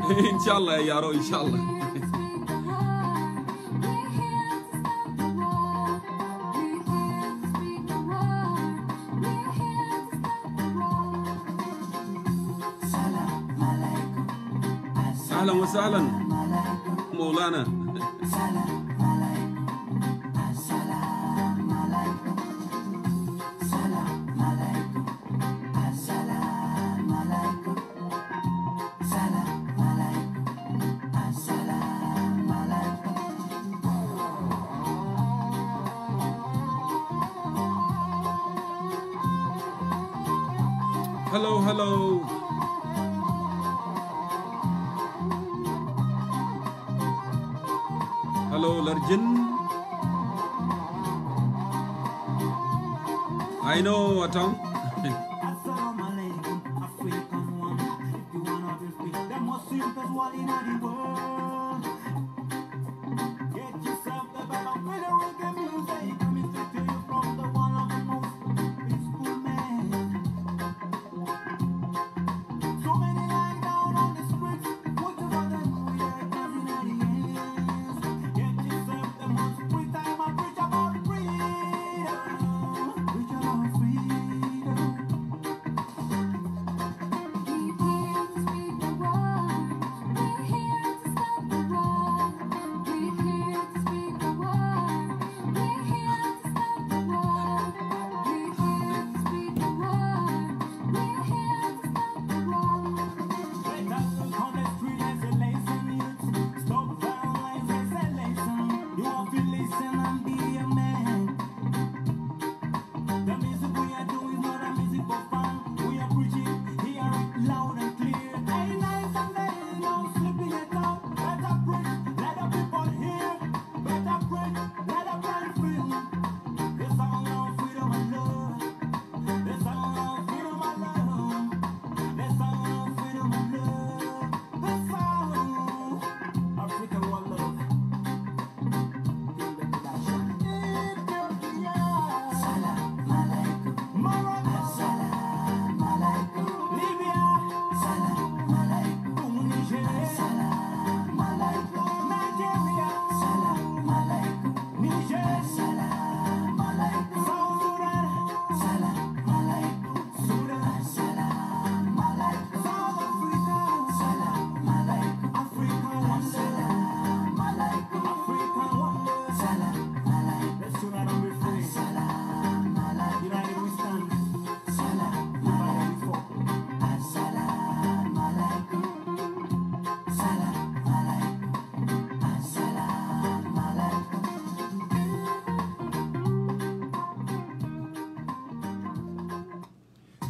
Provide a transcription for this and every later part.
Inshallah, Yaro, inshallah. أهلا وسهلا مولانا. Hello, hello. Hello, Larjin. I know, Atom.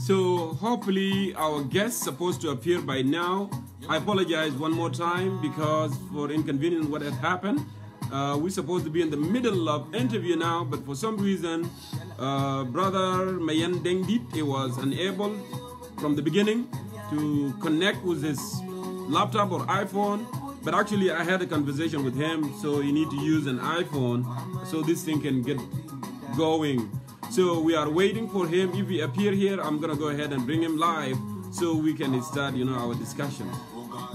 So hopefully our guest supposed to appear by now. I apologize one more time because for inconvenience what had happened. We're supposed to be in the middle of interview now, but for some reason, brother Mayen Dengdit, he was unable from the beginning to connect with his laptop or iPhone. But actually I had a conversation with him, so you need to use an iPhone so this thing can get going. So we are waiting for him. If he appear here, I'm gonna go ahead and bring him live so we can start, our discussion.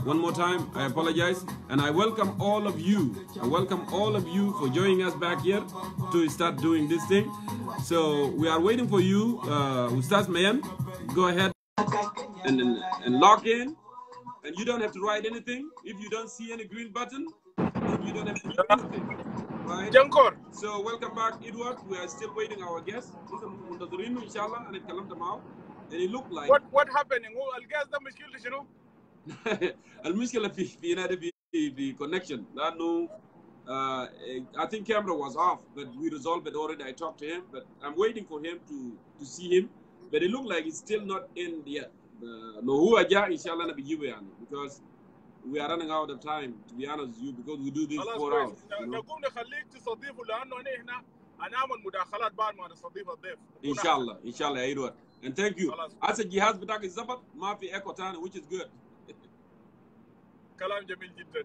One more time, I apologize, and I welcome all of you. I welcome all of you for joining us back here to start doing this thing. So we are waiting for you, Ustaz Mayen. Go ahead and log in, and you don't have to write anything. If you don't see any green button, then you don't have to do anything. Right? Jongkor. So welcome back, Edward. We are still waiting our guest. Inshallah, and it looked like what happening? الجهاز ده مشكلته شنو؟ المشكلة في connection. لأنه I think camera was off, but we resolved it already. I talked to him, but I'm waiting for him to see him. But it looked like it's still not in yet. لو هو جاء إن شاء الله أنا بجيبه يعني because we are running out of time, to be honest with you, because we do this 4 hours. نقوم نخليك تستضيفه لأنه هنا هنعمل مداخلات بعد ما نستضيف الضيف. إن شاء الله إن شاء الله يا إدوارد. And thank you. As الجهاز بتاعك الزبط ما في إيكو تاني, which is good. كلام جميل جدا.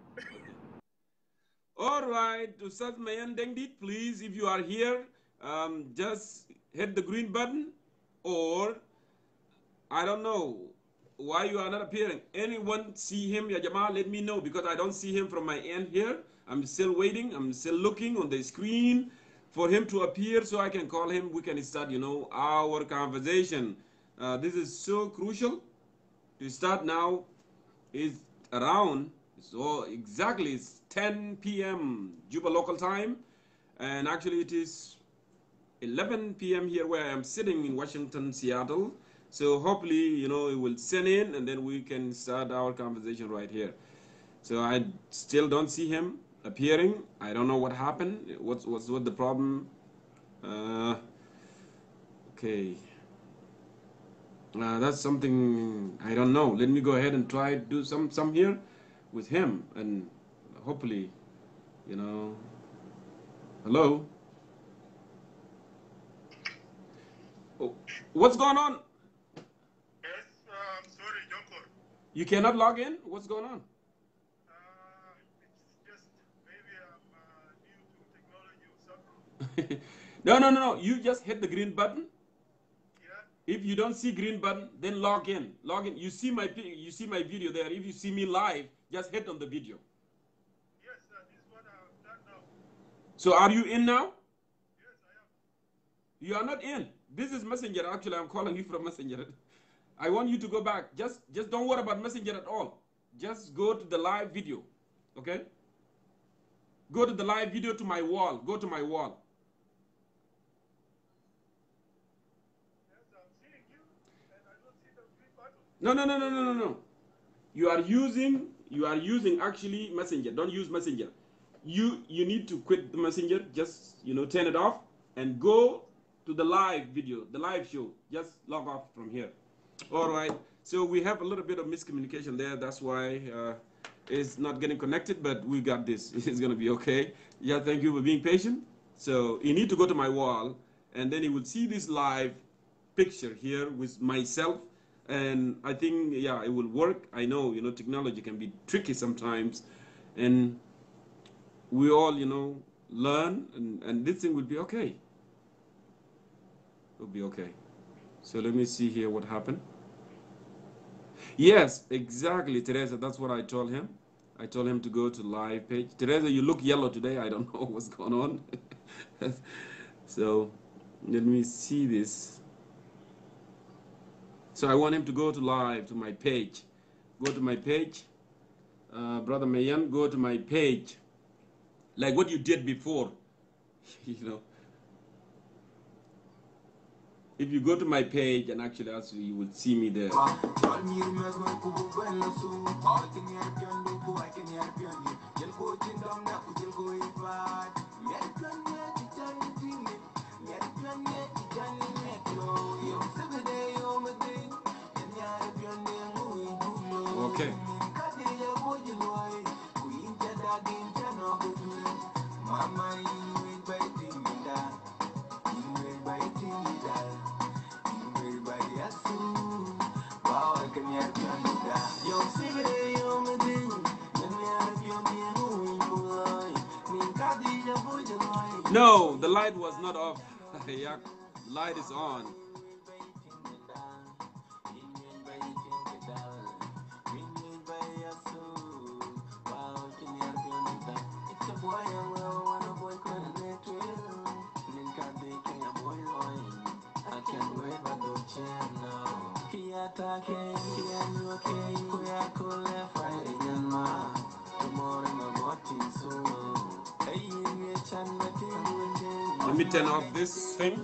All right, Ustaz Mayen Dengdit, please, if you are here, just hit the green button, or I don't know. why you are not appearing? Anyone see him, Ya Jamaa? Let me know, because I don't see him from my end here. I'm still waiting. I'm still looking on the screen for him to appear so I can call him. We can start, our conversation. This is so crucial to start now. It's around, so exactly it's 10 p.m. Juba local time, and actually it is 11 p.m. here where I am sitting in Washington, Seattle. So hopefully, it will send in, and then we can start our conversation right here. So I still don't see him appearing. I don't know what happened. What's the problem? Okay. That's something I don't know. Let me go ahead and try to do some here with him, and hopefully, hello. Oh, what's going on? Yes, I'm sorry, Jongkor. You cannot log in? What's going on? It's just maybe I'm new to technology or something. No. You just hit the green button. Yeah. If you don't see green button, then log in. Log in. You see my video there. If you see me live, just hit on the video. Yes, this is what I've done now. So are you in now? Yes, I am. You are not in. This is Messenger. Actually, I'm calling you from Messenger. I want you to go back. Just don't worry about Messenger at all. Just go to the live video. Okay? Go to the live video to my wall. Go to my wall. Yes, I'm seeing you, and I don't see the green button. No. You are using actually Messenger. Don't use Messenger. You need to quit the Messenger. Just turn it off and go to the live video, the live show. Just log off from here. All right. So we have a little bit of miscommunication there. That's why it's not getting connected, but we got this. It's gonna be okay. Yeah. Thank you for being patient. So you need to go to my wall, and then you will see this live picture here with myself. And I think, yeah, it will work. I know, technology can be tricky sometimes, and we all, learn, and this thing will be okay. It'll be okay. So let me see here what happened. Yes, exactly, Teresa. That's what I told him. I told him to go to live page. Teresa, you look yellow today. I don't know what's going on. So let me see this. So I want him to go to live to my page. Go to my page. Brother Mayen, go to my page. Like what you did before. If you go to my page, and actually you will see me there. Okay. No, the light was not off. Light is on. Let me turn off this thing.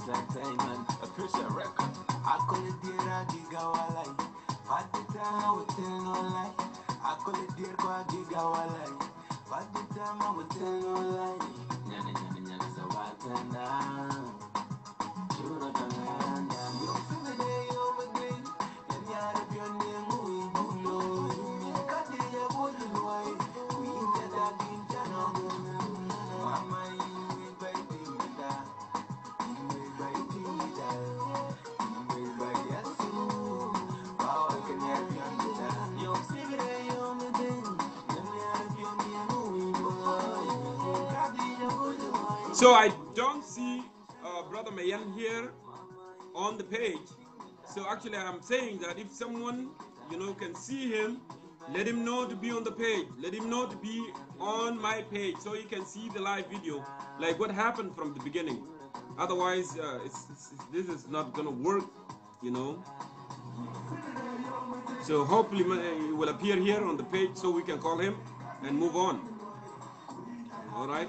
Entertainment, a Christian record. I call it dear Igga walai. Fatita I would tell no lie. I call it dear Igga walai. Fatita I would tell no lie. Nyana nyana nyana zawatana. Jura tananda. Yo fumide yo magay. Nyara biyonde ngui bulo. Kati ya bodi loy. Winta da dinta no. Mama yi baby mita. So I don't see Brother Mayen here on the page. So actually I'm saying that if someone, can see him, let him know to be on the page. Let him know to be on my page so he can see the live video, like what happened from the beginning. Otherwise, this is not going to work, So hopefully he will appear here on the page so we can call him and move on. All right.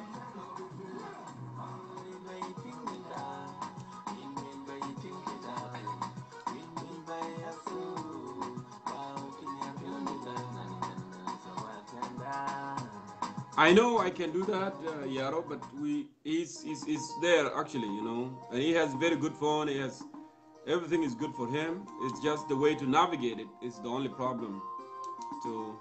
I know I can do that, Yaro, but he's there actually, and he has very good phone. He has everything is good for him. It's just the way to navigate it is the only problem. So.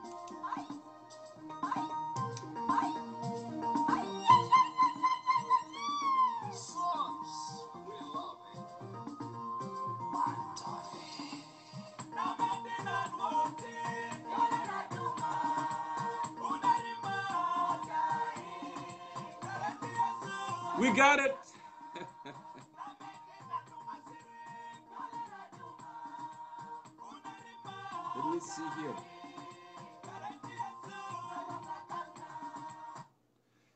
We got it. Let me see here.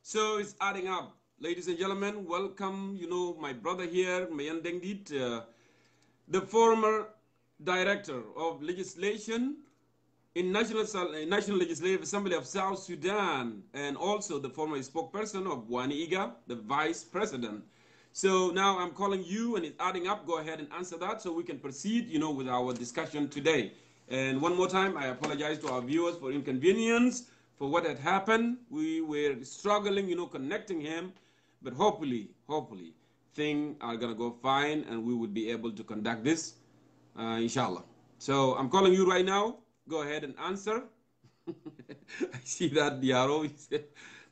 So it's adding up. Ladies and gentlemen, welcome, my brother here, Mayen Dengdit, the former director of legislation in National Legislative Assembly of South Sudan, and also the former spokesperson of Wani Igga, the vice president. So now I'm calling you and it's adding up. Go ahead and answer that so we can proceed, with our discussion today. And one more time, I apologize to our viewers for inconvenience, for what had happened. We were struggling, connecting him, but hopefully, things are gonna go fine and we would be able to conduct this, inshallah. So I'm calling you right now. Go ahead and answer. I see that, Diaro.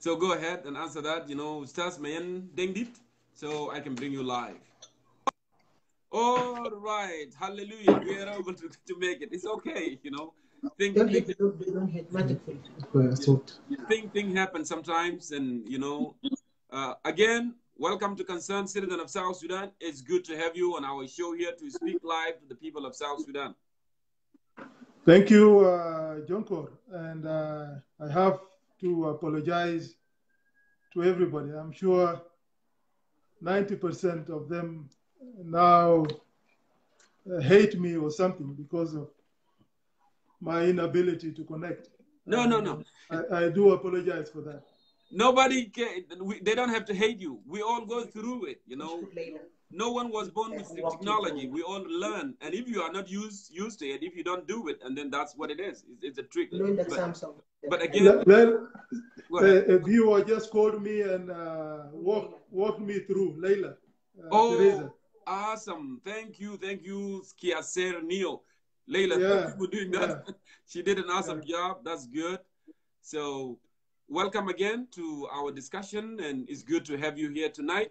So go ahead and answer that, Ustaz Mayen Dengdit, so I can bring you live. All right, hallelujah. We are able to make it. It's okay, Thing happen sometimes, and again, welcome to Concerned Citizen of South Sudan. It's good to have you on our show here to speak live to the people of South Sudan. Thank you, Jongkor, and I have to apologize to everybody. I'm sure 90% of them now hate me or something because of my inability to connect. No. I do apologize for that. Nobody can. They don't have to hate you. We all go through it, No one was born with technology. We all learn, and if you are not used to it, if you don't do it, and then that's what it is. It's a trick. But again, a viewer just called me and walked me through, Layla. Teresa. Awesome! Thank you, Skiaser Neo. Layla, thank you for doing that. She did an awesome job. That's good. So, welcome again to our discussion, and it's good to have you here tonight.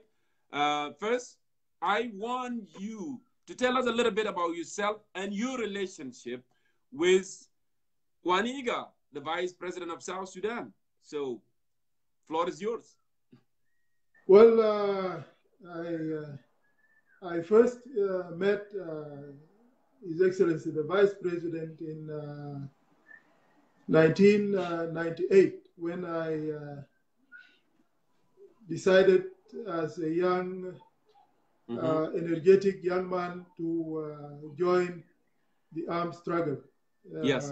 First, I want you to tell us a little bit about yourself and your relationship with Wani Igga, the Vice President of South Sudan. So, floor is yours. Well, I first met His Excellency, the Vice President, in 1998 when I decided as a young, energetic young man to join the armed struggle. Yes.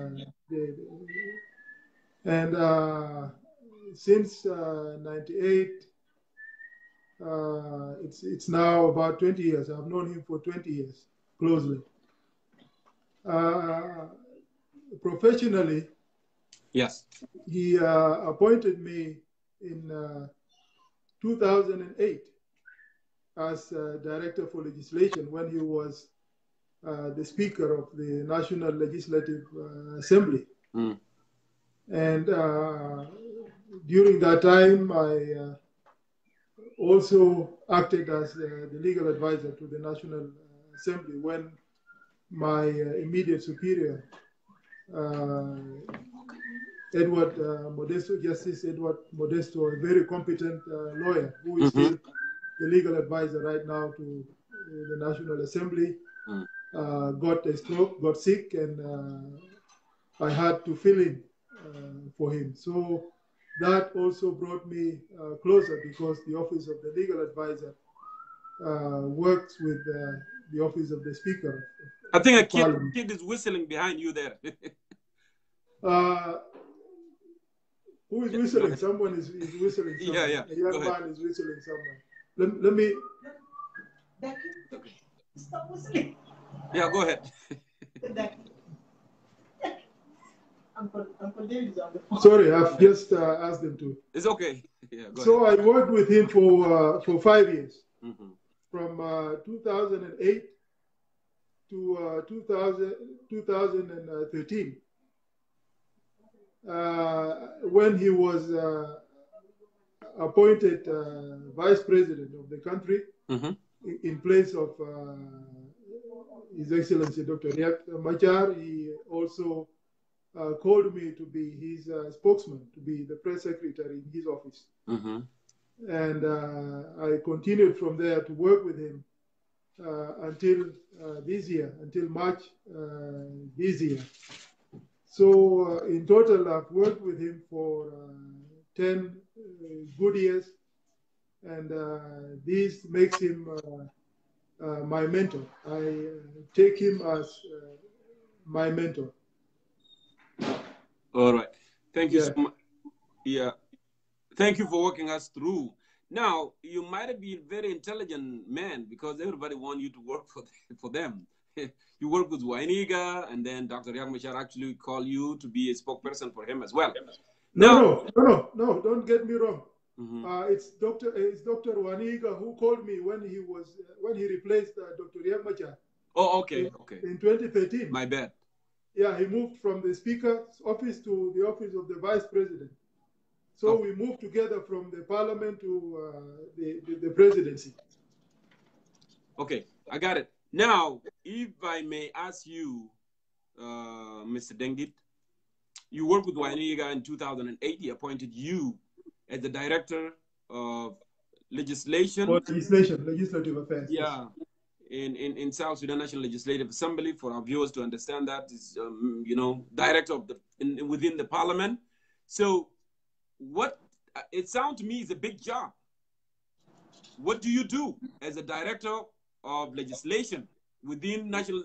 And since 98, it's now about 20 years. I've known him for 20 years closely. Professionally, yes, he appointed me in 2008 as Director for Legislation when he was the Speaker of the National Legislative Assembly. And during that time, I also acted as the legal advisor to the National Assembly when my immediate superior, Edward Modesto, Justice Edward Modesto, a very competent lawyer who is still the legal advisor right now to the National Assembly, got a stroke, got sick, and I had to fill in for him. So that also brought me closer because the Office of the Legal Advisor works with the Office of the Speaker. I think a kid is whistling behind you there. Who is whistling? Someone is whistling somewhere. Yeah. A young man is whistling somewhere. Let me... Okay. Stop whistling. Yeah, go ahead. Uncle David is on the phone. Sorry, I've just asked them to. It's okay. Yeah, go so ahead. I worked with him for 5 years, from 2008 to 2013, when he was appointed Vice President of the country in place of His Excellency Dr. Riek Machar. He also called me to be his spokesman, to be the press secretary in his office. And I continued from there to work with him until this year, until March this year. So in total, I've worked with him for 10 good years, and this makes him my mentor. I take him as my mentor. All right. Thank you so much. Yeah. Thank you for walking us through. Now, you might have been a very intelligent man because everybody wants you to work for them. You work with Wani, and then Dr. Riek Machar actually called you to be a spokesperson for him as well. No, don't get me wrong. It's Dr. Wani who called me when he replaced Dr. Riek Machar. Oh, okay. In 2013. My bad. Yeah, he moved from the Speaker's office to the office of the Vice President. So we moved together from the Parliament to the presidency. Okay, I got it. Now, if I may ask you, Mr. Dengdit, you worked with Wani in 2008. He appointed you as the Director of Legislation. Legislative Affairs. Yeah. Yes. In South Sudan National Legislative Assembly, for our viewers to understand that, is director of within the parliament. So, what it sounds to me is a big job. What do you do as a director of legislation within National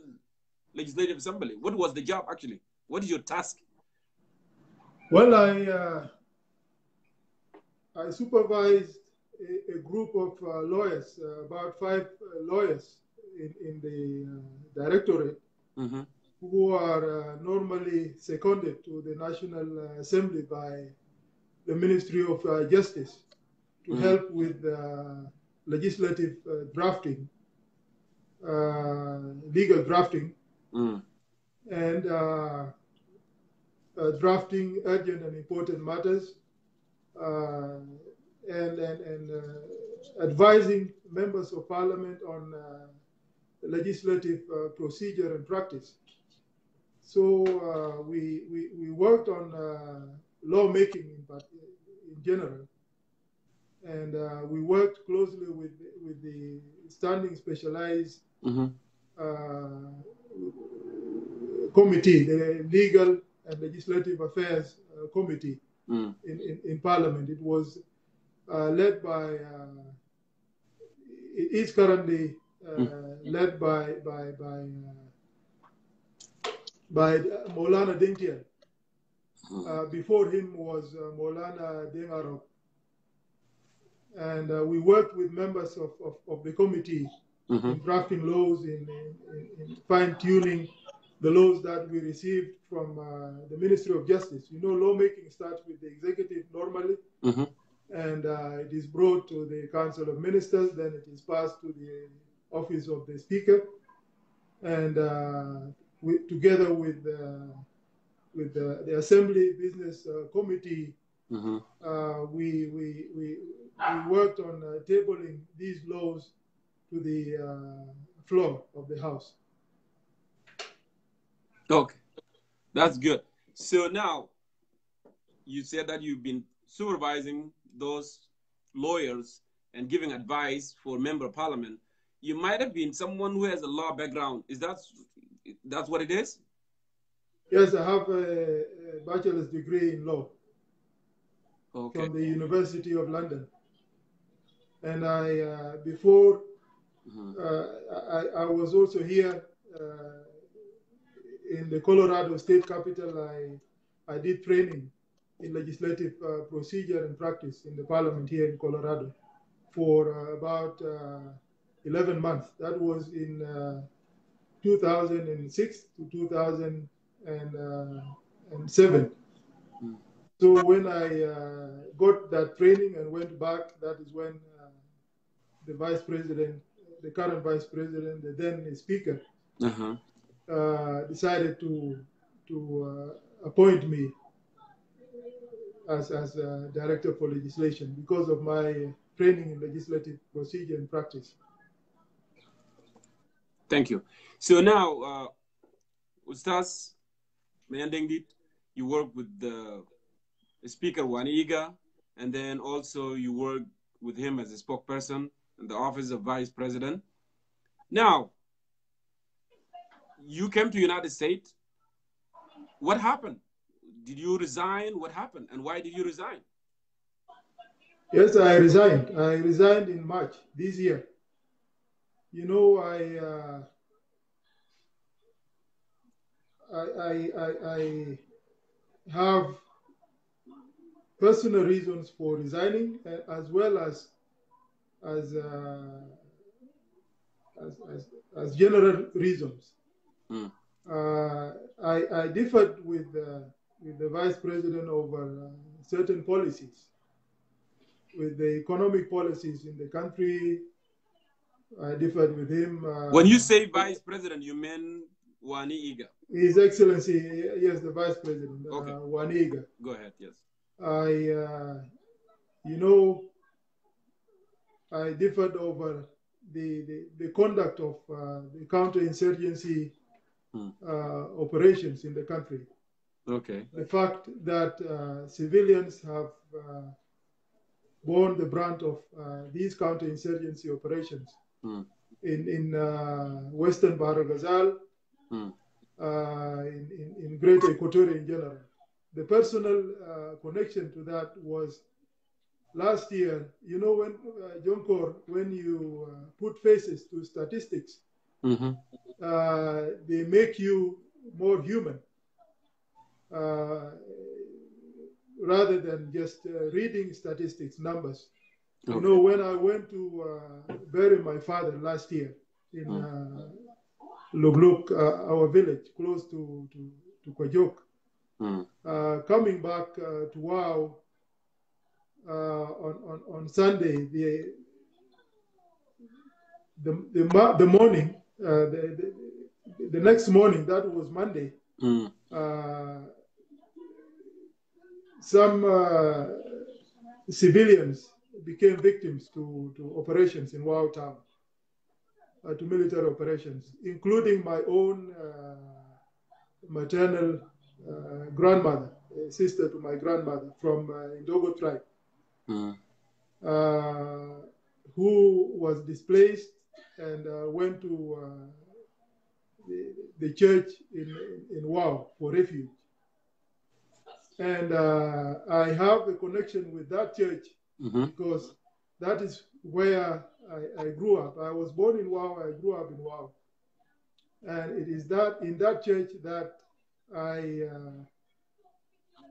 Legislative Assembly? What was the job actually? What is your task? Well, I supervised a group of lawyers, about 5 lawyers in the directorate, who are normally seconded to the National Assembly by the Ministry of Justice to help with legislative drafting, legal drafting, and drafting urgent and important matters, and advising members of parliament on legislative procedure and practice. So we worked on lawmaking in general, and we worked closely with the standing specialized committee, the Legal and Legislative Affairs Committee in Parliament. It was led by, is currently led by Maulana Dengdit. Before him was Maulana Dengarok. And we worked with members of the committee in drafting laws, in fine-tuning the laws that we received from the Ministry of Justice. You know, lawmaking starts with the executive normally, and it is brought to the Council of Ministers, then it is passed to the Office of the Speaker, and together with the Assembly Business Committee, we worked on tabling these laws to the floor of the House. Okay, that's good. So now, you said that you've been supervising those lawyers and giving advice for member of parliament. You might have been someone who has a law background. Is that's what it is? Yes, I have a bachelor's degree in law from the University of London. And I, before, I was also here in the Colorado State Capitol. I did training in legislative procedure and practice in the parliament here in Colorado for about 11 months. That was in 2006 to 2007. So when I got that training and went back, that is when the vice president, the current vice president, the then speaker, decided to appoint me as director for legislation because of my training in legislative procedure and practice. Thank you. So now, Ustaz Mayen Dengdit, you work with the Speaker Wani Igga, and then also you work with him as a spokesperson in the office of vice president. Now, you came to United States. What happened? Did you resign? What happened? And why did you resign? Yes, I resigned. I resigned in March this year. You know, I have personal reasons for resigning, as well as general reasons. I differed with the vice president over certain policies, with the economic policies in the country. I differed with him. When you say vice president, you mean Wani Igga? His Excellency, yes, the vice president, Wani Igga. Go ahead, yes. You know, I differed over the conduct of the counterinsurgency operations in the country. Okay. The fact that civilians have borne the brunt of these counterinsurgency operations in Western Bahar Ghazal, in Greater Equatoria in general. The personal connection to that was last year. You know, when Jongkor, when you put faces to statistics, they make you more human rather than just reading statistics, numbers. You know, when I went to bury my father last year in Lugluk, our village, close to Kwajok, coming back to Wow on Sunday, the morning, the next morning, that was Monday, some civilians became victims to operations in Wow town, to military operations, including my own maternal grandmother, sister to my grandmother from Ndogo tribe, who was displaced and went to the church in Wow for refuge. And I have a connection with that church because that is where I grew up. I was born in Wow, I grew up in Wow. And it is that in that church that I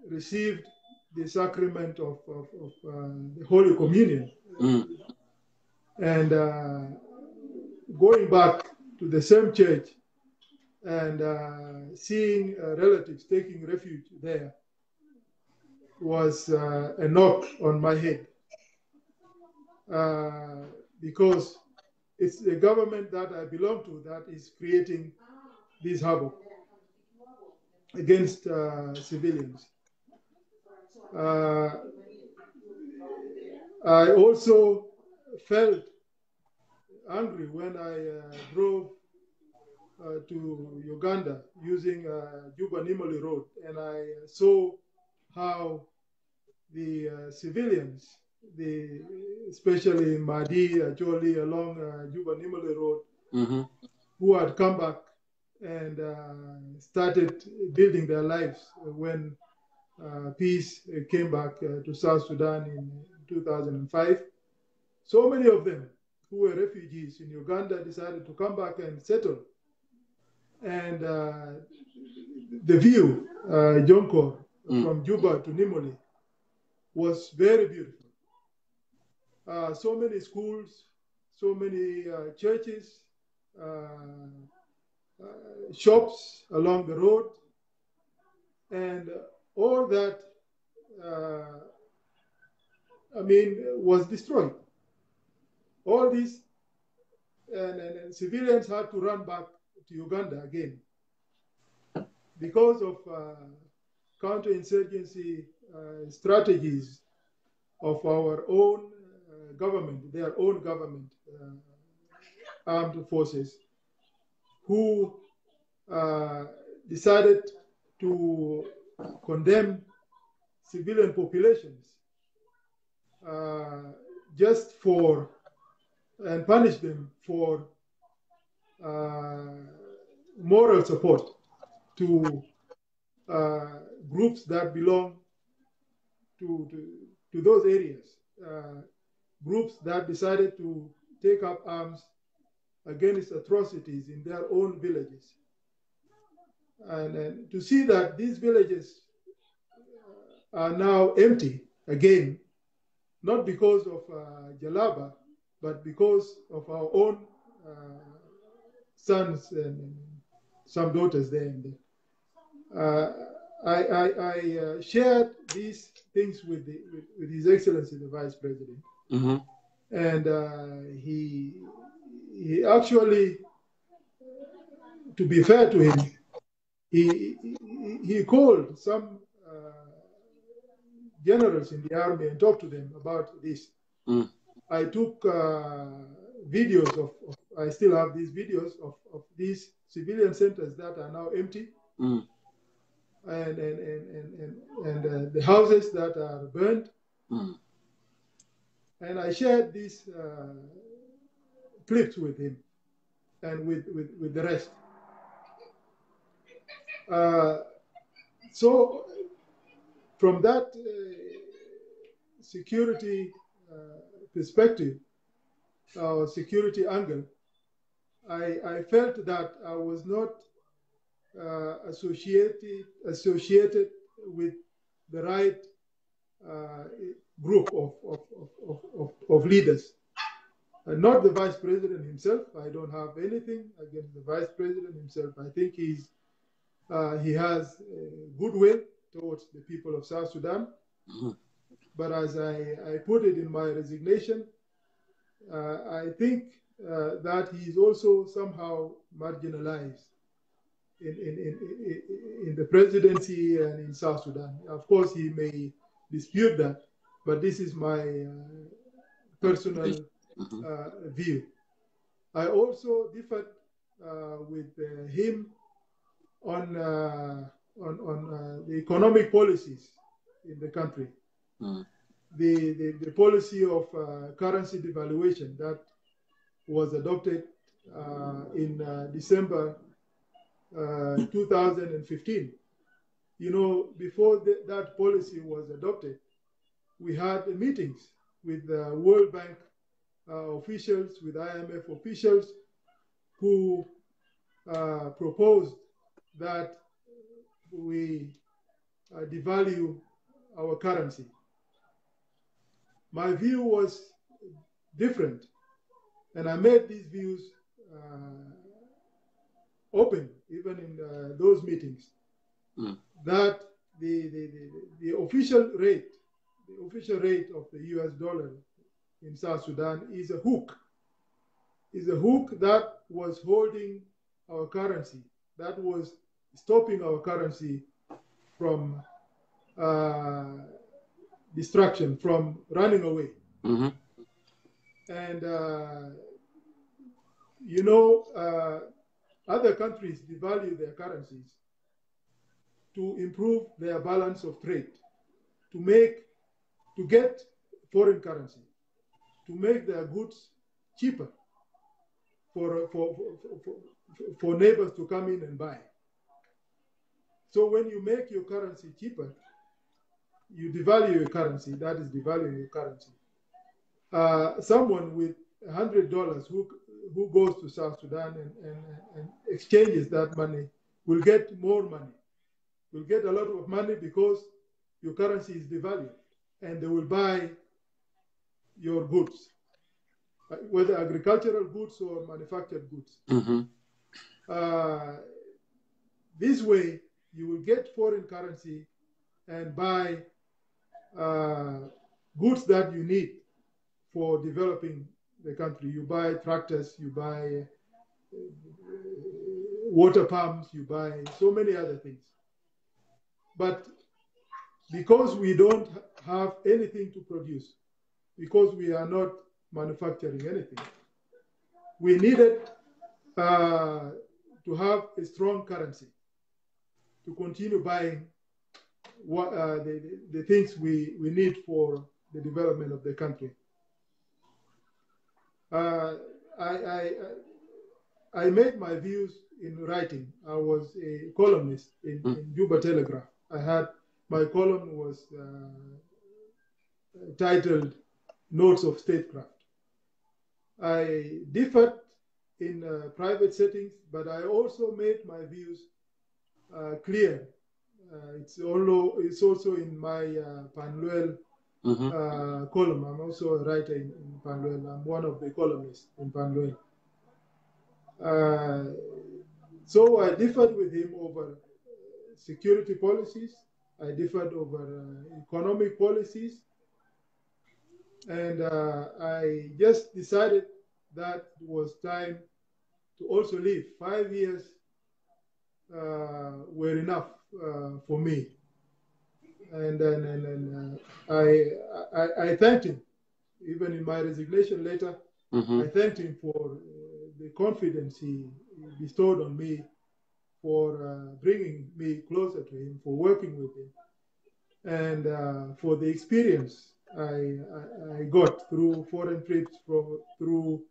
received the sacrament of the Holy Communion. And going back to the same church and seeing relatives taking refuge there was a knock on my head. Because it's the government that I belong to that is creating this havoc against civilians. I also felt angry when I drove to Uganda using Juba-Nimole Road, and I saw how the civilians, especially Madi, Ajoli, along Juba-Nimole Road, who had come back and started building their lives when peace came back to South Sudan in 2005. So many of them who were refugees in Uganda decided to come back and settle. And the view, Jongkor, from Juba to Nimole, was very beautiful. So many schools, so many churches, shops along the road, and all that, was destroyed. All this, and civilians had to run back to Uganda again because of counterinsurgency strategies of our own government, their own government armed forces, who decided to condemn civilian populations just for, and punish them for moral support to groups that belong to those areas, groups that decided to take up arms against atrocities in their own villages. And to see that these villages are now empty again, not because of Jalaba, but because of our own sons and some daughters there. I shared these things with His Excellency the Vice President, and he actually, to be fair to him, he called some generals in the army and talked to them about this. I took videos of, I still have these videos of these civilian centers that are now empty, and the houses that are burned. And I shared these clips with him and with the rest. So from that security perspective, or security angle, I felt that I was not associated with the right group of leaders. Not the Vice President himself. I don't have anything against the Vice President himself. I think he has goodwill towards the people of South Sudan. But as I put it in my resignation, I think that he is also somehow marginalized in the presidency and in South Sudan. Of course, he may dispute that, but this is my personal view. I also differed with him on the economic policies in the country. The policy of currency devaluation that was adopted in December 2015. You know, before that policy was adopted, we had meetings with World Bank officials, with IMF officials, who proposed that we devalue our currency. My view was different, and I made these views open, even in those meetings, that the official rate of the US dollar in South Sudan is a hook. Is a hook that was holding our currency, that was stopping our currency from destruction, from running away. And you know, other countries devalue their currencies to improve their balance of trade, to get foreign currency, to make their goods cheaper for neighbors to come in and buy. So when you make your currency cheaper, you devalue your currency. That is devaluing your currency. Someone with $100 who goes to South Sudan and exchanges that money will get more money. Will get a lot of money because your currency is devalued, and they will buy your goods, whether agricultural goods or manufactured goods. This way, you will get foreign currency and buy goods that you need for developing the country. You buy tractors, you buy water pumps, you buy so many other things. But because we don't have anything to produce, because we are not manufacturing anything, we needed to have a strong currency to continue buying what, the things we need for the development of the country. I made my views in writing. I was a columnist in Juba Telegraph. My column was titled Notes of Statecraft. I differed in private settings, but I also made my views clear. It's also in my Panluel column. I'm also a writer in Panluel. I'm one of the columnists in Panluel. So I differed with him over security policies. I differed over economic policies. And I just decided that it was time to also leave. 5 years were enough for me. And then I thanked him. Even in my resignation letter, I thanked him for the confidence he bestowed on me, for bringing me closer to him, for working with him, and for the experience I got through foreign trips, through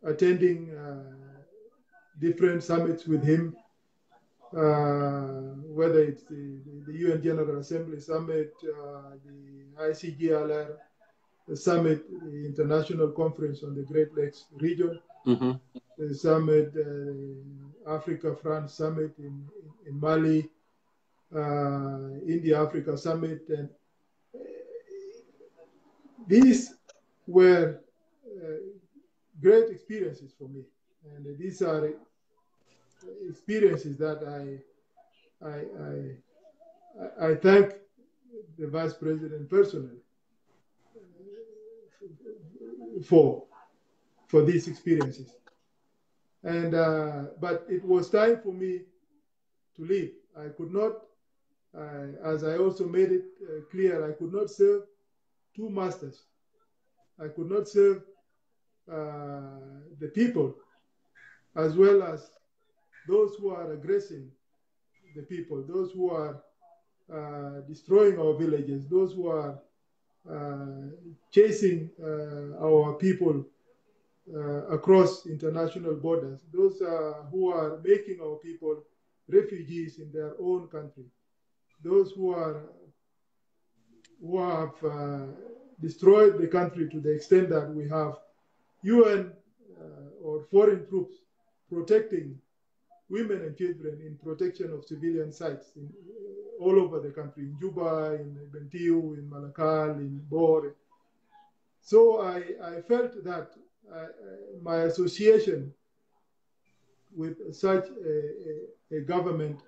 attending different summits with him, whether it's the UN General Assembly Summit, the ICGLR Summit, the International Conference on the Great Lakes Region, the Summit, Africa-France Summit in Mali, India-Africa Summit. And these were great experiences for me. And these are experiences that I thank the Vice President personally for these experiences. And but it was time for me to leave. I could not, as I also made it clear, I could not serve two masters. I could not serve the people as well as those who are aggressing the people, those who are destroying our villages, those who are chasing our people across international borders, those who are making our people refugees in their own country, those who are who have destroyed the country to the extent that we have UN or foreign troops protecting women and children in protection of civilian sites all over the country, in Juba, in Bentiu, in Malakal, in Bor. So I felt that my association with such a government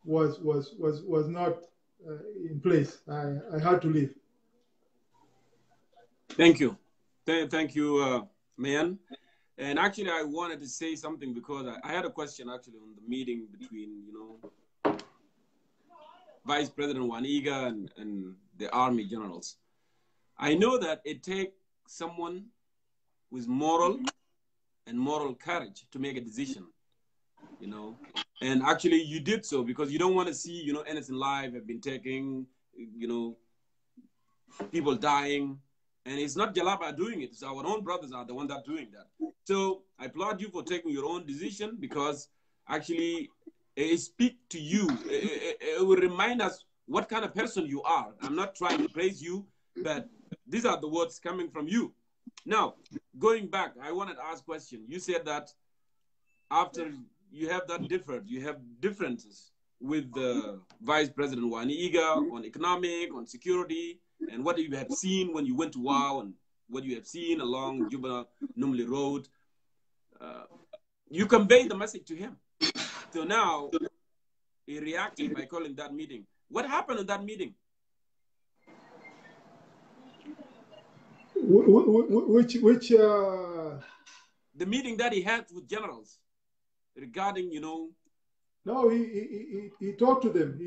was not in place. I had to leave. Thank you. Thank you, Mayen. And actually, I wanted to say something because I had a question actually on the meeting between, Vice President Wani Igga and the army generals. I know that it takes someone with moral courage to make a decision, and actually you did so because you don't want to see, innocent lives have been taken, people dying. And it's not Jalaba doing it. It's our own brothers are the ones that are doing that. So I applaud you for taking your own decision because actually it speaks to you. It will remind us what kind of person you are. I'm not trying to praise you, but these are the words coming from you. Now, going back, I wanted to ask a question. You said that after you have differences with the Vice President Wani Igga on economic, on security, and what you have seen when you went to WOW and what you have seen along Juba Numli Road. You conveyed the message to him. So now he reacted by calling that meeting. What happened in that meeting? Which the meeting that he had with generals regarding, No, he talked to them.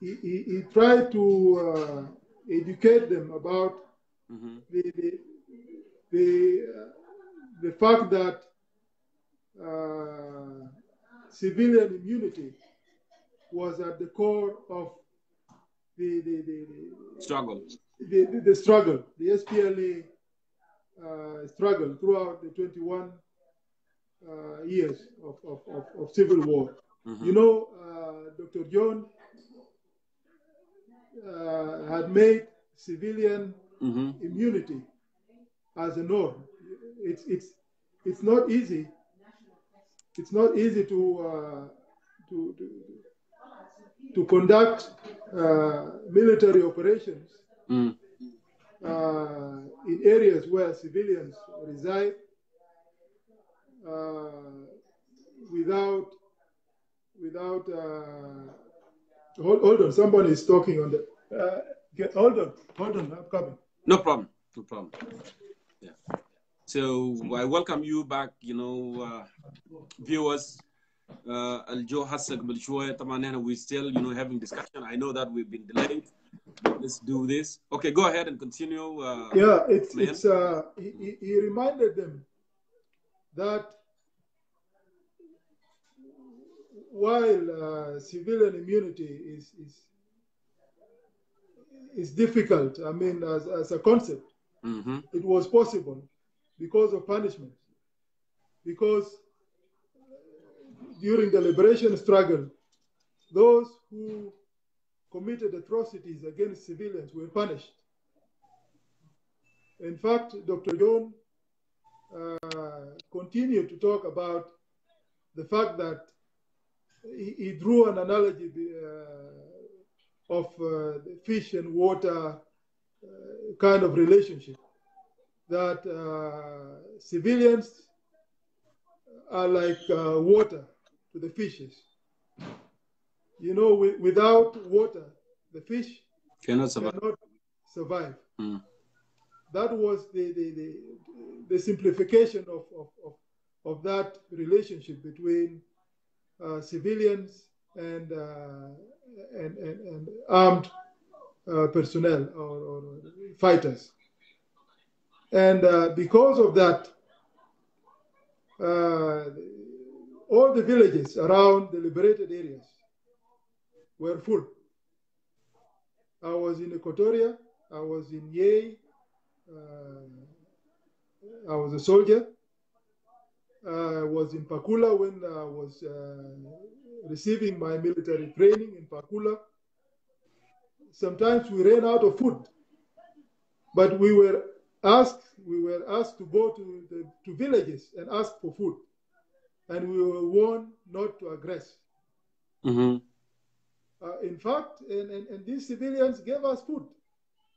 He tried to educate them about the fact that civilian immunity was at the core of the struggle. The struggle, the SPLA struggle throughout the 21 years of civil war. Dr. John had made civilian immunity as a norm. It's not easy. It's not easy to conduct military operations in areas where civilians reside without hold on, somebody is talking on the hold on, I'm coming. No problem. Yeah. So I welcome you back, viewers. Aljo Hassan Bilshoi, Tamanena, we still, having discussion. I know that we've been delayed, but let's do this. Okay, go ahead and continue. He reminded them that while civilian immunity is difficult, I mean, as a concept, it was possible because of punishment. Because during the liberation struggle, those who committed atrocities against civilians were punished. In fact, Dr. John continued to talk about the fact that he drew an analogy of the fish and water kind of relationship, that civilians are like water to the fishes. Without water, the fish cannot survive. That was the simplification of that relationship between civilians and armed personnel or fighters. And because of that, all the villages around the liberated areas were full. I was in Equatoria, I was in Yei, I was a soldier. I was in Pakula when I was receiving my military training in Pakula. sometimes we ran out of food, but we were asked to go to villages and ask for food, and we were warned not to aggress. Mm-hmm. In fact, and these civilians gave us food.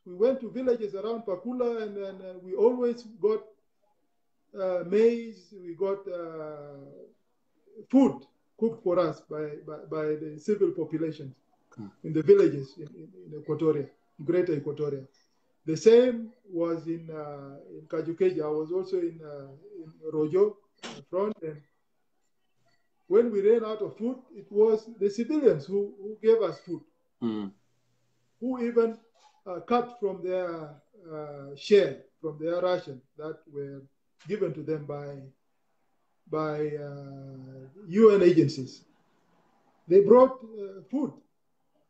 We went to villages around Pakula, and we always got maize. We got food cooked for us by the civil populations in the villages in Equatoria, Greater Equatoria. The same was in Kajukeja. I was also in Rojo front, and when we ran out of food, it was the civilians who gave us food, who even cut from their share, from their ration that were given to them by UN agencies. They brought food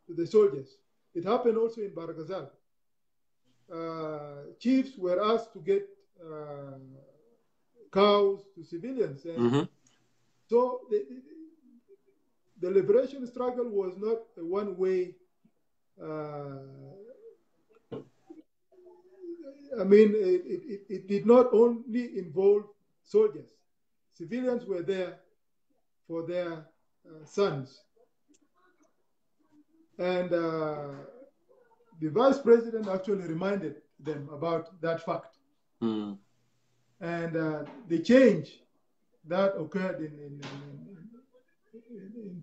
to the soldiers. It happened also in Baragazal. Chiefs were asked to get cows to civilians. And so the liberation struggle was not a one-way. I mean, it did not only involve soldiers. Civilians were there for their sons. And the vice president actually reminded them about that fact. And the change that occurred in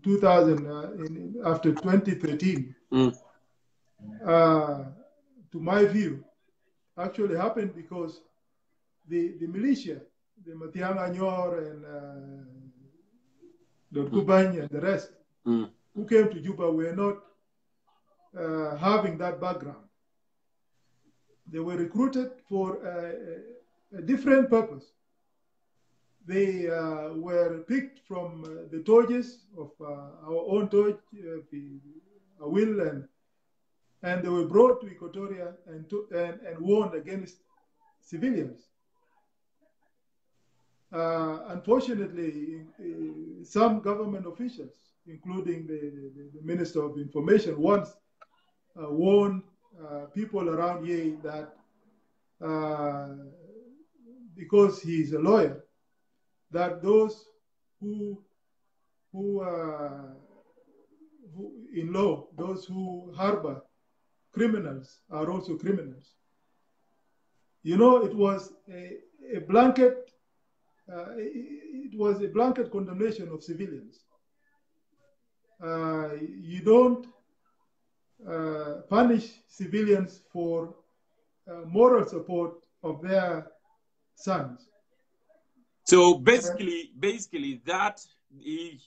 2000, after 2013, to my view, actually happened because the militia, the Matianga Nyor and Kubany and the rest, who came to Juba were not having that background. They were recruited for a different purpose. They were picked from the Tojes of our own Toj, Awil, and they were brought to Equatoria and warned against civilians. Unfortunately, some government officials, including the Minister of Information, once warned people around Ye that because he's a lawyer, that those who in law, those who harbor criminals are also criminals. You know, it was a blanket. It was a blanket condemnation of civilians. You don't punish civilians for moral support of their sons. So basically that he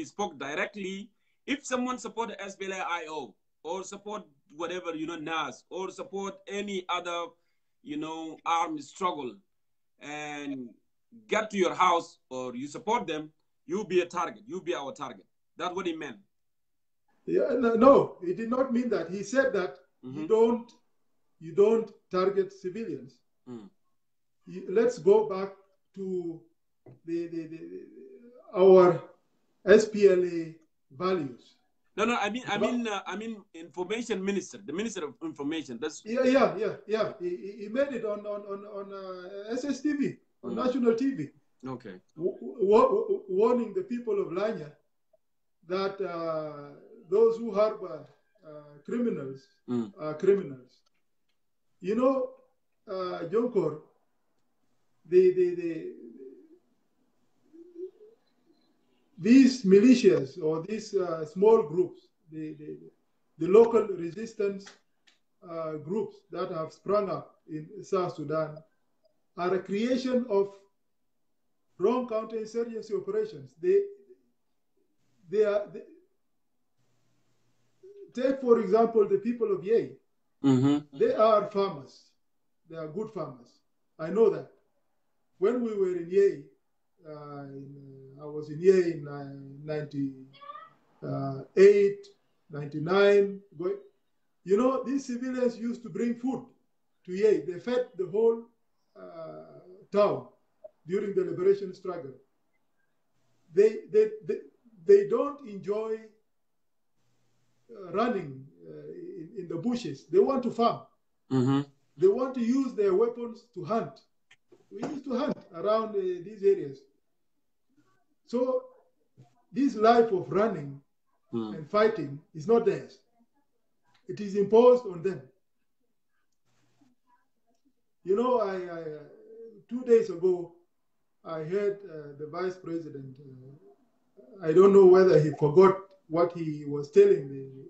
spoke directly. If someone support SPLA-IO or support whatever, NAS, or support any other, armed struggle and get to your house or you support them, you'll be a target. You'll be our target. That's what he meant. Yeah, no, he did not mean that. He said that you don't target civilians. Let's go back to our SPLA values. No. I mean, information minister, the minister of information. That's yeah. He made it on SSTV, on national TV. Okay. Warning the people of Lanya that those who harbor criminals are criminals. You know, Jongkor, these militias or these small groups, the local resistance groups that have sprung up in South Sudan are a creation of wrong counterinsurgency operations. Take, for example, the people of Ye. They are farmers. They are good farmers. I know that. When we were in Ye, I was in Ye in 98, 99. You know, these civilians used to bring food to Ye. They fed the whole town during the liberation struggle. They don't enjoy running in the bushes. They want to farm. They want to use their weapons to hunt. We used to hunt around these areas. So this life of running and fighting is not theirs. It is imposed on them. You know, 2 days ago, I heard the vice president, I don't know whether he forgot what he was telling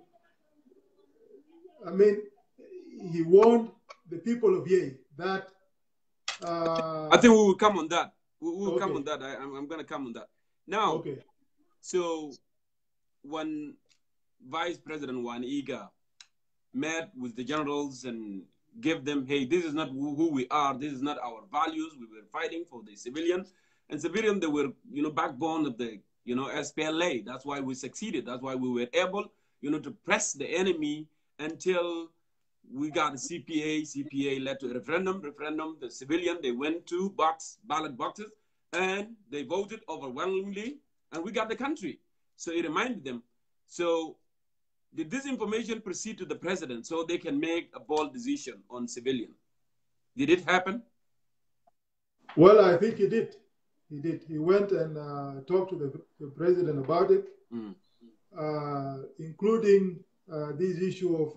he warned the people of Ye that... I think we will come on that. We will come on that. I'm going to come on that. Now, so when Vice President Wani Igga met with the generals and gave them, hey, this is not who we are. This is not our values. We were fighting for the civilians. And civilians, they were, backbone of the, SPLA. That's why we succeeded. That's why we were able, to press the enemy until we got a CPA. CPA led to a referendum. The civilian, they went to ballot boxes, and they voted overwhelmingly, and we got the country. So it reminded them. So did this information proceed to the president so they can make a bold decision on civilian? Did it happen? Well, I think he did. He did. He went and talked to the president about it, including this issue of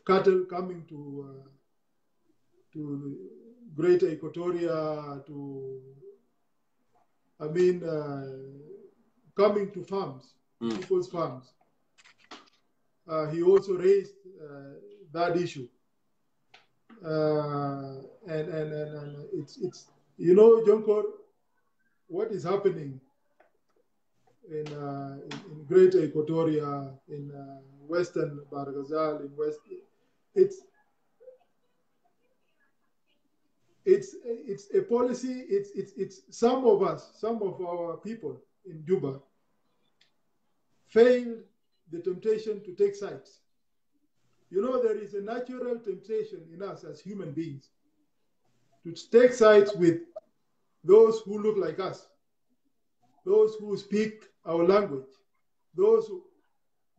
cattle coming to Greater Equatoria, coming to farms, people's farms. He also raised that issue, and it's Jongkor, what is happening in Greater Equatoria, in Western Barghazal, in West, it's a policy. It's some of our people in Juba failed the temptation to take sides. There is a natural temptation in us as human beings to take sides with those who look like us, those who speak our language,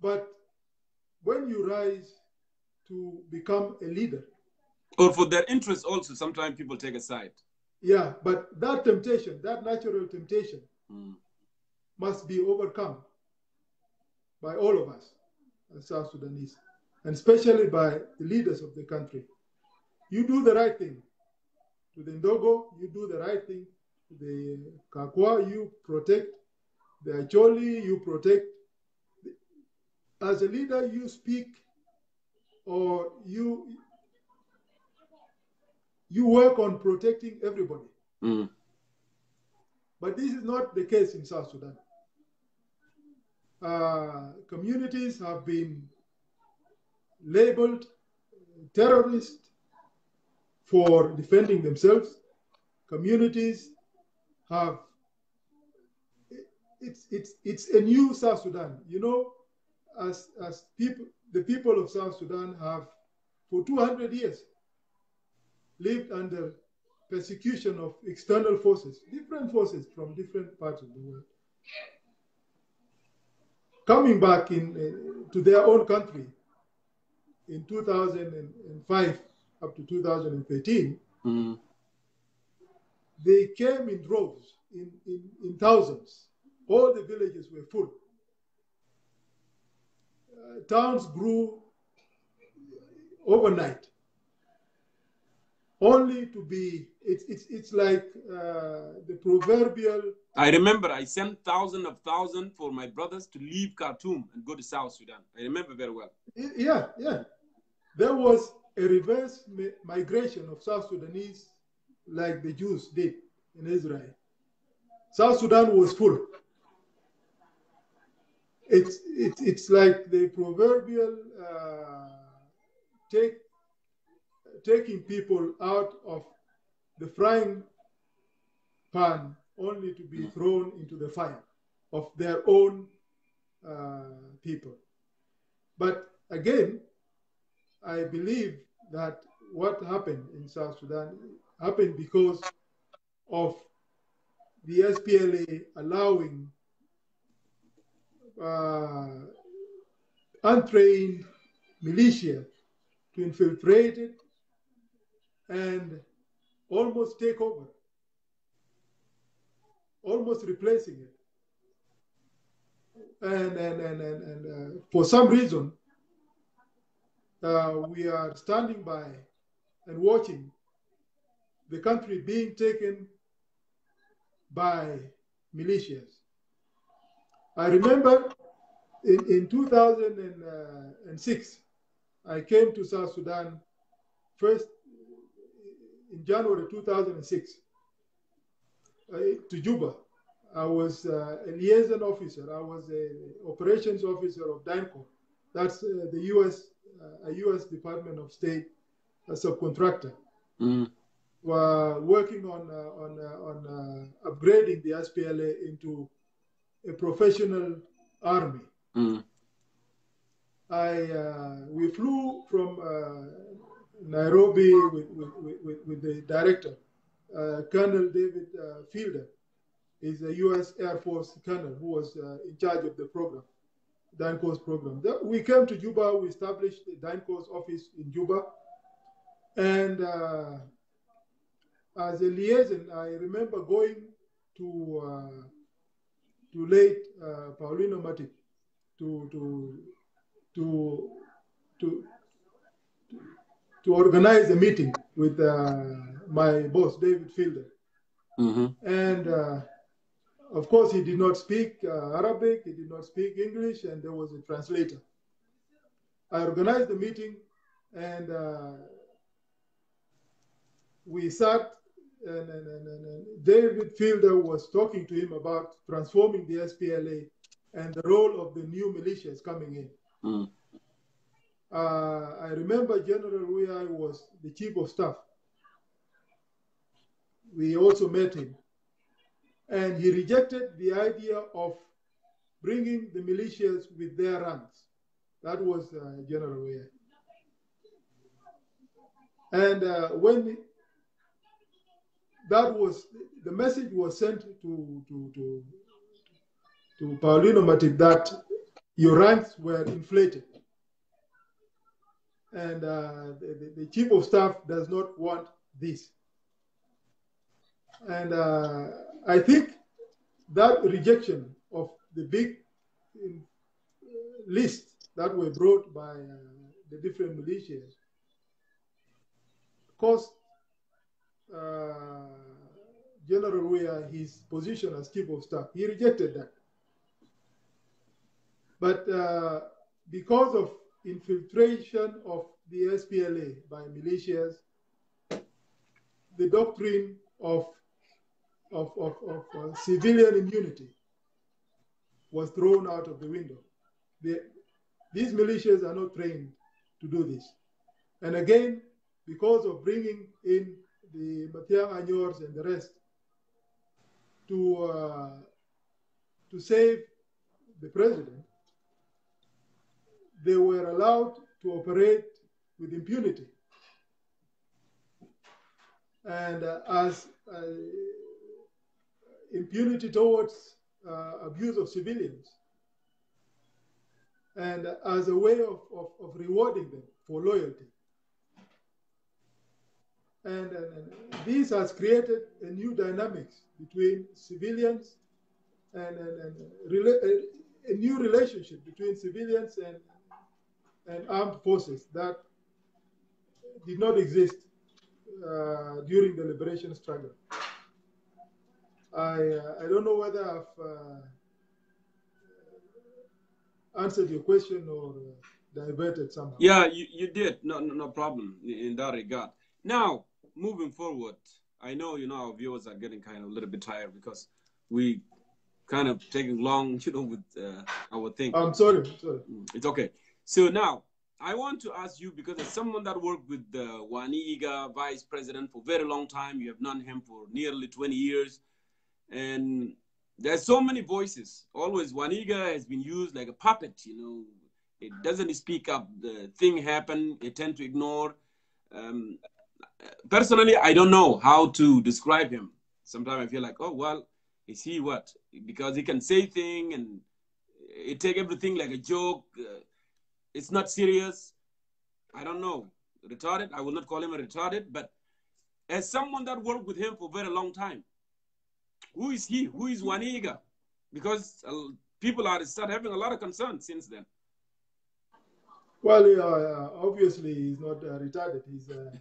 but when you rise to become a leader, or for their interests also, sometimes people take a side. Yeah, but that temptation, that natural temptation, must be overcome by all of us as South Sudanese, and especially by the leaders of the country. You do the right thing to the Ndogo, you do the right thing to the Kakwa, you protect the Acholi, you protect. As a leader, you speak or you work on protecting everybody. But this is not the case in South Sudan. Communities have been labeled terrorists for defending themselves. Communities have, it's a new South Sudan. As people, the people of South Sudan have for 200 years lived under persecution of external forces, different forces from different parts of the world. Coming back to their own country in 2005 up to 2013, they came in droves, in thousands. All the villages were full. Towns grew overnight, only to be, it's like the proverbial... I remember I sent thousands for my brothers to leave Khartoum and go to South Sudan. I remember very well. Yeah. There was a reverse migration of South Sudanese like the Jews did in Israel. South Sudan was full. It's like the proverbial taking people out of the frying pan only to be thrown into the fire of their own people. But again, I believe that what happened in South Sudan happened because of the SPLA allowing untrained militia to infiltrate it and almost take over, almost replacing it. And for some reason, we are standing by and watching the country being taken by militias. I remember in 2006, I came to South Sudan first in January 2006 to Juba. I was a liaison officer. I was an operations officer of Dengdit. That's the U.S. Department of State subcontractor. We're working on upgrading the SPLA into a professional army. We flew from Nairobi with the director, Colonel David Fielder. He's a U.S. Air Force colonel who was in charge of the program, Dengdit's program. We came to Juba. We established the Dengdit's office in Juba, and as a liaison, I remember going to late Paulino Matic to organize a meeting with my boss, David Fielder. And of course, he did not speak Arabic, he did not speak English, and there was a translator. I organized the meeting, and we sat, and David Fielder was talking to him about transforming the SPLA and the role of the new militias coming in. I remember General Uyai was the chief of staff. We also met him. And he rejected the idea of bringing the militias with their ranks. That was General Uyai. And when that was, the message was sent to Paulino Matic that your ranks were inflated. And the chief of staff does not want this. And I think that rejection of the big list that were brought by the different militias cost General Weah his position as chief of staff. He rejected that. But because of infiltration of the SPLA by militias, the doctrine of civilian immunity was thrown out of the window. These militias are not trained to do this. And again, because of bringing in the Matiang Anyors and the rest to save the president, they were allowed to operate with impunity. And as impunity towards abuse of civilians, and as a way of rewarding them for loyalty. And this has created a new dynamics between civilians and a new relationship between civilians and armed forces that did not exist during the liberation struggle. I don't know whether I've answered your question or diverted somehow. Yeah, you did. No problem in that regard. Now, moving forward, I know, our viewers are getting kind of a little bit tired because we kind of taking long, with our thing. I'm sorry. It's okay. So now, I want to ask you, because as someone that worked with Wani Igga, vice president, for a very long time, you have known him for nearly 20 years, and there's so many voices. Always, Wani Igga has been used like a puppet, It doesn't speak up. The thing happen, it tend to ignore. Personally, I don't know how to describe him. Sometimes I feel like, oh, well, is he what? Because he can say things and it take everything like a joke. It's not serious. I don't know, retarded. I will not call him a retarded, but as someone that worked with him for a very long time, who is he? Who is Wani Igga? Because people are start having a lot of concerns since then. Well, obviously he's not retarded. He's a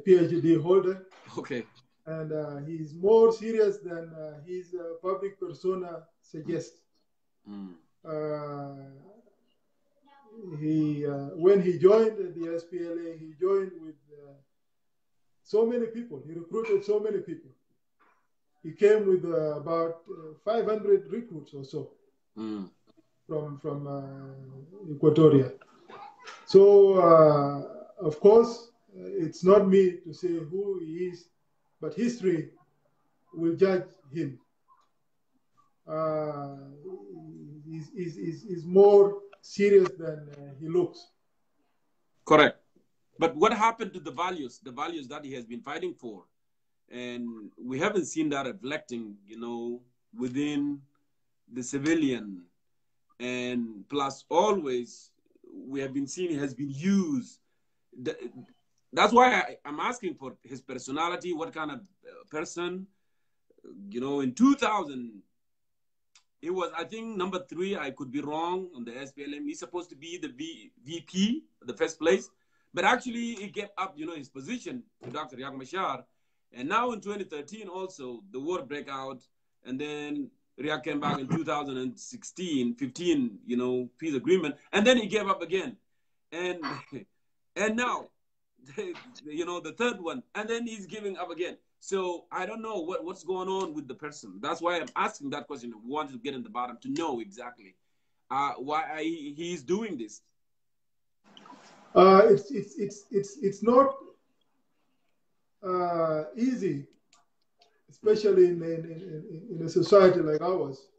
PhD holder. Okay. And he's more serious than his public persona suggests. When he joined the SPLA, he joined with so many people. He recruited so many people. He came with about 500 recruits or so from Equatoria. So, of course, it's not me to say who he is, but history will judge him. He's more serious than he looks. Correct. But what happened to the values that he has been fighting for? And we haven't seen that reflecting, within the civilian. And plus, always, we have been seeing it has been used. That's why I'm asking for his personality, what kind of person. In 2000, it was, I think, number 3. I could be wrong on the SPLM. He's supposed to be the VP, the first place. But actually, he gave up, his position to Dr. Riek Machar. And now in 2013, also, the war broke out. And then Riek came back in 2016, 15, peace agreement. And then he gave up again. And now, the third one. And then he's giving up again. So I don't know what's going on with the person. That's why I'm asking that question. We wanted to get in the bottom to know exactly why he's doing this. It's not easy, especially in a society like ours,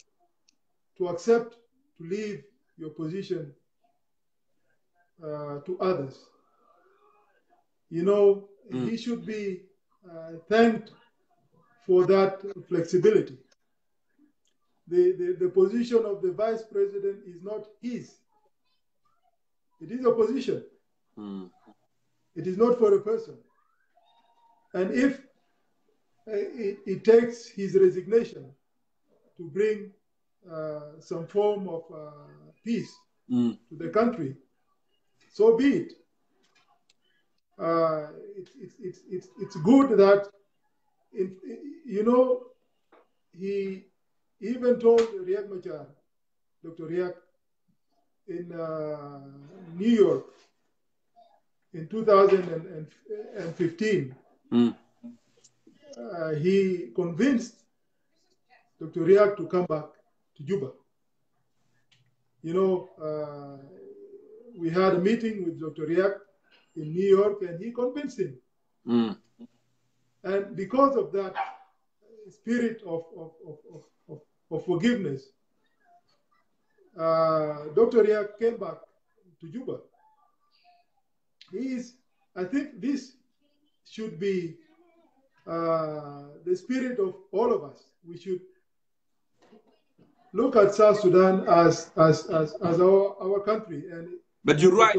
to accept to leave your position to others. He should be thanked for that flexibility. The position of the vice president is not his. It is a position. It is not for a person. And if it takes his resignation to bring some form of peace to the country, so be it. It's good that, he even told Riek Machar, Dr. Riek, in New York in 2015, he convinced Dr. Riek to come back to Juba. We had a meeting with Dr. Riek in New York, and he convinced him. And because of that spirit of forgiveness, Dr. Riek came back to Juba. I think this should be the spirit of all of us. We should look at South Sudan as our country. But you're right.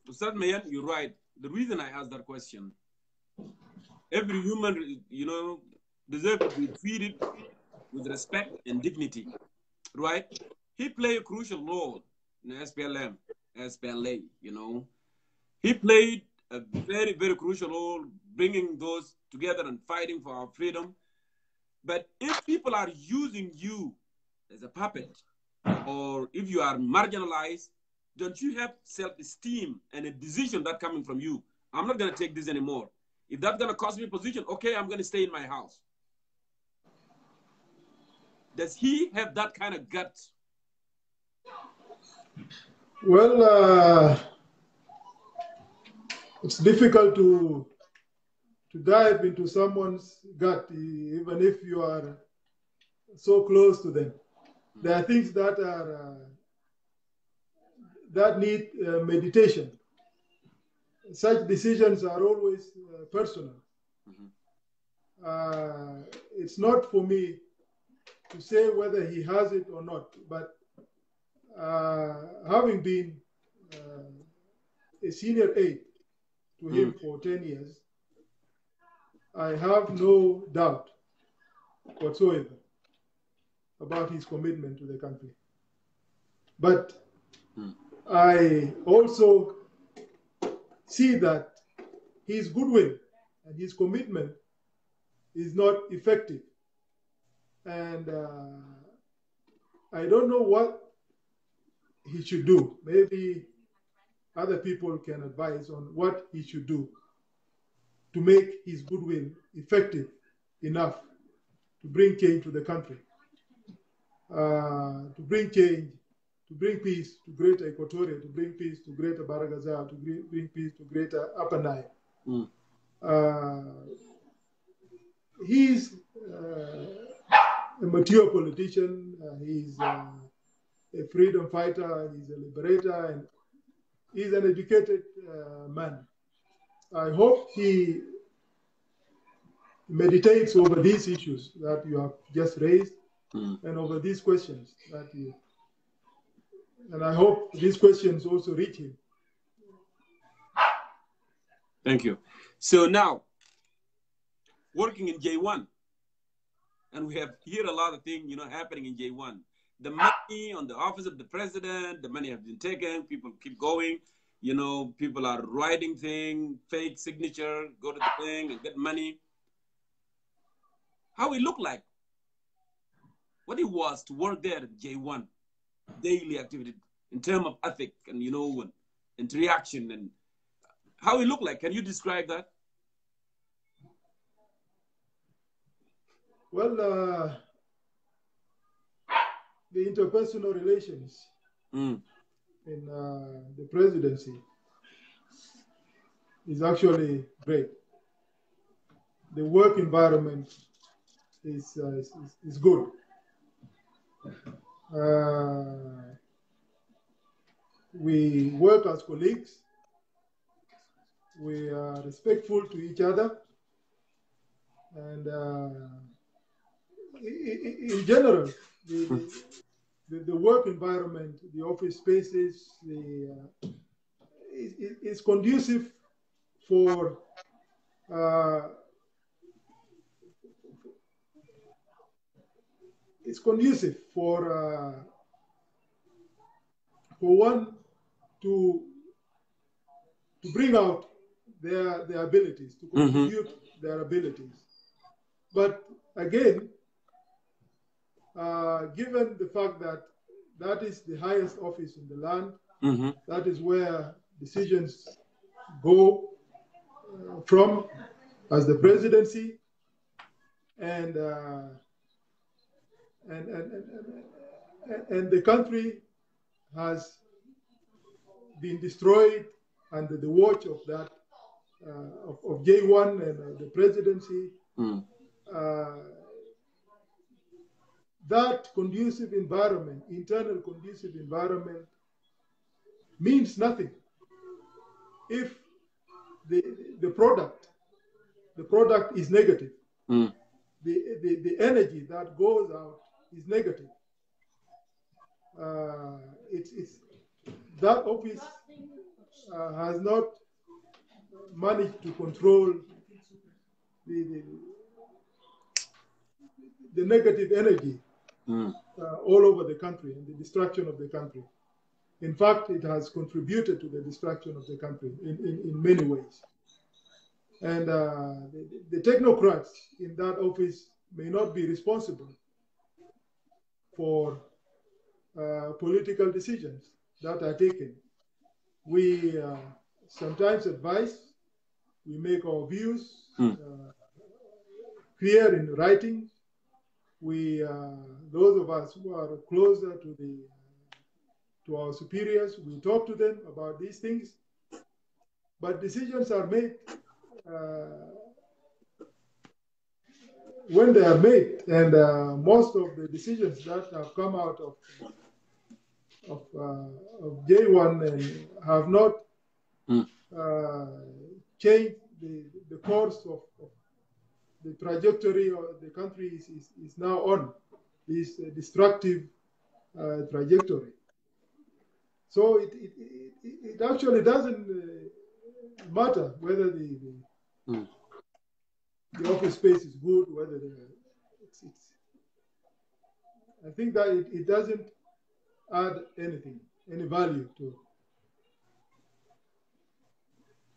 Ustad Mayen, you're right. The reason I asked that question, every human, deserves to be treated with respect and dignity, right? He played a crucial role in SPLM, SPLA, He played a very, very crucial role bringing those together and fighting for our freedom. But if people are using you as a puppet, or if you are marginalized, don't you have self-esteem and a decision that coming from you? I'm not going to take this anymore. If that's going to cost me a position, okay, I'm going to stay in my house. Does he have that kind of guts? Well, it's difficult to dive into someone's gut, even if you are so close to them. There are things that need meditation. Such decisions are always personal. It's not for me to say whether he has it or not, but having been a senior aide to him for 10 years, I have no doubt whatsoever about his commitment to the country. But I also see that his goodwill and his commitment is not effective. And I don't know what he should do. Maybe other people can advise on what he should do to make his goodwill effective enough to bring change to the country, to bring change, to bring peace to Greater Equatoria, to bring peace to Greater Baragazal, to bring peace to Greater Upper Nile. He's a mature politician, he's a freedom fighter, he's a liberator, and he's an educated man. I hope he meditates over these issues that you have just raised and over these questions that you, and I hope these questions also reach him. Thank you. So now, working in J1, and we have heard a lot of things, you know, happening in J1. The money on the office of the president, the money has been taken, people keep going, you know, people are writing things, fake signature, go to the thing and get money. How it looked like, what it was to work there at J1, daily activity in terms of ethic and, you know, and interaction, and how it looked like. Can you describe that? Well, the interpersonal relations in the presidency is actually great. The work environment is good. We work as colleagues. We are respectful to each other. And in general, the work environment, the office spaces, is conducive for one to bring out their abilities, to contribute their abilities. But again, given the fact that that is the highest office in the land, that is where decisions go from as the presidency, and the country has been destroyed under the watch of that of J1 and the presidency. That conducive environment, internal conducive environment, means nothing if the product is negative. The energy that goes out is negative. It's that office has not managed to control the negative energy all over the country and the destruction of the country. In fact, it has contributed to the destruction of the country in many ways. And the technocrats in that office may not be responsible for political decisions that are taken. We sometimes advise, we make our views clear in writing. We, those of us who are closer to our superiors, we talk to them about these things. But decisions are made when they are made, and most of the decisions that have come out of J1 and have not changed the course of the trajectory of the country is now on this destructive trajectory. So it actually doesn't matter whether the office space is good, whether I think that it doesn't add anything, any value to it.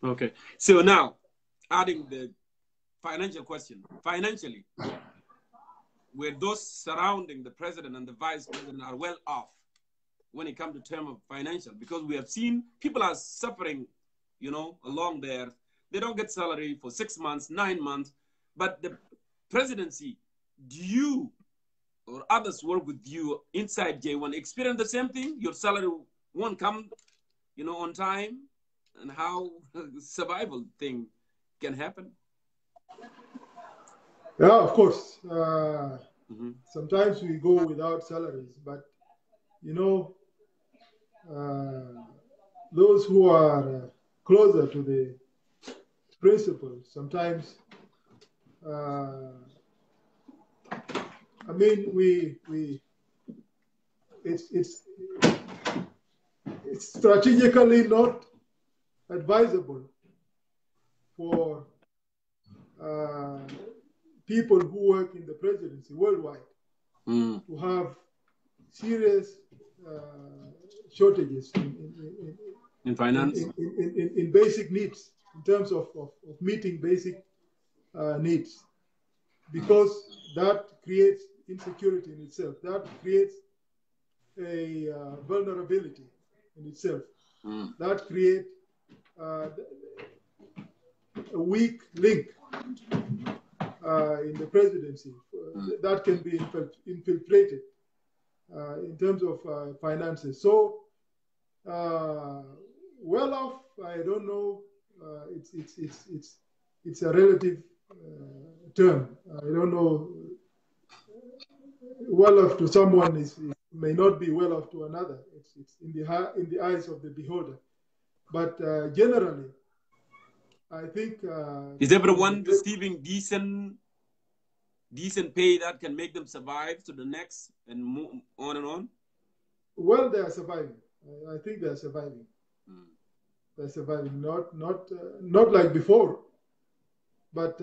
Okay. So now, adding the financial question. Financially, where those surrounding the president and the vice president are well off when it comes to term of financial, because we have seen people are suffering, you know, along there. They don't get salary for 6 months, 9 months, but the presidency, do you or others work with you inside J1 experience the same thing? Your salary won't come, you know, on time, and how survival thing can happen? Yeah, of course. Sometimes we go without salaries, but you know, those who are closer to the principle, sometimes, I mean, it's strategically not advisable for people who work in the presidency worldwide to have serious shortages in finance, in basic needs, in terms of meeting basic needs, because that creates insecurity in itself. That creates a vulnerability in itself. That creates a weak link in the presidency that can be infiltrated in terms of finances. So, well off, I don't know. It's a relative term. I don't know. Well off to someone may not be well off to another. It's in the eyes of the beholder. But generally, I think is everyone receiving decent pay that can make them survive to the next and move on and on? Well, they are surviving. I think they are surviving. They're surviving. Not like before, but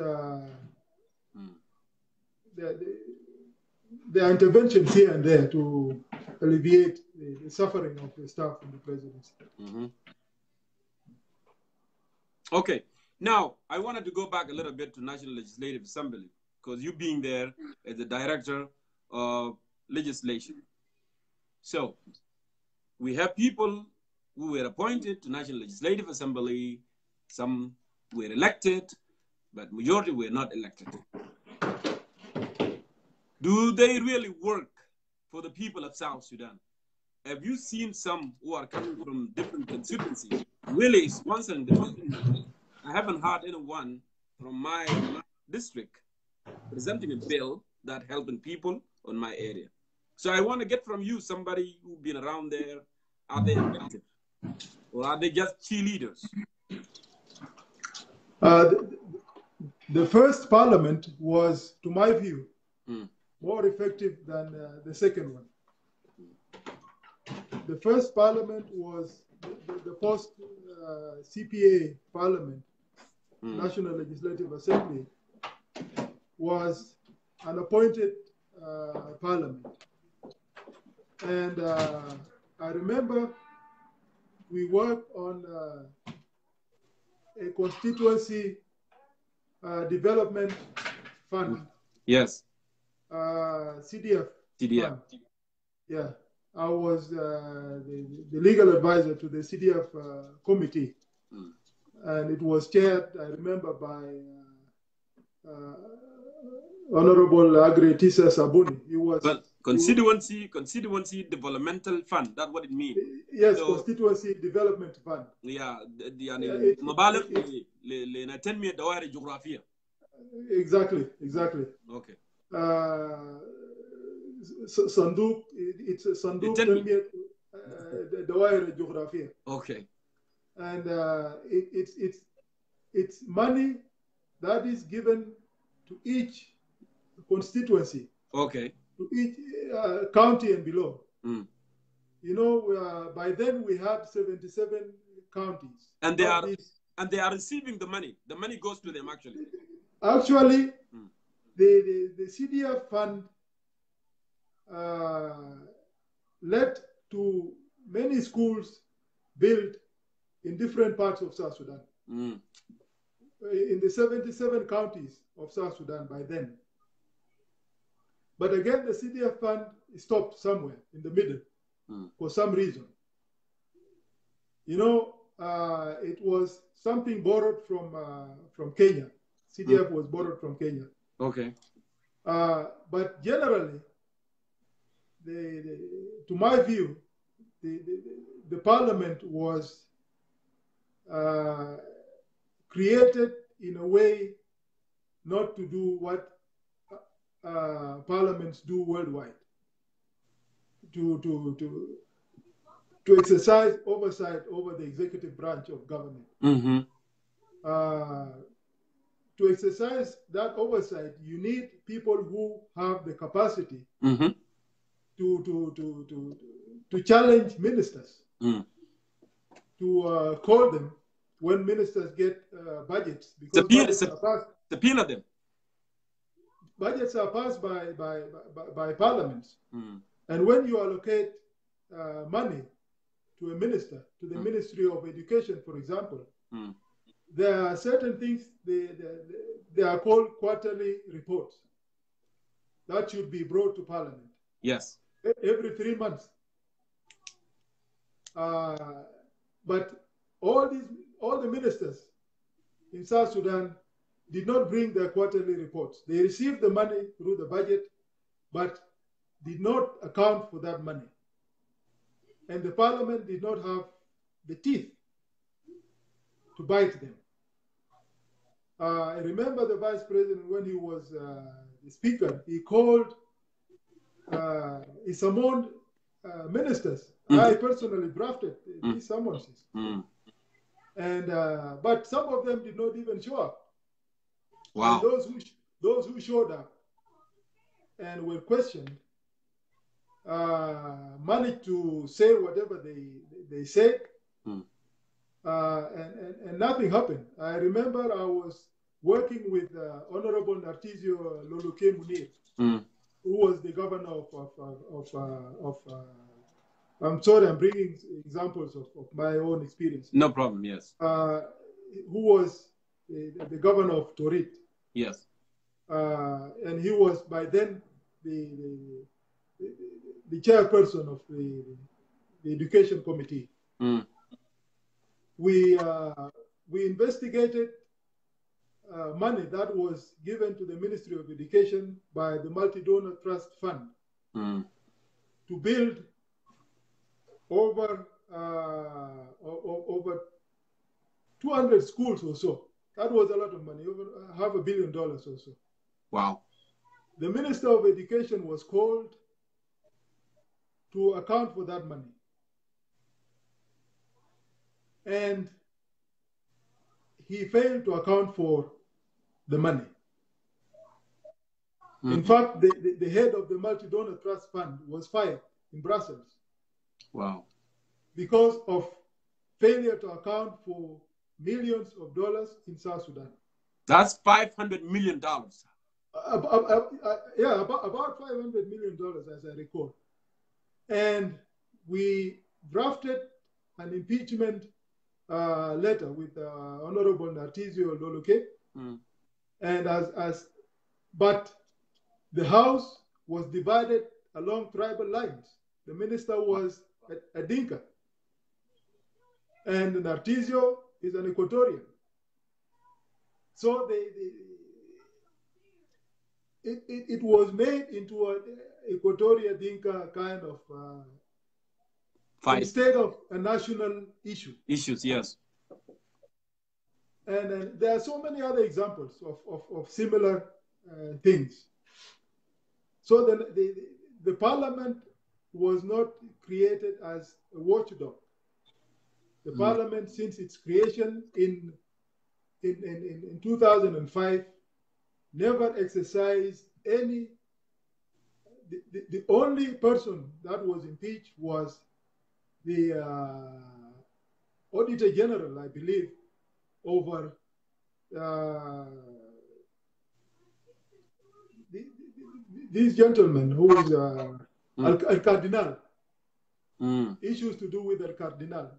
there are interventions here and there to alleviate the suffering of the staff in the presidency. Okay. Now, I wanted to go back a little bit to National Legislative Assembly, because you being there as the director of legislation. So, we have people who were appointed to National Legislative Assembly. Some were elected, but majority were not elected. Do they really work for the people of South Sudan? Have you seen some who are coming from different constituencies really sponsoring the people? I haven't heard anyone from my district presenting a bill that helping people on my area. So I want to get from you somebody who's been around there. Are they effective? Or are they just cheerleaders? The first parliament was, to my view, more effective than the second one. The first parliament was the post CPA parliament, National Legislative Assembly, was an appointed parliament. And I remember we worked on a constituency development fund. Yes. CDF. CDF. Fund. Yeah. I was the legal advisor to the CDF committee. And it was chaired, I remember, by Honorable Agri Tisa Sabuni. He was. But constituency developmental fund, that's what it means. Yes, so, constituency development fund. Yeah, exactly. Okay. Sanduk, it's a Sanduk Dawaira Geografia. Okay. And it's money that is given to each constituency. Okay. To each county and below. You know, by then we had 77 counties. And they are And they are receiving the money. The money goes to them, actually. Actually, the CDF fund led to many schools built in different parts of South Sudan. In the 77 counties of South Sudan by then. But again, the CDF fund stopped somewhere in the middle for some reason. You know, it was something borrowed from Kenya. CDF was borrowed from Kenya. Okay. But generally, to my view, the parliament was created in a way not to do what parliaments do worldwide, to exercise oversight over the executive branch of government. To exercise that oversight, you need people who have the capacity to challenge ministers, to call them when ministers get budgets, because subpoena them. Budgets are passed by parliaments, and when you allocate money to a minister, to the Ministry of Education, for example, there are certain things they are called quarterly reports that should be brought to parliament. Yes. Every 3 months. But all the ministers in South Sudan did not bring their quarterly reports. They received the money through the budget, but did not account for that money. And the parliament did not have the teeth to bite them. I remember the vice president, when he was the speaker, he called, he summoned ministers. I personally drafted these summonses. And but some of them did not even show up. Wow. And those who showed up and were questioned managed to say whatever they said, and nothing happened. I remember I was working with Honorable Narcisio Loluke Munir, who was the governor of I'm sorry, I'm bringing examples of my own experience. No problem, yes. Who was the governor of Torit. Yes. And he was by then the chairperson of the education committee. We investigated money that was given to the Ministry of Education by the Multi-Donor Trust Fund to build over 200 schools or so. That was a lot of money, over $500 million or so. Wow. The Minister of Education was called to account for that money. And he failed to account for the money. In fact, the head of the Multi-Donor Trust Fund was fired in Brussels. Wow. Because of failure to account for millions of dollars in South Sudan. That's $500 million. Yeah, about $500 million, as I recall. And we drafted an impeachment letter with Honorable Narcisio Loluke. And but the House was divided along tribal lines. The minister was a Dinka. And Narcisio is an Equatorian. So it was made into an Equatorial Dinka kind of fight instead of a national issue. Issues, yes. And there are so many other examples of similar things. So the parliament was not created as a watchdog. The parliament, since its creation in 2005, never exercised any. The only person that was impeached was the Auditor General, I believe, over these gentlemen who is Al Cardinal. Issues to do with Al Cardinal.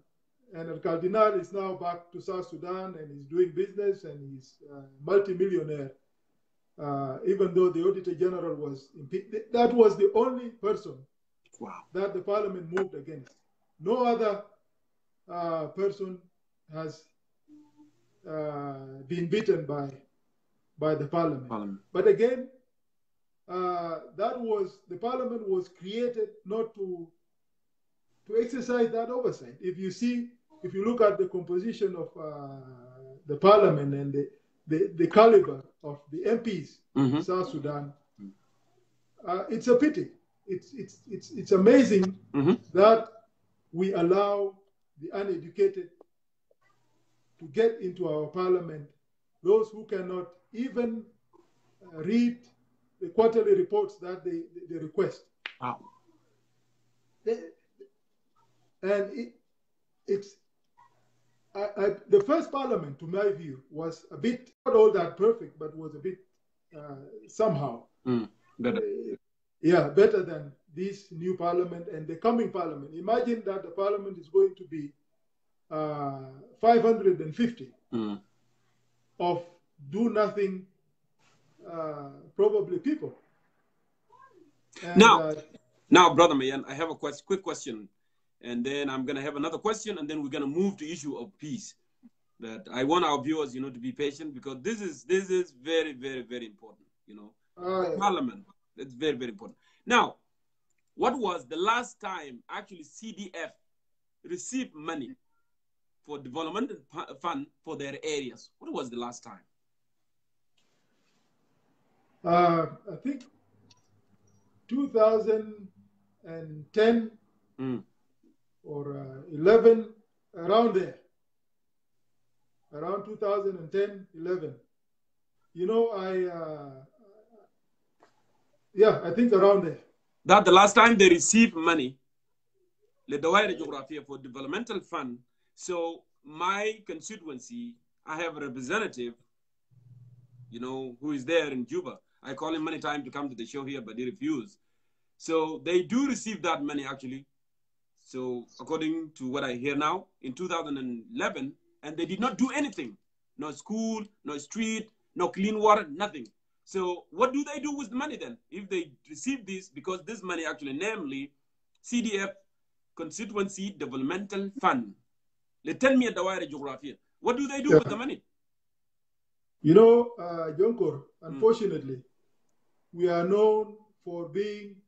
And Al Cardinal is now back to South Sudan and is doing business and he's multi-millionaire. Even though the Auditor General was impeached. That was the only person that the parliament moved against. No other person has been beaten by the parliament. But again, the parliament was created not to exercise that oversight. If you look at the composition of the parliament and the caliber of the MPs in South Sudan, it's a pity. It's amazing that we allow the uneducated to get into our parliament, those who cannot even read the quarterly reports that they request. Wow. And the first parliament, to my view, was a bit, not all that perfect, but was a bit somehow better. Better than this new parliament and the coming parliament. Imagine that the parliament is going to be 550 of do nothing, probably people. And, now, Brother Mayen, I have a quick question. And then I'm going to have another question, and then we're going to move to issue of peace. That I want our viewers, to be patient, because this is very, very, very important. Parliament. It's very, very important. Now, what was the last time actually CDF received money for development fund for their areas? What was the last time? I think 2010. Or 11, around there, around 2010, 11. I think around there. That the last time they received money, the Dawai Geography for Developmental Fund. So my constituency, I have a representative, who is there in Juba. I call him many times to come to the show here, but he refused. So they do receive that money actually. So according to what I hear now, in 2011, and they did not do anything. No school, no street, no clean water, nothing. So what do they do with the money then? If they receive this, because this money actually, namely CDF, Constituency Developmental Fund. Tell me at the geography. What do they do with the money? Jongkor, unfortunately, we are known for being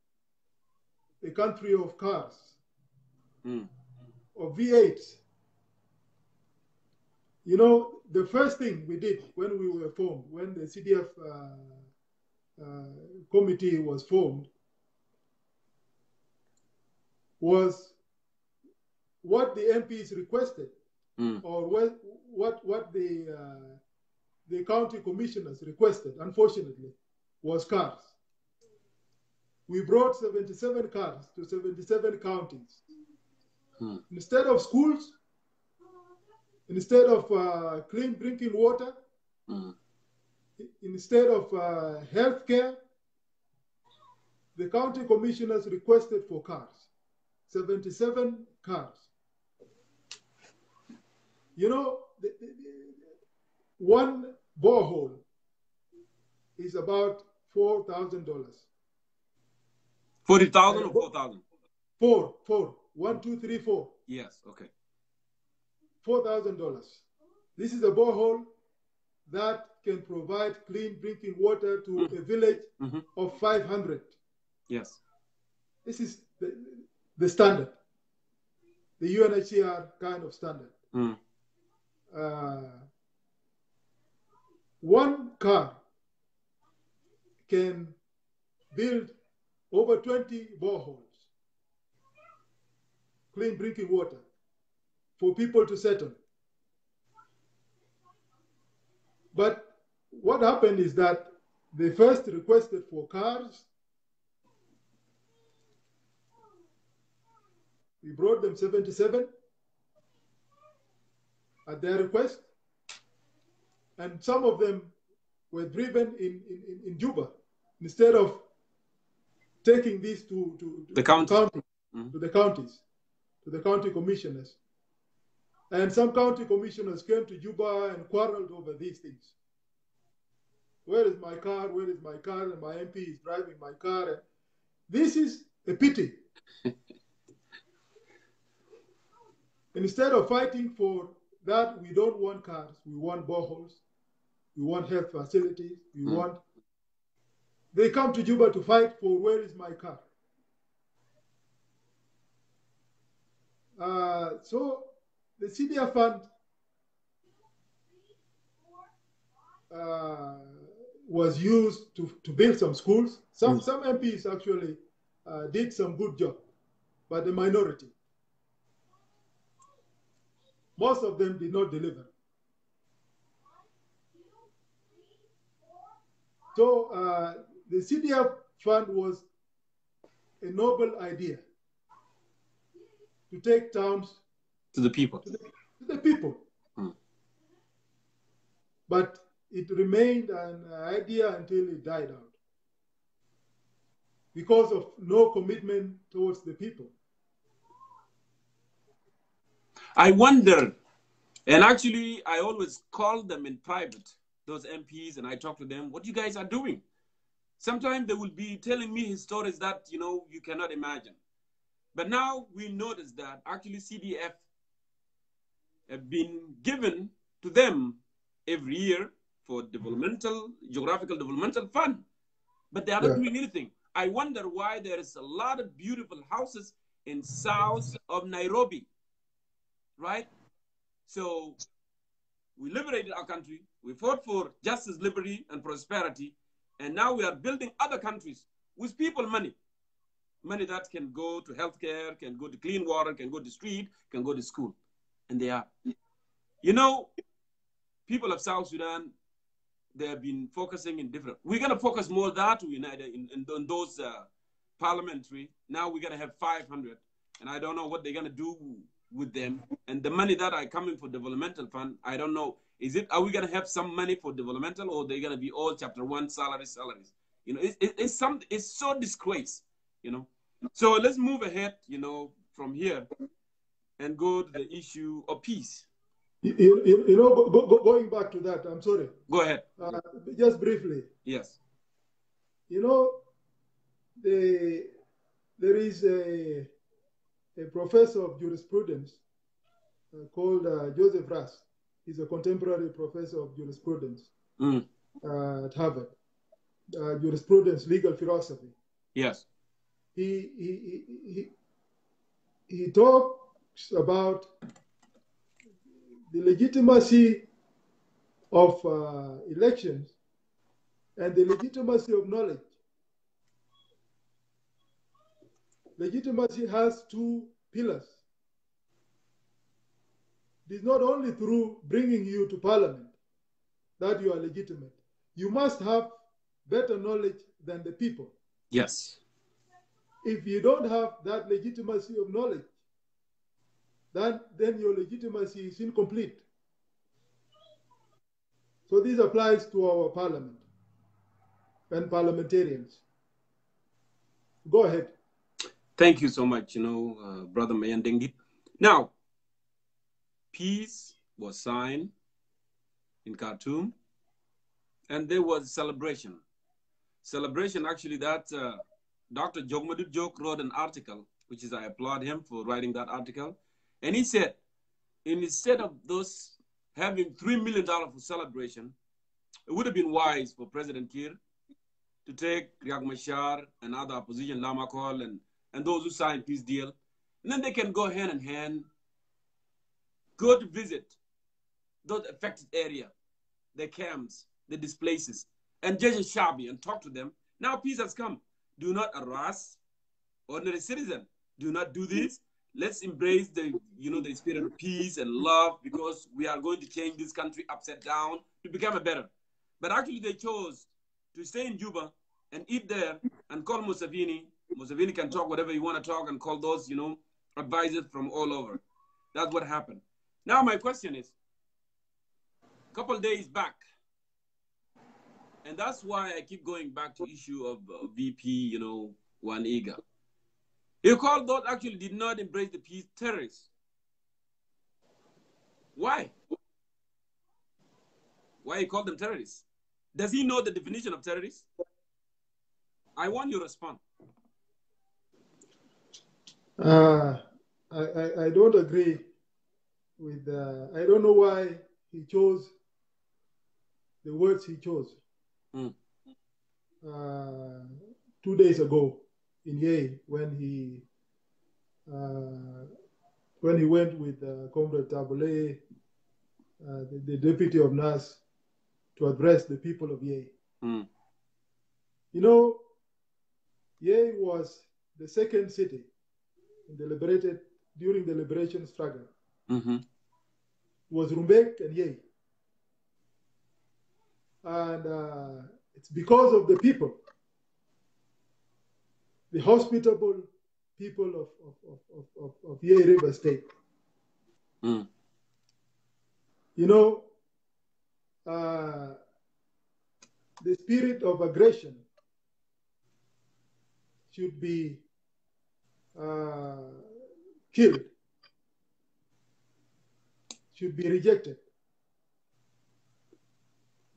a country of cars. Of V8s. The first thing we did when we were formed, when the CDF committee was formed, was what the MPs requested, or what the county commissioners requested, unfortunately, was cars. We brought 77 cars to 77 counties. Instead of schools, instead of clean drinking water, instead of health care, the county commissioners requested for cars, 77 cars. One borehole is about $4,000. 40,000 or 4,000? Four. 1, 2, 3, 4. Yes, okay. $4,000. This is a borehole that can provide clean drinking water to a village of 500. Yes. This is the standard, the UNHCR kind of standard. One car can build over 20 boreholes, clean drinking water for people to settle. But what happened is that they first requested for cars. We brought them 77 at their request. And some of them were driven in Juba instead of taking this to the county. To the counties, to the county commissioners. And some county commissioners came to Juba and quarreled over these things. Where is my car? Where is my car? And my MP is driving my car. And this is a pity. Instead of fighting for that, we don't want cars. We want boreholes. We want health facilities. We want... They come to Juba to fight for where is my car. So the CDF fund was used to build some schools. Some MPs actually did some good job, but the minority. Most of them did not deliver. So the CDF fund was a noble idea to take towns to the people. To the people. But it remained an idea until it died out because of no commitment towards the people. I wonder, and actually I always call them in private, those MPs, and I talk to them, what you guys are doing. Sometimes they will be telling me stories that, you know, you cannot imagine. But now we notice that actually CDF have been given to them every year for developmental, geographical developmental fund, but they are not doing anything. I wonder why there is a lot of beautiful houses in south of Nairobi, right? So we liberated our country, we fought for justice, liberty, and prosperity, and now we are building other countries with people money. Money that can go to healthcare, can go to clean water, can go to street, can go to school. And they are. You know, people of South Sudan, they have been focusing in different. We're going to focus more that in those parliamentary. Now we're going to have 500. And I don't know what they're going to do with them. And the money that are coming for developmental fund, I don't know. Are we going to have some money for developmental, or they're going to be all chapter 1 salaries? You know, it's so disgrace, you know. So let's move ahead, you know, from here and go to the issue of peace. You know, going back to that, I'm sorry. Go ahead. Just briefly. Yes. You know, there is a professor of jurisprudence called Joseph Ras. He's a contemporary professor of jurisprudence at Harvard. Jurisprudence, legal philosophy. Yes. He talks about the legitimacy of elections and the legitimacy of knowledge. Legitimacy has two pillars. It is not only through bringing you to parliament that you are legitimate. You must have better knowledge than the people. Yes. If you don't have that legitimacy of knowledge, then your legitimacy is incomplete. So this applies to our parliament and parliamentarians. Go ahead. Thank you so much, you know, Brother Mayen Dengdit. Now, peace was signed in Khartoum, and there was celebration. Celebration, actually, that Dr. Jogmadut Jok wrote an article, which is, I applaud him for writing that article. And he said, instead of those having $3 million for celebration, it would have been wise for President Kiir to take Riek Machar and other opposition, Lamakol, and those who signed peace deal. And then they can go hand in hand, go to visit those affected area, the camps, the displaces, and judge Shabi and talk to them. Now peace has come. Do not harass ordinary citizen. Do not do this. Let's embrace the spirit of peace and love, because we are going to change this country upside down to become a better. But actually they chose to stay in Juba and eat there and call Museveni. Museveni can talk whatever you want to talk and call those, you know, advisors from all over. That's what happened. Now my question is, couple days back, and that's why I keep going back to issue of VP, you know, Wani Igga. He called those actually did not embrace the peace terrorists. Why? Why he called them terrorists? Does he know the definition of terrorists? I want you to respond. I don't agree with, I don't know why he chose the words he chose. 2 days ago in Ye, when he went with Comrade Tabule, the deputy of NAS, to address the people of Ye. You know, Ye was the second city in during the liberation struggle. Was Rumbek and Ye. And it's because of the people, the hospitable people of Ye River State. You know, the spirit of aggression should be killed, should be rejected.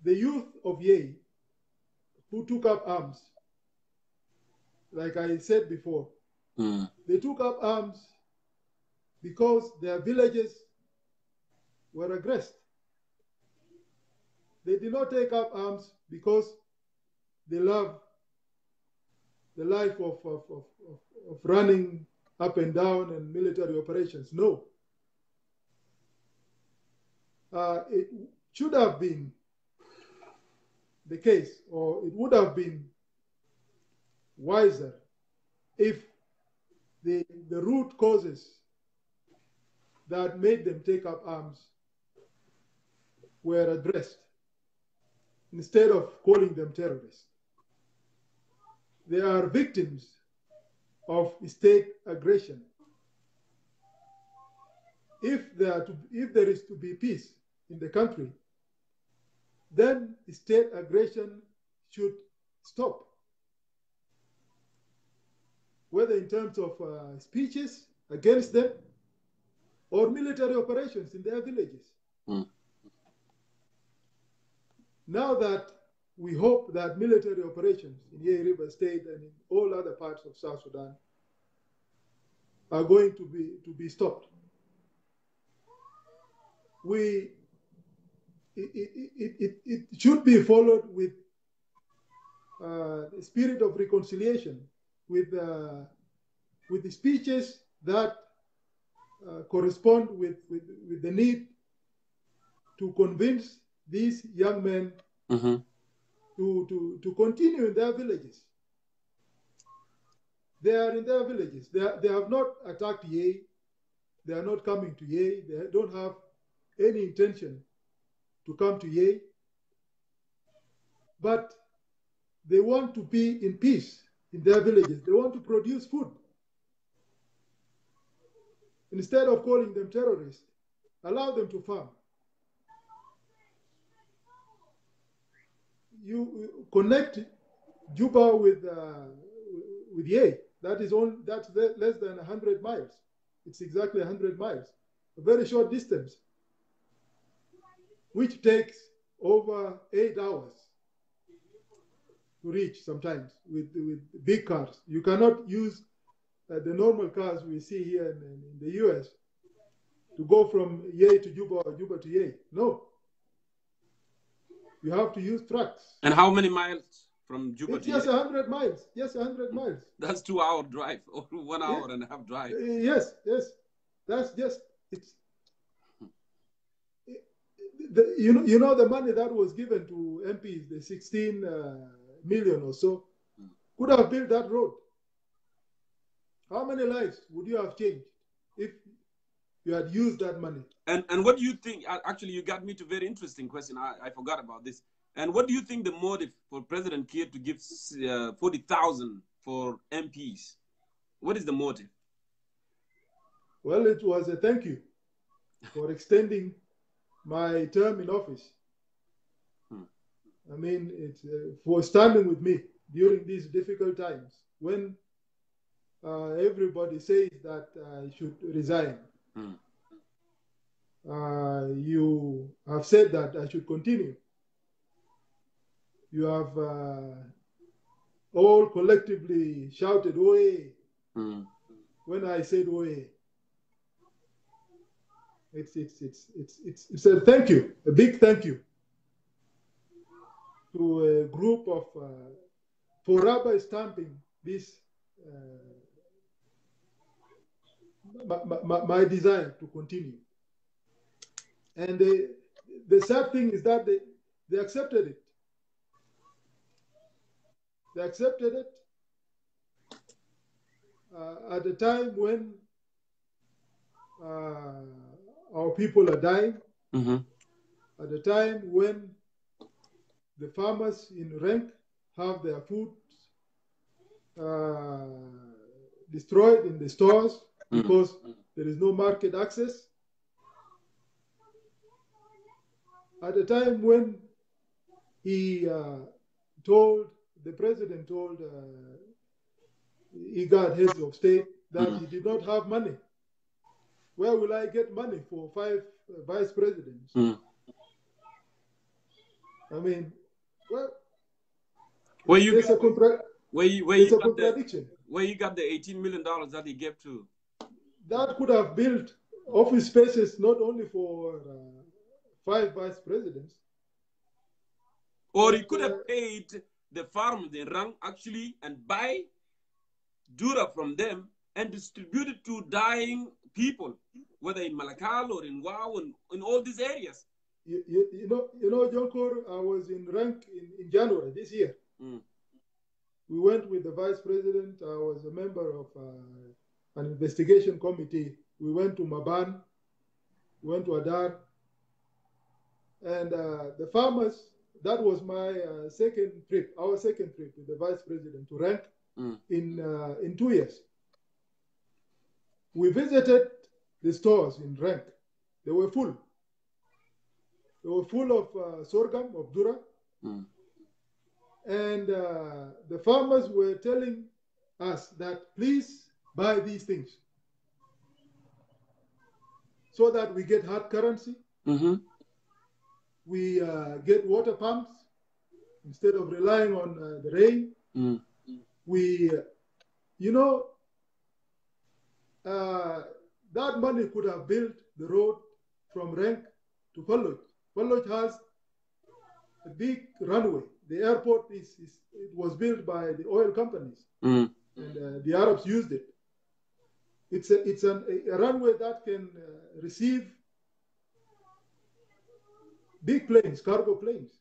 The youth of Ye who took up arms, like I said before, they took up arms because their villages were aggressed. They did not take up arms because they love the life of running up and down and military operations. No. It should have been the case, or it would have been wiser if the root causes that made them take up arms were addressed instead of calling them terrorists. They are victims of state aggression. If there is to be peace in the country, then state aggression should stop, whether in terms of speeches against them or military operations in their villages. Now that we hope that military operations in Ye River State and in all other parts of South Sudan are going to be stopped. It should be followed with the spirit of reconciliation, with the speeches that correspond with the need to convince these young men to continue in their villages. They are in their villages. They have not attacked Ye. They are not coming to Ye. They don't have any intention to come to Ye. But they want to be in peace in their villages. They want to produce food. Instead of calling them terrorists, allow them to farm. You connect Juba with Ye. That's less than 100 miles. It's exactly 100 miles, a very short distance, which takes over 8 hours to reach sometimes with big cars. You cannot use the normal cars we see here in the US to go from Ye to Juba or Juba to Ye. No. You have to use trucks. And how many miles from Juba to Ye? Just 100 miles. Yes, 100 miles. That's 2-hour drive or 1 hour and a half drive. Yes. That's just, you know the money that was given to MPs, the 16 million or so, could have built that road. How many lives would you have changed if you had used that money? And what do you think? Actually, you got me to a very interesting question. I forgot about this. And what do you think the motive for President Kiir to give 40,000 for MPs? What is the motive? Well, it was a thank you for extending my term in office. I mean, it's for standing with me during these difficult times when everybody says that I should resign. You have said that I should continue. You have all collectively shouted "Oye" when I said "Oye." It's a thank you, a big thank you to a group of for rubber stamping this my desire to continue. And the sad thing is that they accepted it. They accepted it at a time when our people are dying, at a time when the farmers in rank have their food destroyed in the stores because there is no market access. At a time when the president told Igga heads of state that he did not have money. Where will I get money for 5 vice presidents? I mean, well, there's a contradiction. Where you got the $18 million that he gave to? That could have built office spaces not only for 5 vice presidents. Or he could have paid the farmers in rank actually and buy Dura from them and distribute it to dying people, whether in Malakal or in Wow and in all these areas. You know, Jongkor, I was in rank in January this year. We went with the vice president. I was a member of an investigation committee. We went to Maban, we went to Adar, and the farmers, that was my second trip, our second trip with the vice president to rank in 2 years. We visited the stores in rank. They were full. They were full of sorghum, of Dura. And the farmers were telling us that please buy these things so that we get hard currency. We get water pumps instead of relying on the rain. We, that money could have built the road from Renk to Paloj. Paloj has a big runway. The airport it was built by the oil companies, and the Arabs used it. It's a runway that can receive big planes, cargo planes.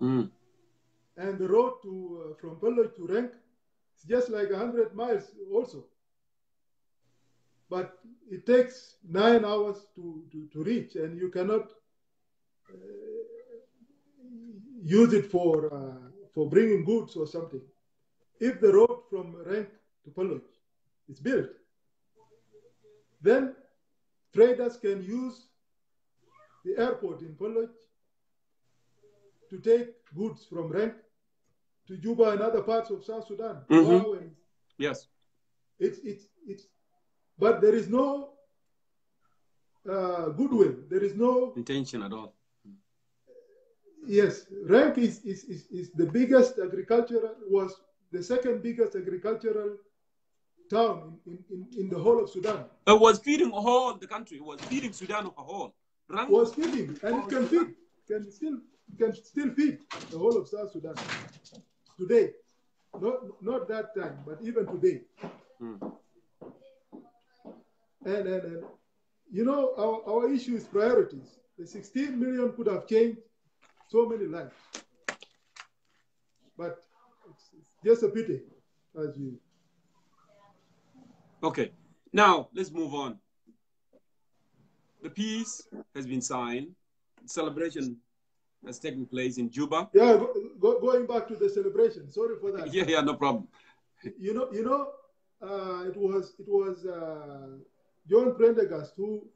And the road from Paloj to Renk is just like 100 miles also. But it takes 9 hours to reach, and you cannot use it for bringing goods or something. If the road from Renk to Paloj is built, then traders can use the airport in Paloj to take goods from Renk to Juba and other parts of South Sudan. Yes. But there is no goodwill. There is no intention at all. Yes, Renk is the biggest agricultural, was the second biggest agricultural town in the whole of Sudan. It was feeding all the country. It was feeding Sudan of a whole. Rank was feeding, and it can feed, can still feed the whole of South Sudan today. Not that time, but even today. And our issue is priorities. The 16 million could have changed so many lives, but it's just a pity, as you. Okay, now let's move on. The peace has been signed. Celebration has taken place in Juba. Yeah, going back to the celebration. Sorry for that. Yeah, no problem. It was John Prendergast who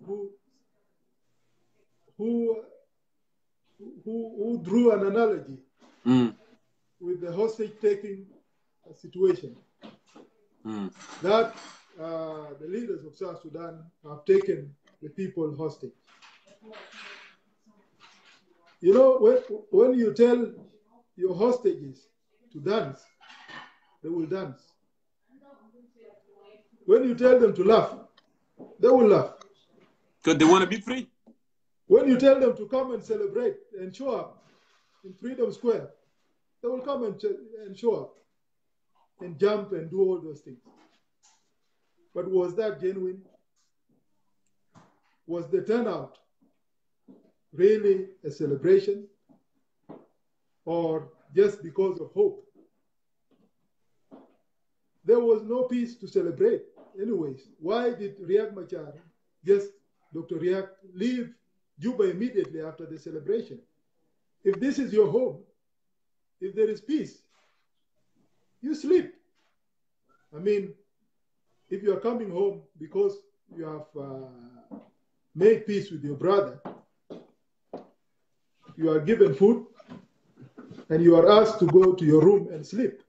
drew an analogy with the hostage-taking situation. That the leaders of South Sudan have taken the people hostage. You know, when you tell your hostages to dance, they will dance. When you tell them to laugh, they will laugh. Because they want to be free. When you tell them to come and celebrate and show up in Freedom Square, they will come and show up and jump and do all those things. But was that genuine? Was the turnout really a celebration, or just because of hope? There was no peace to celebrate anyways. Why did Riek Machar, Dr. Riek, leave Juba immediately after the celebration? If this is your home, if there is peace, you sleep. I mean, if you are coming home because you have made peace with your brother, you are given food, and you are asked to go to your room and sleep.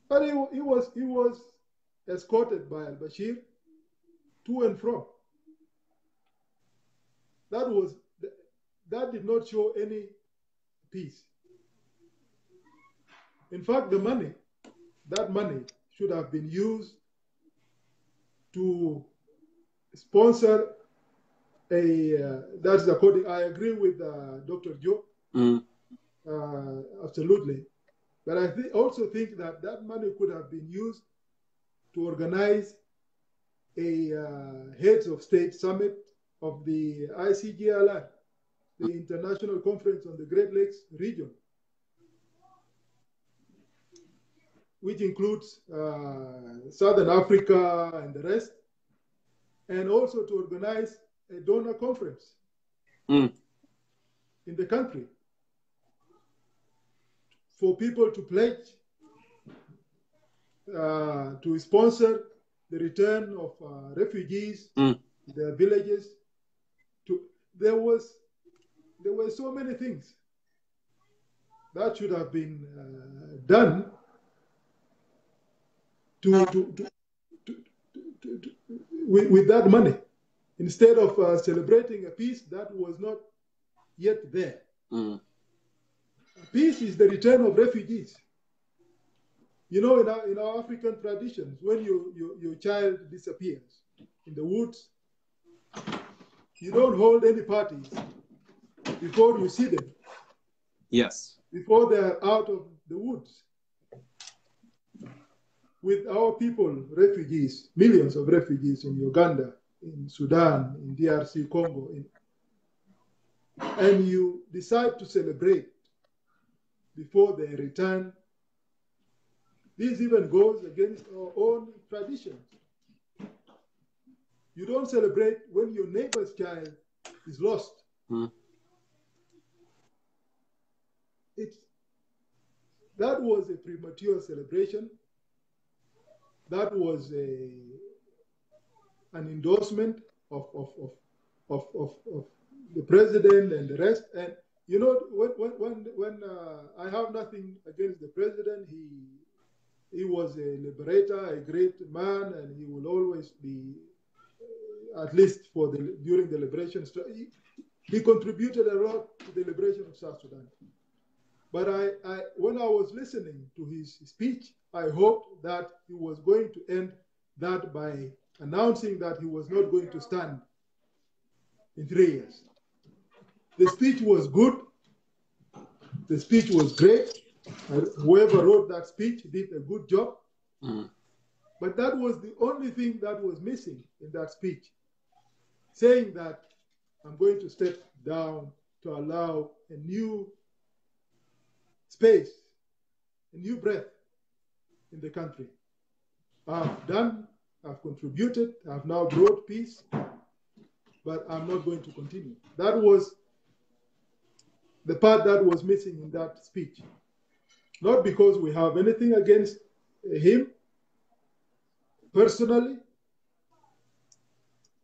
But he was escorted by al-Bashir to and from. That did not show any peace. In fact, that money should have been used to sponsor that's according, I agree with Dr. Joe, absolutely. But I also think that money could have been used to organize a heads of state summit of the ICGLR, the International Conference on the Great Lakes region, which includes Southern Africa and the rest, and also to organize a donor conference in the country for people to pledge to sponsor the return of refugees to their villages. There were so many things that should have been done with that money, instead of celebrating a peace that was not yet there. Peace is the return of refugees. You know, in our African traditions, when your child disappears in the woods, you don't hold any parties before you see them. Yes. Before they are out of the woods. With our people, refugees, millions of refugees in Uganda, in Sudan, in DRC, Congo, and you decide to celebrate before they return. This even goes against our own traditions. You don't celebrate when your neighbor's child is lost. That was a premature celebration. That was an endorsement of the president and the rest. And you know, when I have nothing against the president, he was a liberator, a great man, and he will always be, at least during the liberation. He contributed a lot to the liberation of South Sudan. But when I was listening to his speech, I hoped that he was going to end that by announcing that he was not going to stand in 3 years. The speech was good. The speech was great. Whoever wrote that speech did a good job. But that was the only thing that was missing in that speech, saying that I'm going to step down to allow a new space, a new breath in the country. I've contributed, I've now brought peace, but I'm not going to continue. That was the part that was missing in that speech. Not because we have anything against him personally,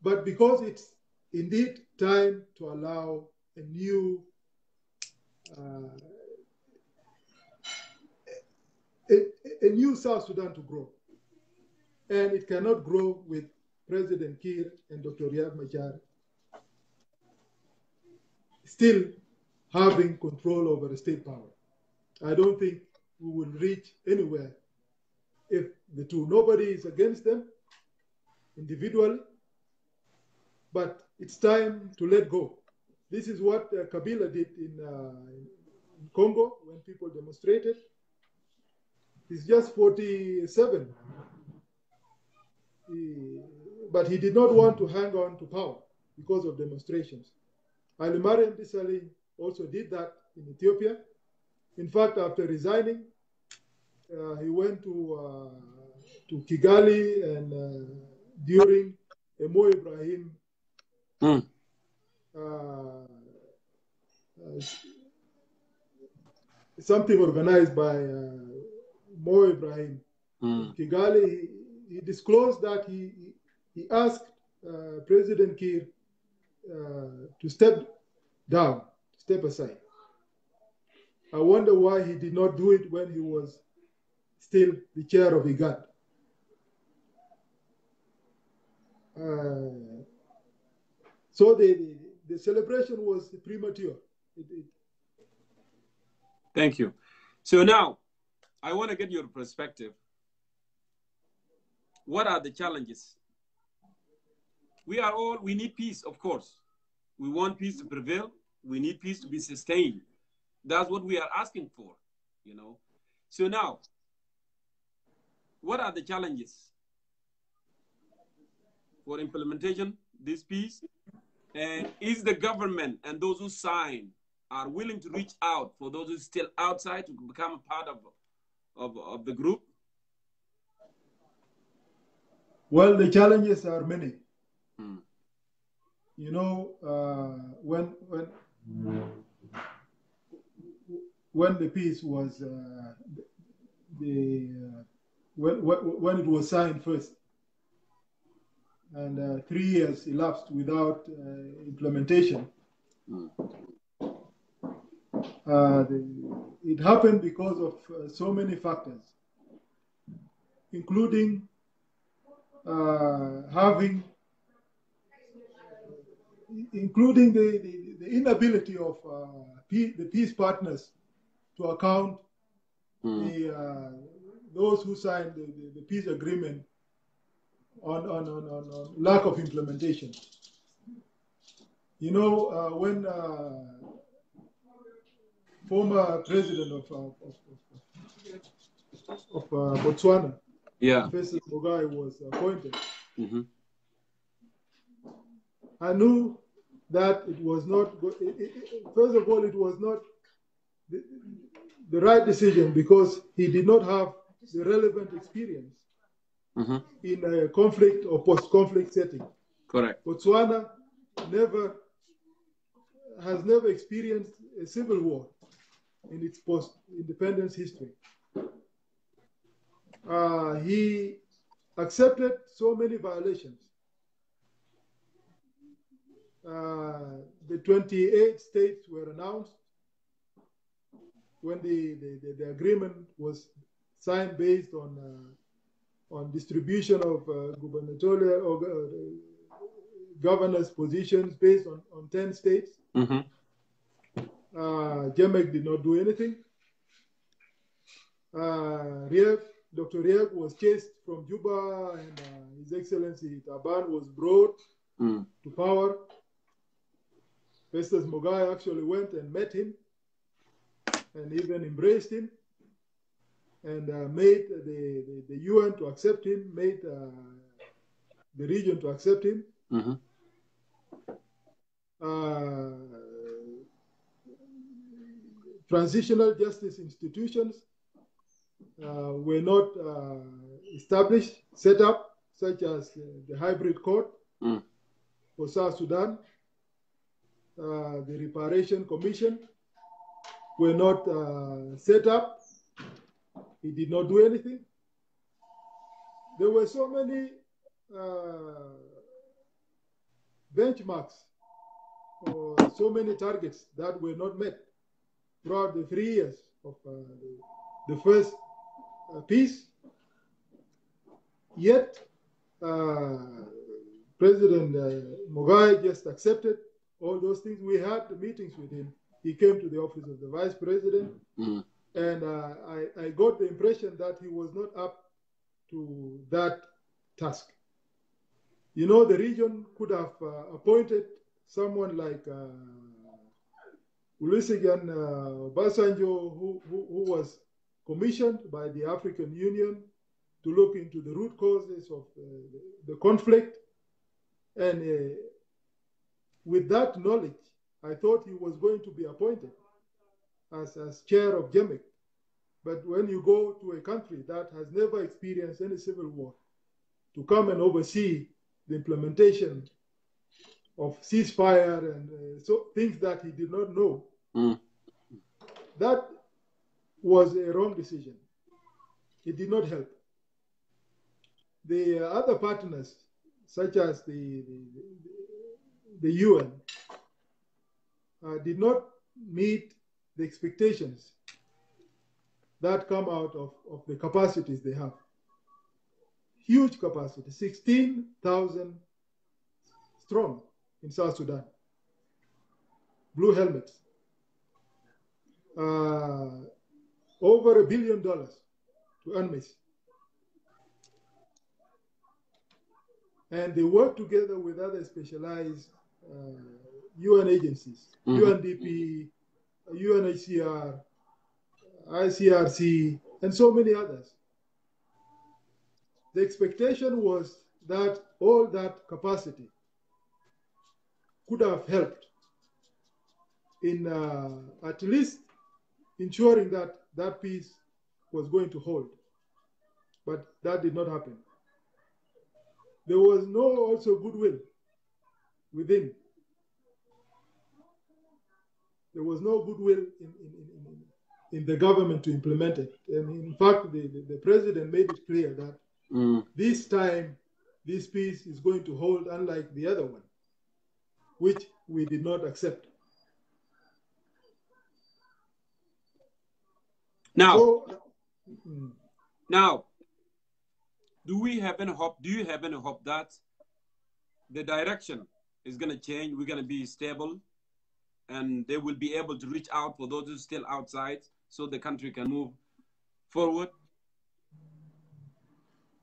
but because it's indeed time to allow a new a new South Sudan to grow. And it cannot grow with President Kiir and Dr. Riek Machar still having control over the state power. I don't think we will reach anywhere if the two, nobody is against them individually, but it's time to let go. This is what Kabila did in Congo when people demonstrated. He's just 47, but he did not want to hang on to power because of demonstrations. Ali Mariam Desalegn also did that in Ethiopia. In fact, after resigning, he went to Kigali, and during a Mo Ibrahim something organized by Mo Ibrahim in Kigali, he disclosed that he asked President Kiir to step down, step aside. I wonder why he did not do it when he was still the chair of Igga. So the celebration was premature. Thank you. So now, I want to get your perspective. What are the challenges? We need peace, of course. We want peace to prevail. We need peace to be sustained. That's what we are asking for, you know. So now, what are the challenges for implementation this peace? And is the government and those who sign are willing to reach out for those who are still outside to become a part of the group? Well, the challenges are many. You know, when the peace was when it was signed first, and 3 years elapsed without implementation. It happened because of so many factors, including including the inability of the peace partners to account those who signed the peace agreement on lack of implementation. You know, when former president of Botswana, Festus Mogae, was appointed, I knew that it was not, first of all, it was not the right decision because he did not have the relevant experience in a conflict or post-conflict setting. Correct. Botswana has never experienced a civil war in its post-independence history. He accepted so many violations. The 28 states were announced when the agreement was signed based on distribution of gubernatorial or governors' positions based on 10 states. Jamek did not do anything. Dr. Riek was chased from Juba, and His Excellency Taban was brought to power. Festus Mogae actually went and met him and even embraced him, and made the UN to accept him, made the region to accept him. Transitional justice institutions were not established, set up, such as the hybrid court for South Sudan, the reparation commission were not set up. He did not do anything. There were so many benchmarks or so many targets that were not met. throughout the 3 years of the first peace. Yet, President Mugabe just accepted all those things. We had meetings with him. He came to the office of the vice president, and I got the impression that he was not up to that task. You know, the region could have appointed someone like Olusegun Obasanjo, who was commissioned by the African Union to look into the root causes of the conflict. And with that knowledge, I thought he was going to be appointed as chair of JEMIC. But when you go to a country that has never experienced any civil war, to come and oversee the implementation of ceasefire and so things that he did not know, that was a wrong decision. It did not help. The other partners, such as the UN, did not meet the expectations that come out of the capacities they have. Huge capacity, 16,000 strong in South Sudan. Blue helmets. Over $1 billion to UNMISS. And they work together with other specialized UN agencies, UNDP, UNHCR, ICRC, and so many others. The expectation was that all that capacity could have helped in at least ensuring that that peace was going to hold. But that did not happen. There was no also goodwill within. There was no goodwill in the government to implement it. And in fact, the president made it clear that this time, this peace is going to hold, unlike the other one, which we did not accept. Now, now, do we have any hope? Do you have any hope that the direction is going to change? We're going to be stable, and they will be able to reach out for those who are still outside, so the country can move forward?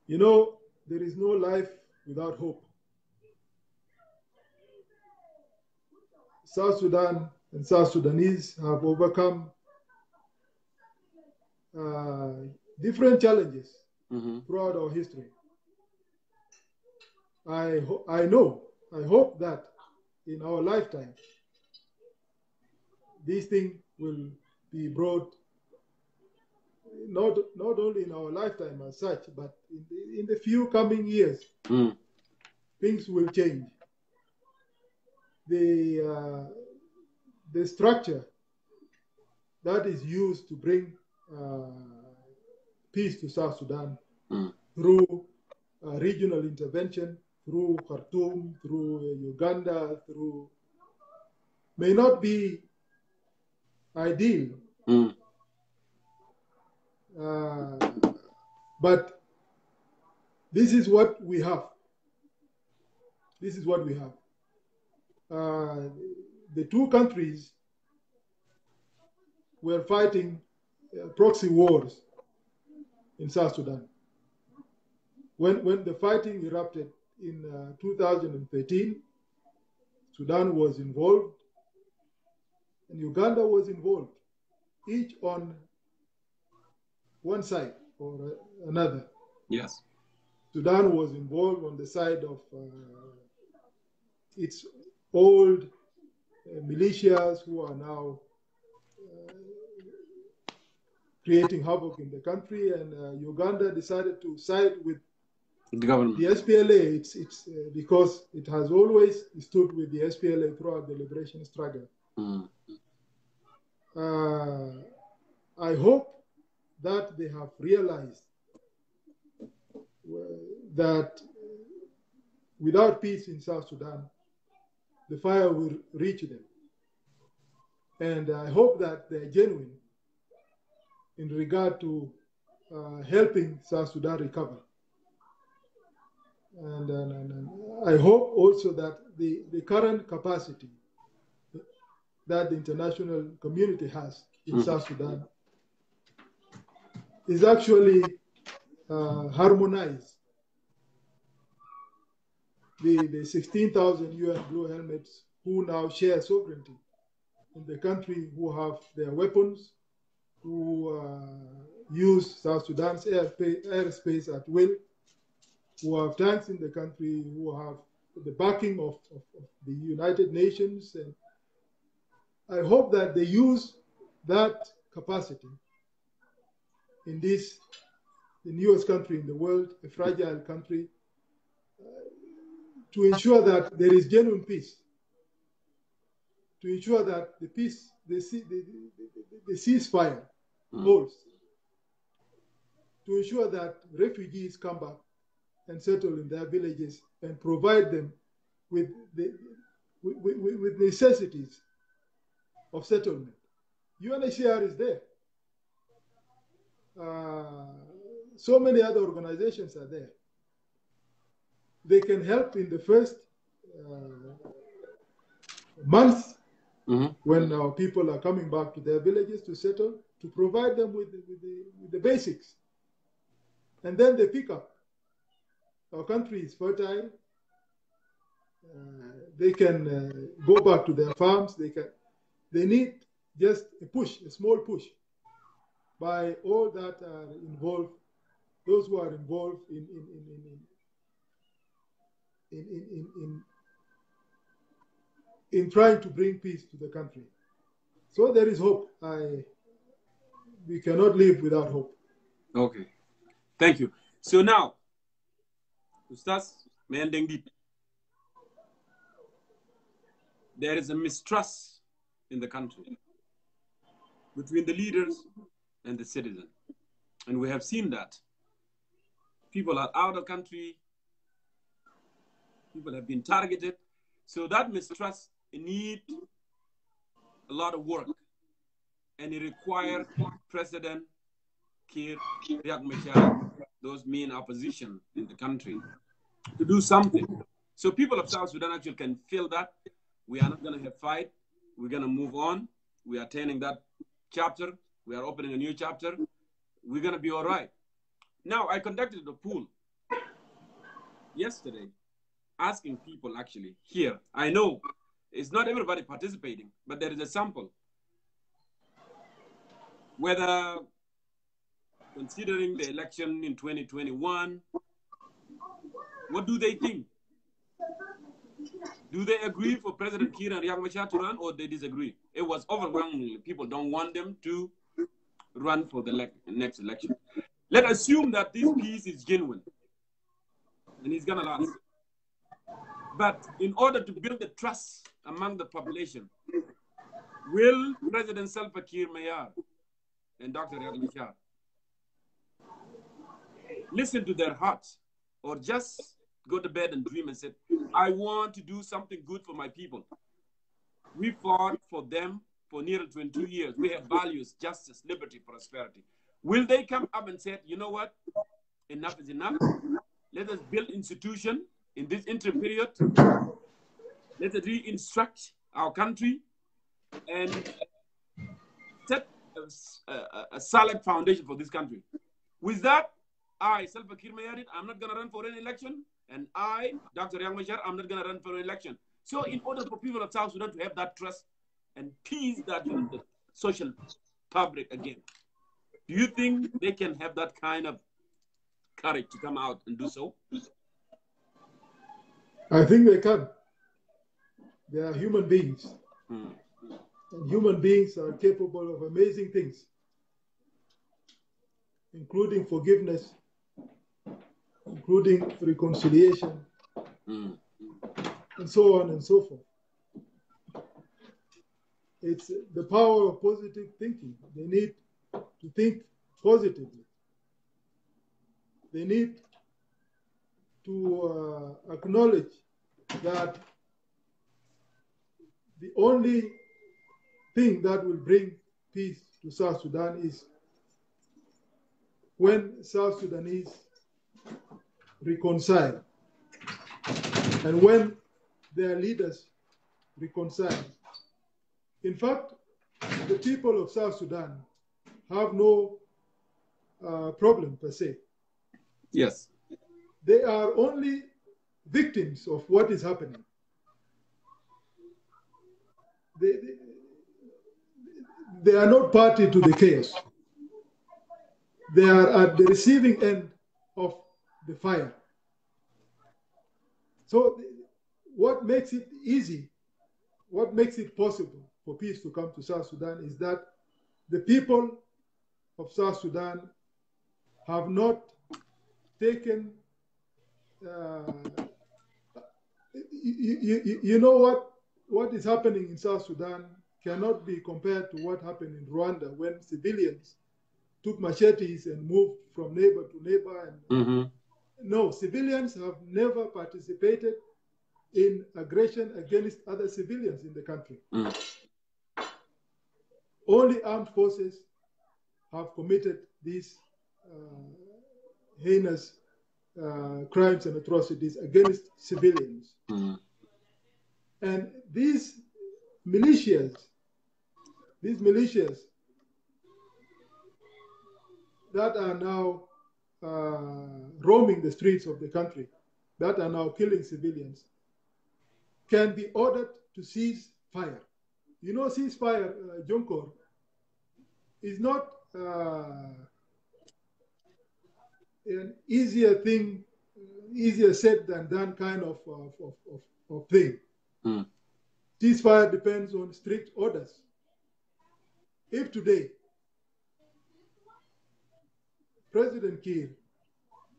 You know, there is no life without hope. South Sudan and South Sudanese have overcome different challenges throughout our history. I hope that in our lifetime, this thing will be brought, not only in our lifetime as such, but in the few coming years, things will change. The structure that is used to bring peace to South Sudan through regional intervention, through Khartoum, through Uganda, may not be ideal. But this is what we have. This is what we have. The two countries were fighting proxy wars in South Sudan. When the fighting erupted in 2013, Sudan was involved and Uganda was involved, each on one side or another. Yes. Sudan was involved on the side of its old militias who are now creating havoc in the country, and Uganda decided to side with the government. The SPLA. It's because it has always stood with the SPLA throughout the liberation struggle. I hope that they have realized that without peace in South Sudan, the fire will reach them. And I hope that they're genuine in regard to helping South Sudan recover. And I hope also that the current capacity that the international community has in South Sudan is actually harmonized. The 16,000 UN blue helmets who now share sovereignty in the country, who have their weapons, who use South Sudan's airspace at will, who have tanks in the country, who have the backing of the United Nations. And I hope that they use that capacity in this, the newest country in the world, a fragile country, to ensure that there is genuine peace, to ensure that the peace, the ceasefire holds, to ensure that refugees come back and settle in their villages and provide them with necessities of settlement. UNHCR is there. So many other organizations are there. They can help in the first months when our people are coming back to their villages to settle, to provide them with the basics. And then they pick up. Our country is fertile. They can go back to their farms. They need just a push, a small push, by all that are involved, those who are involved in trying to bring peace to the country. So there is hope. We cannot live without hope. Okay, thank you. So now, Ustaz Mayen Dengdit, there is a mistrust in the country between the leaders and the citizen. And we have seen that. People are out of country. People have been targeted. So that mistrust needs a lot of work. And it requires President Kir Riek Machar, those main opposition in the country, to do something. So people of South Sudan actually can feel that we are not going to have fight. We're going to move on. We are turning that chapter. We are opening a new chapter. We're going to be all right. Now, I conducted a poll yesterday asking people actually here. I know it's not everybody participating, but there is a sample. Whether considering the election in 2021, what do they think? Do they agree for President Kir and Riek Machar to run, or they disagree? It was overwhelmingly people don't want them to run for the next election. Let's assume that this peace is genuine and it's gonna last. But in order to build the trust among the population, will President Salva Kiir Mayar and Dr. Riek Machar listen to their hearts, or just go to bed and dream and say, I want to do something good for my people? We fought for them for nearly 22 years. We have values, justice, liberty, prosperity. Will they come up and say, you know what, enough is enough? Let us build institution in this interim period. Let us re-instruct our country and set a solid foundation for this country. With that, I, Salva Kiir Mayardit, I'm not going to run for an election. And I, Dr. Riek Machar, I'm not going to run for an election. So in order for people of South Sudan to have that trust and peace that in the social fabric again, do you think they can have that kind of courage to come out and do so? I think they can. They are human beings. And human beings are capable of amazing things, including forgiveness, including reconciliation, and so on and so forth. It's the power of positive thinking. They need to think positively. They need to acknowledge that the only thing that will bring peace to South Sudan is when South Sudanese reconcile and when their leaders reconcile. In fact, the people of South Sudan have no problem per se. Yes. They are only victims of what is happening. They are not party to the chaos. They are at the receiving end of the fire. So what makes it easy, what makes it possible for peace to come to South Sudan is that the people of South Sudan have not taken, you know what is happening in South Sudan cannot be compared to what happened in Rwanda when civilians took machetes and moved from neighbor to neighbor. And no, civilians have never participated in aggression against other civilians in the country. Only armed forces have committed these heinous crimes and atrocities against civilians. And these militias that are now roaming the streets of the country, that are now killing civilians, can be ordered to cease fire. You know, ceasefire, Jongkor, is not an easier thing, easier said than done kind of thing. Ceasefire depends on strict orders. If today President Kiir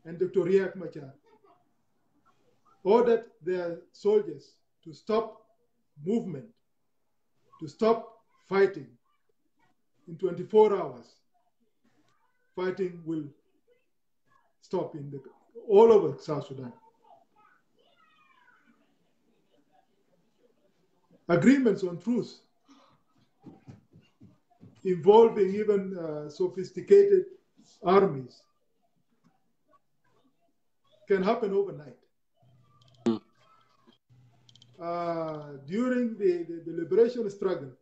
and Dr. Riek Machar ordered their soldiers to stop movement, to stop fighting, in 24 hours, fighting will stop all over South Sudan. Agreements on truce involving even sophisticated armies can happen overnight. During the liberation struggle,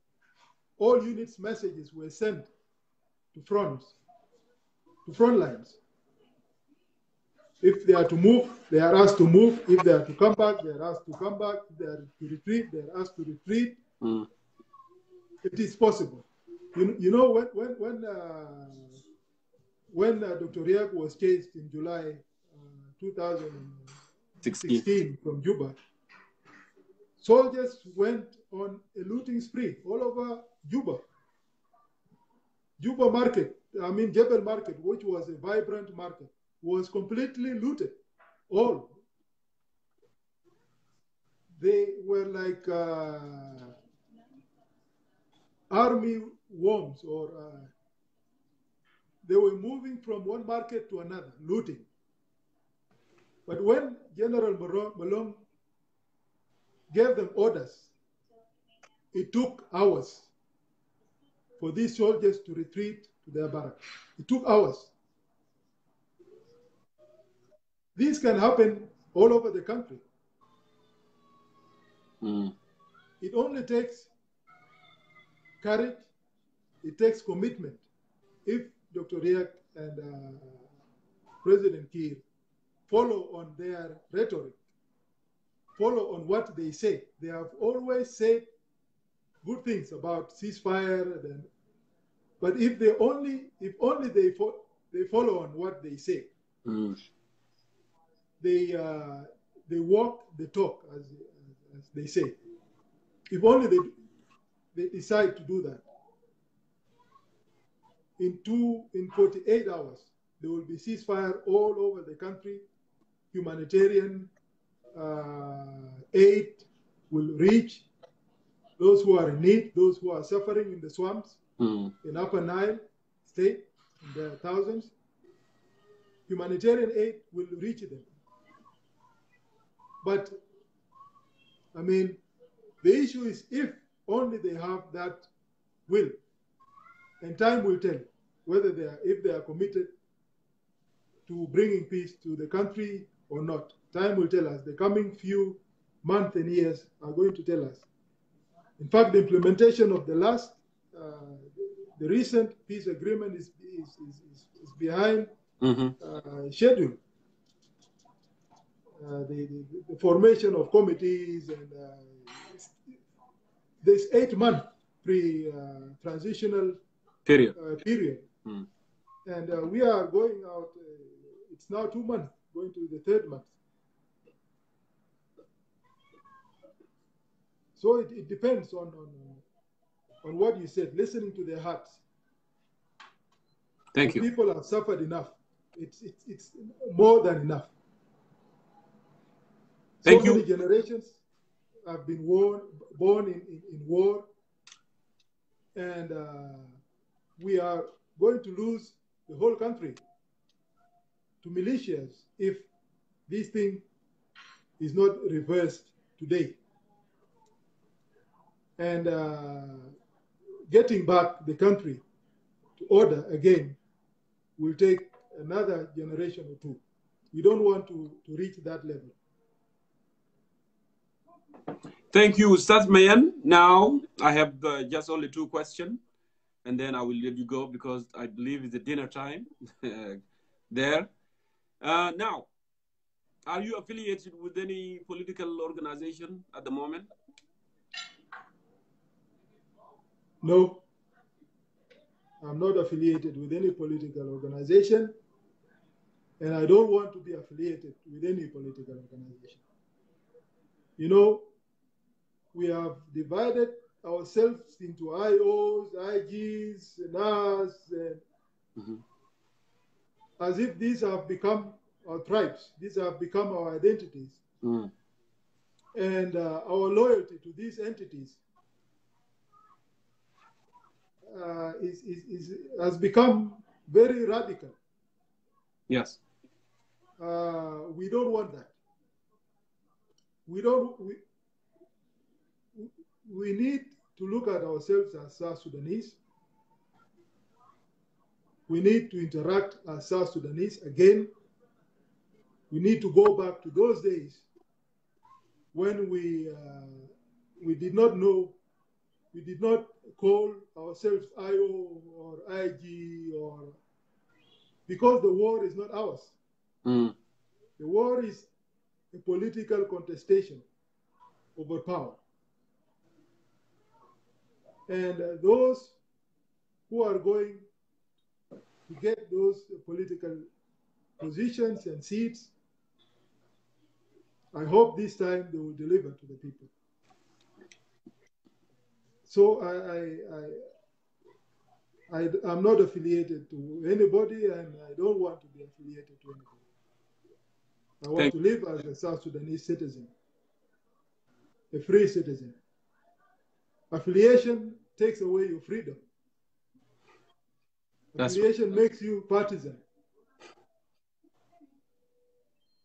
all units' messages were sent to front lines. If they are to move, they are asked to move. If they are to come back, they are asked to come back. If they are to retreat, they are asked to retreat. It is possible. You know, when Dr. Riek was chased in July 2016 from Juba, soldiers went on a looting spree all over Juba. Juba market, I mean Jebel market, which was a vibrant market, was completely looted. All. They were like army worms, or they were moving from one market to another, looting. But when General Malone gave them orders, it took hours for these soldiers to retreat to their barracks. It took hours. This can happen all over the country. It only takes courage, it takes commitment. If Dr. Riek and President Kiir follow on their rhetoric, follow on what they say. They have always said good things about ceasefire, but if they follow on what they say, they walk the talk, as they say. If only they decide to do that, in 48 hours, there will be ceasefire all over the country. Humanitarian aid will reach those who are in need, those who are suffering in the swamps, in Upper Nile state, in the thousands. Humanitarian aid will reach them. But, I mean, the issue is if only they have that will. And time will tell whether if they are committed to bringing peace to the country or not. Time will tell us. The coming few months and years are going to tell us. In fact, the implementation of the recent peace agreement is behind schedule. The formation of committees, and there's 8-month transitional period. And we are going out, it's now 2 months, going to the 3rd month. So it depends on what you said, listening to their hearts. Thank you. People have suffered enough. It's more than enough. Thank you. Many generations have been born in war, and we are going to lose the whole country to militias if this thing is not reversed today. And getting back the country to order again will take another generation or 2. We don't want to reach that level. Thank you, Ustaz Mayen. Now, I have just only 2 questions, and then I will let you go because I believe it's the dinner time there. Now, are you affiliated with any political organization at the moment? No, I'm not affiliated with any political organization, and I don't want to be affiliated with any political organization. You know, we have divided ourselves into IOs, IGs, NAS, and as if these have become our tribes. These have become our identities. And our loyalty to these entities has become very radical. Yes. We don't want that. We need to look at ourselves as South Sudanese. We need to interact as South Sudanese again. We need to go back to those days when we did not know, we did not call ourselves IO or IG, or because the war is not ours. The war is a political contestation over power. And those who are going to get those political positions and seats, I hope this time they will deliver to the people. So I'm not affiliated to anybody, and I don't want to be affiliated to anybody. I want to live as a South Sudanese citizen, a free citizen. Affiliation takes away your freedom. Affiliation makes you partisan.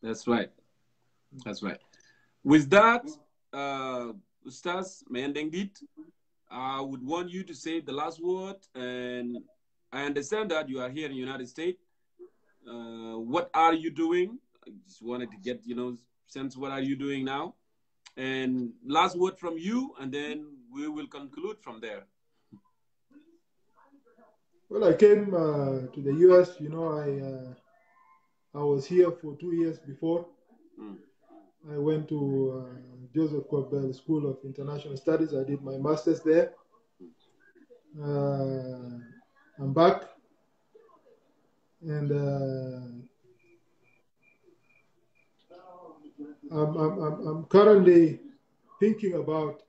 That's right. That's right. With that, Ustaz Mayen Dengdit, I would want you to say the last word. And I understand that you are here in the United States. What are you doing? I just wanted to get, sense what are you doing now? And last word from you, and then we will conclude from there. Well, I came to the U.S. I was here for 2 years before. I went to Joseph Corbell School of International Studies. I did my master's there. I'm back, and I'm currently thinking about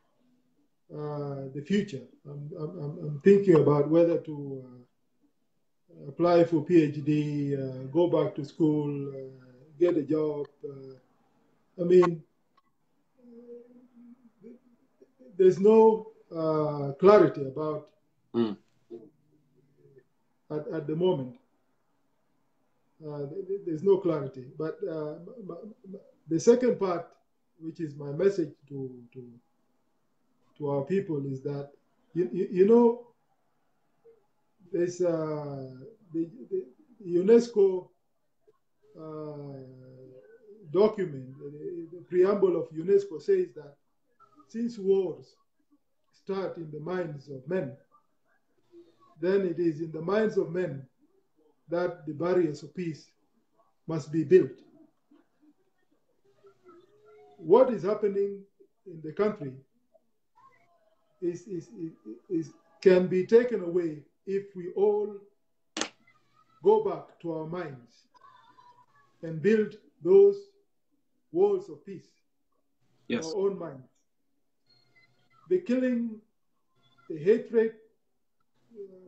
the future. I'm thinking about whether to apply for PhD, go back to school, get a job. There's no clarity about at the moment. There's no clarity. But the second part, which is my message to our people, is that there's the UNESCO document, the preamble of UNESCO says that since wars start in the minds of men, then it is in the minds of men that the barriers of peace must be built. What is happening in the country can be taken away if we all go back to our minds and build those walls of peace in our own minds. The killing, the hatred,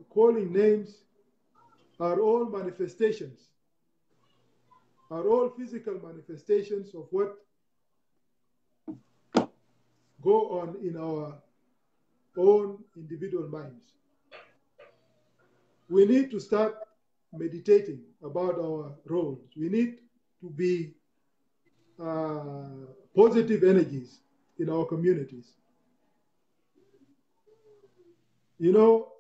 calling names are all manifestations, are all physical manifestations of what go on in our own individual minds. We need to start meditating about our roles. We need to be positive energies in our communities. You know,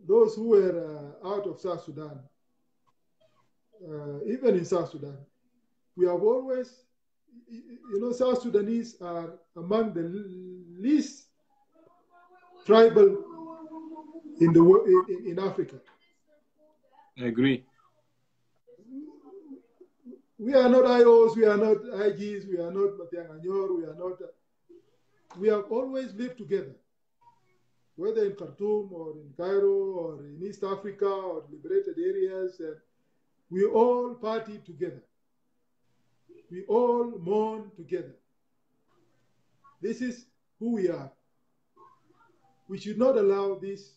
those who were out of South Sudan, even in South Sudan, we have always, you know, South Sudanese are among the least tribal in Africa. I agree. We are not IOs, we are not IGs, we are not Matianganyor, we are not. We have always lived together, whether in Khartoum or in Cairo or in East Africa or liberated areas. We all party together. We all mourn together. This is who we are. We should not allow this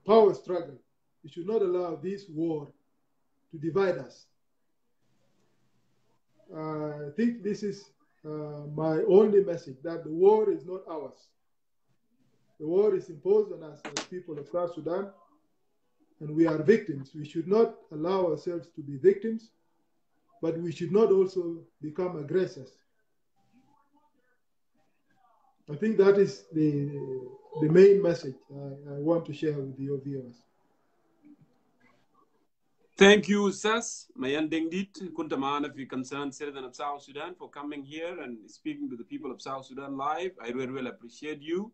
power struggle. We should not allow this war to divide us. I think this is my only message, that the war is not ours. The war is imposed on us as people of South Sudan, and we are victims. We should not allow ourselves to be victims, but we should not also become aggressors. I think that is the main message I want to share with your viewers. Thank you, Sas, Mayen Dengdit, kunta maana fi concerned citizen of South Sudan, for coming here and speaking to the people of South Sudan live. I really, really appreciate you.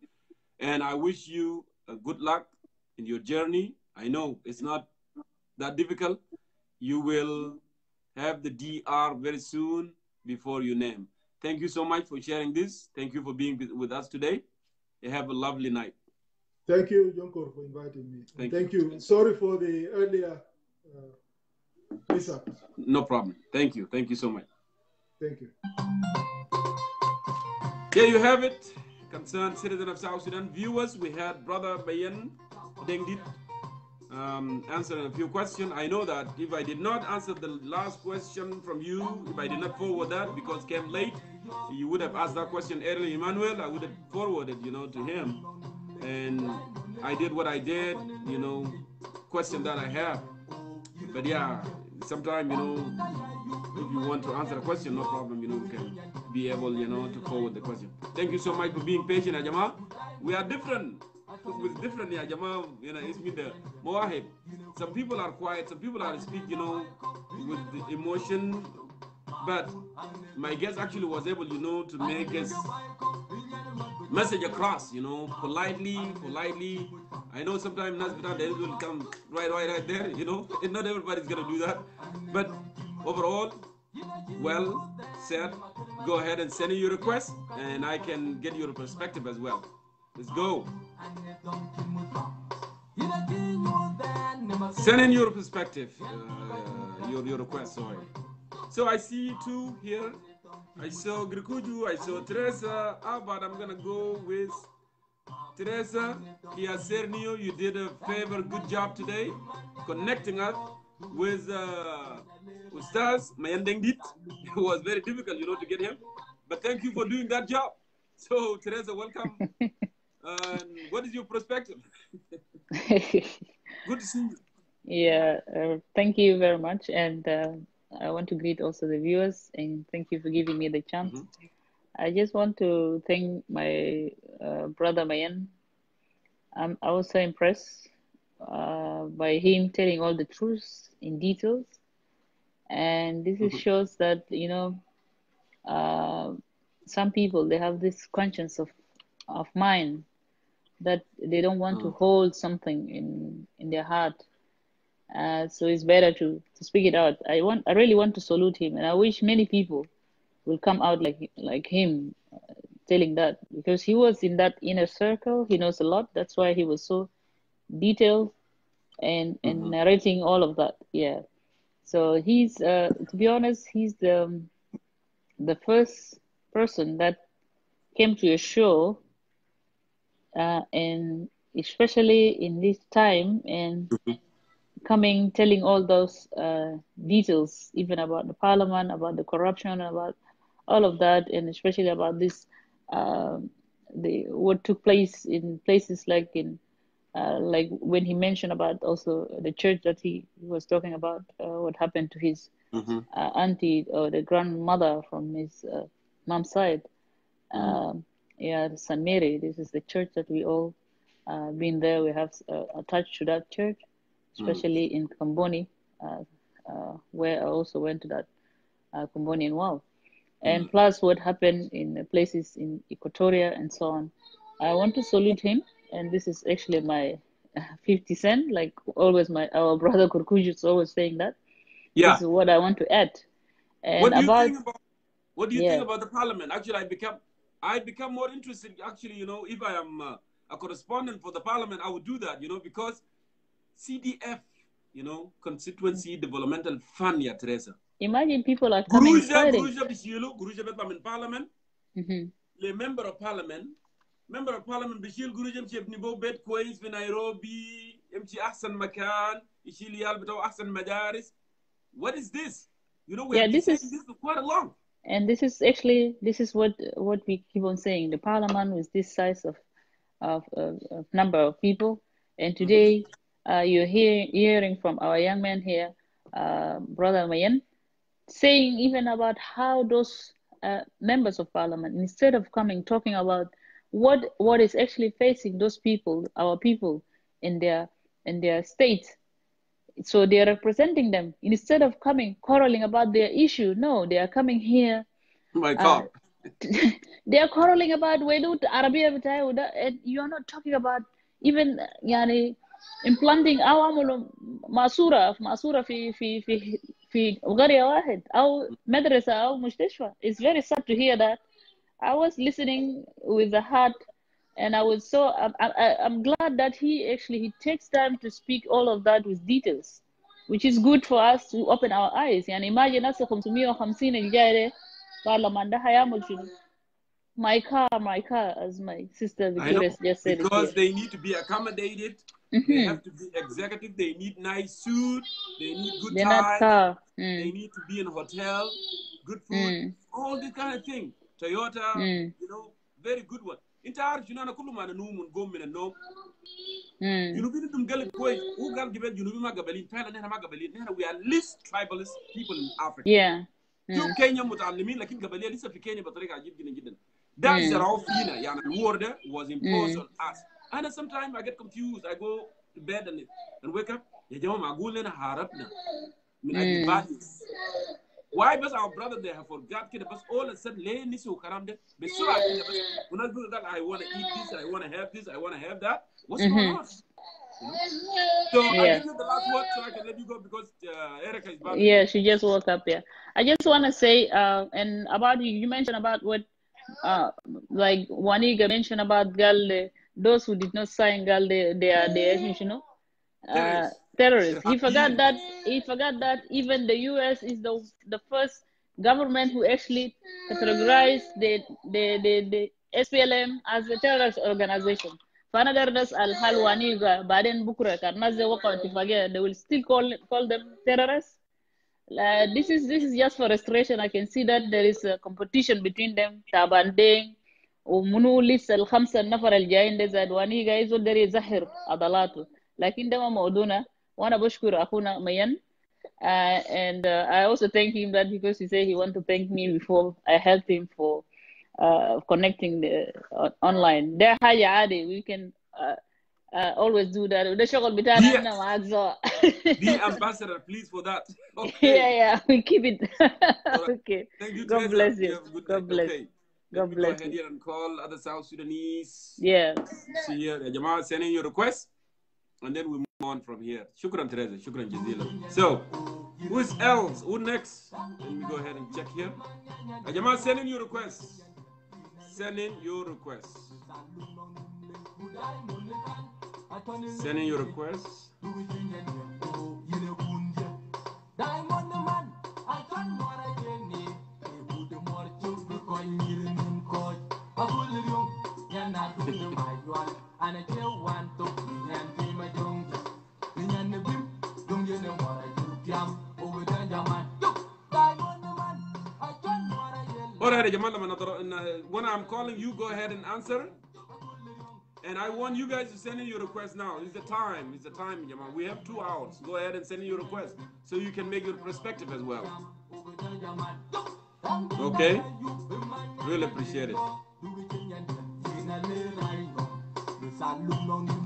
And I wish you good luck in your journey. I know it's not that difficult. You will have the DR very soon before you name. Thank you so much for sharing this. Thank you for being with us today. You have a lovely night. Thank you, Jongkor, for inviting me. Thank you. Sorry for the earlier mishap. No problem. Thank you. Thank you so much. Thank you. There you have it. Concerned citizen of South Sudan viewers, we had Brother Mayen Dengdit answering a few questions. I know that if I did not answer the last question from you, if I did not forward that because it came late, you would have asked that question earlier, Emmanuel. I would have forwarded, to him. And I did what I did, question that I have. But yeah, sometimes, if you want to answer a question, no problem, we can be able, to forward the question. Thank you so much for being patient, Ajama. We are different. With different, Ajama, it's been the Moahib. Some people are quiet, some people are speak, with the emotion. But my guest actually was able, to make his message across, politely. I know sometimes Nasbitan they will come right there, Not everybody's gonna do that. But overall, well said. Go ahead and send in your request, and I can get your perspective as well. Let's go. Send in your perspective, your request, sorry. So I see two here. I saw Grikuju, I saw Teresa. How about I'm gonna go with Teresa Kiasernio. You did a good job today connecting us with Ustaz Mayen Dengdit. It was very difficult, to get him. But thank you for doing that job. So Teresa, welcome. What is your perspective? Good to see you. Yeah, thank you very much. And I want to greet also the viewers, and thank you for giving me the chance. I just want to thank my brother Mayen. I was so impressed by him telling all the truths in details, and this shows that some people, they have this conscience of mind, that they don't want to hold something in their heart. So it's better to speak it out. I really want to salute him, and I wish many people will come out like him, telling that, because he was in that inner circle. He knows a lot. That's why he was so detailed and narrating all of that. Yeah. So he's to be honest, he's the first person that came to a show, and especially in this time, and coming telling all those details, even about the parliament, about the corruption, about all of that, and especially about this what took place in places like when he mentioned about also the church that he was talking about, what happened to his auntie, or the grandmother from his mom's side. Yeah, St. Mary. This is the church that we all been there. We have attached to that church, especially in Kamboni, where I also went to that Kamboni and Wow. And plus what happened in places in Equatoria and so on. I want to salute him, and this is actually my 50 cent, like always our brother Kurkuj is always saying that. Yeah. This is what I want to add. And what do you think about the parliament? Actually, I become more interested. Actually, if I am a correspondent for the parliament, I would do that. Because CDF, Constituency Developmental Fund, ya Teresa. Imagine people are coming fighting. Guruja bet in parliament. The member of parliament, Bishil Guruja mchib nibo bet Queens في Nairobi, mchi ahsan makan, ishili yal betaw ahsan madaris. What is this? We have been saying this for quite a long. And this is what we keep on saying. The parliament with this size of number of people, and today you're hearing from our young man here, Brother Mayen, saying even about how those members of parliament, instead of talking about what is actually facing those people, our people in their state. So they are representing them. Instead of quarreling about their issue, no, they are coming here. My God. They are quarreling about Arabia, and you are not talking about even implanting ماسورة في قرية واحد أو مدرسة أو مستشفى. It's very sad to hear that. I was listening with the heart, and I'm glad that he takes time to speak all of that with details, which is good for us to open our eyes. And imagine ناس 550 الجاية parliament ده هيعمل شنو? My car, as my sister Victoria just said. Because they need to be accommodated. They have to be executive. They need nice suit. They need good tie. They need to be in a hotel, good food, all this kind of thing. Toyota, very good one. انت عارف شنو انا كل ما ننوم ونقوم من النوم جنوبيين انتم قلب كويس هو قال قبل جنوبي ما قبلين فعلا نحن ما قبلين نحن we are least tribalist people in Africa. شوف كينيا متعلمين لكن قبليه لسه في كينيا بطريقه عجيب جدا جدا. ده زرعوه فينا يعني الوار ده was imposed on us. أنا sometimes I get confused. I go to bed and wake up. يا جماعة معقول لنا هاربنا من أجل values. Why بس our brother they have forgot كده بس all of a sudden ليه نسوا الكلام ده بسرعة كده بس وناس بيقولوا قال I want to eat this, I want to have this, I want to have that. What's going on? So I give you the last word so I can let you go because Erica is back. Yeah, she just woke up. Yeah, I just want to say and about you mentioned about what like Wani mentioned about girl, those who did not sign girl, they are terrorists. He forgot that even the US is the first government who actually categorized the SPLM as a terrorist organization. فأنا داير نسأل هل وانيجا بعدين بكرة كان ناس وقعوا اتفاقية they will still call them terrorists. This is just for frustration. I can see that there is a competition between them. تاباندين ومنو لسه الخمسة النفر الجايين ده زاد وانيجا يزول داري يزهر عضلاته لكن ده ما موضوعنا وأنا بشكر أخونا مين. And I also thank him that because he said he want to thank me before I helped him for connecting the online. There حاجة عادي we can always do that. The shokol Be, bitana na magzo. be ambassador, please, for that. Okay. Yeah, we keep it. All right. Okay. Thank you, God Teresa. bless You you. have a good God night. bless. Okay. Let God me go bless ahead you. here and call other South Sudanese. Yes. See here. Ya Jamal, sending your request. And then we move on from here. Shukran, Teresa. Shukran, Jazila. So, who is else? Who next? Let me go ahead and check here. Ya Jamal, send in your request. Send in your request. Send in your request. All right, Jamal, when I'm calling you, go ahead and answer. And I want you guys to send in your request now. It's the time. It's the time, Jamal. We have 2 hours. Go ahead and send in your request so you can make your perspective as well. Okay? Really appreciate it.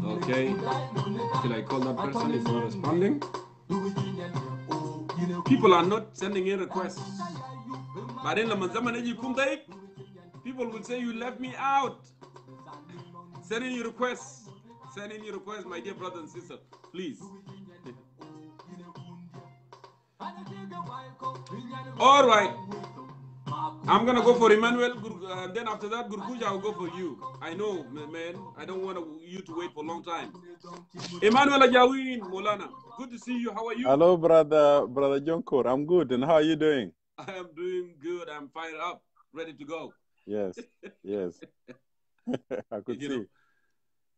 Okay. Till I call that person, is not responding. People are not sending in requests. But in the people will say you left me out. Send in your requests. Send in your requests, my dear brothers and sisters. Please. All right. I'm going to go for Emmanuel. And then after that, Gurkuja, I'll go for you. I know, man. I don't want you to wait for a long time. Emmanuel Ajawin, Molana. Good to see you. How are you? Hello, brother Jongkor. I'm good. And how are you doing? I am doing good. I'm fired up, ready to go. Yes, yes. I could see.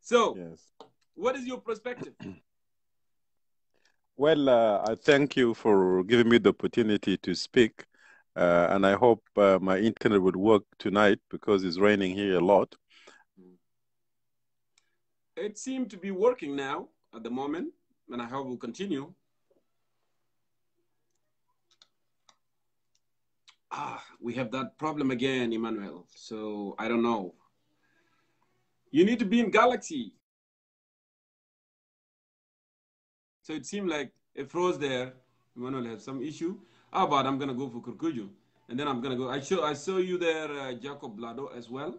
So, yes. What is your perspective? Well, I thank you for giving me the opportunity to speak. And I hope my internet would work tonight because it's raining here a lot. It seemed to be working now at the moment, and I hope it will continue. We have that problem again, Emmanuel. So I don't know. You need to be in Galaxy. So it seemed like it froze there. Emmanuel has some issue. How about I'm gonna go for Kurkuju, and then I'm gonna go. I saw you there, Jacob Blado as well,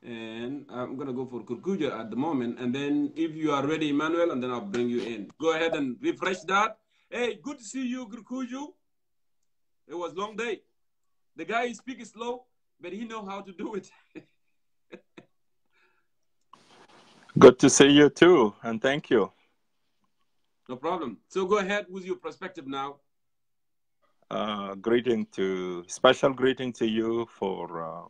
and I'm gonna go for Kurkuju at the moment. And then if you are ready, Emmanuel, and then I'll bring you in. Go ahead and refresh that. Hey, good to see you, Kurkuju. It was a long day. The guy speaks slow, but he knows how to do it. Good to see you too, and thank you. No problem. So go ahead with your perspective now. Special greeting to you for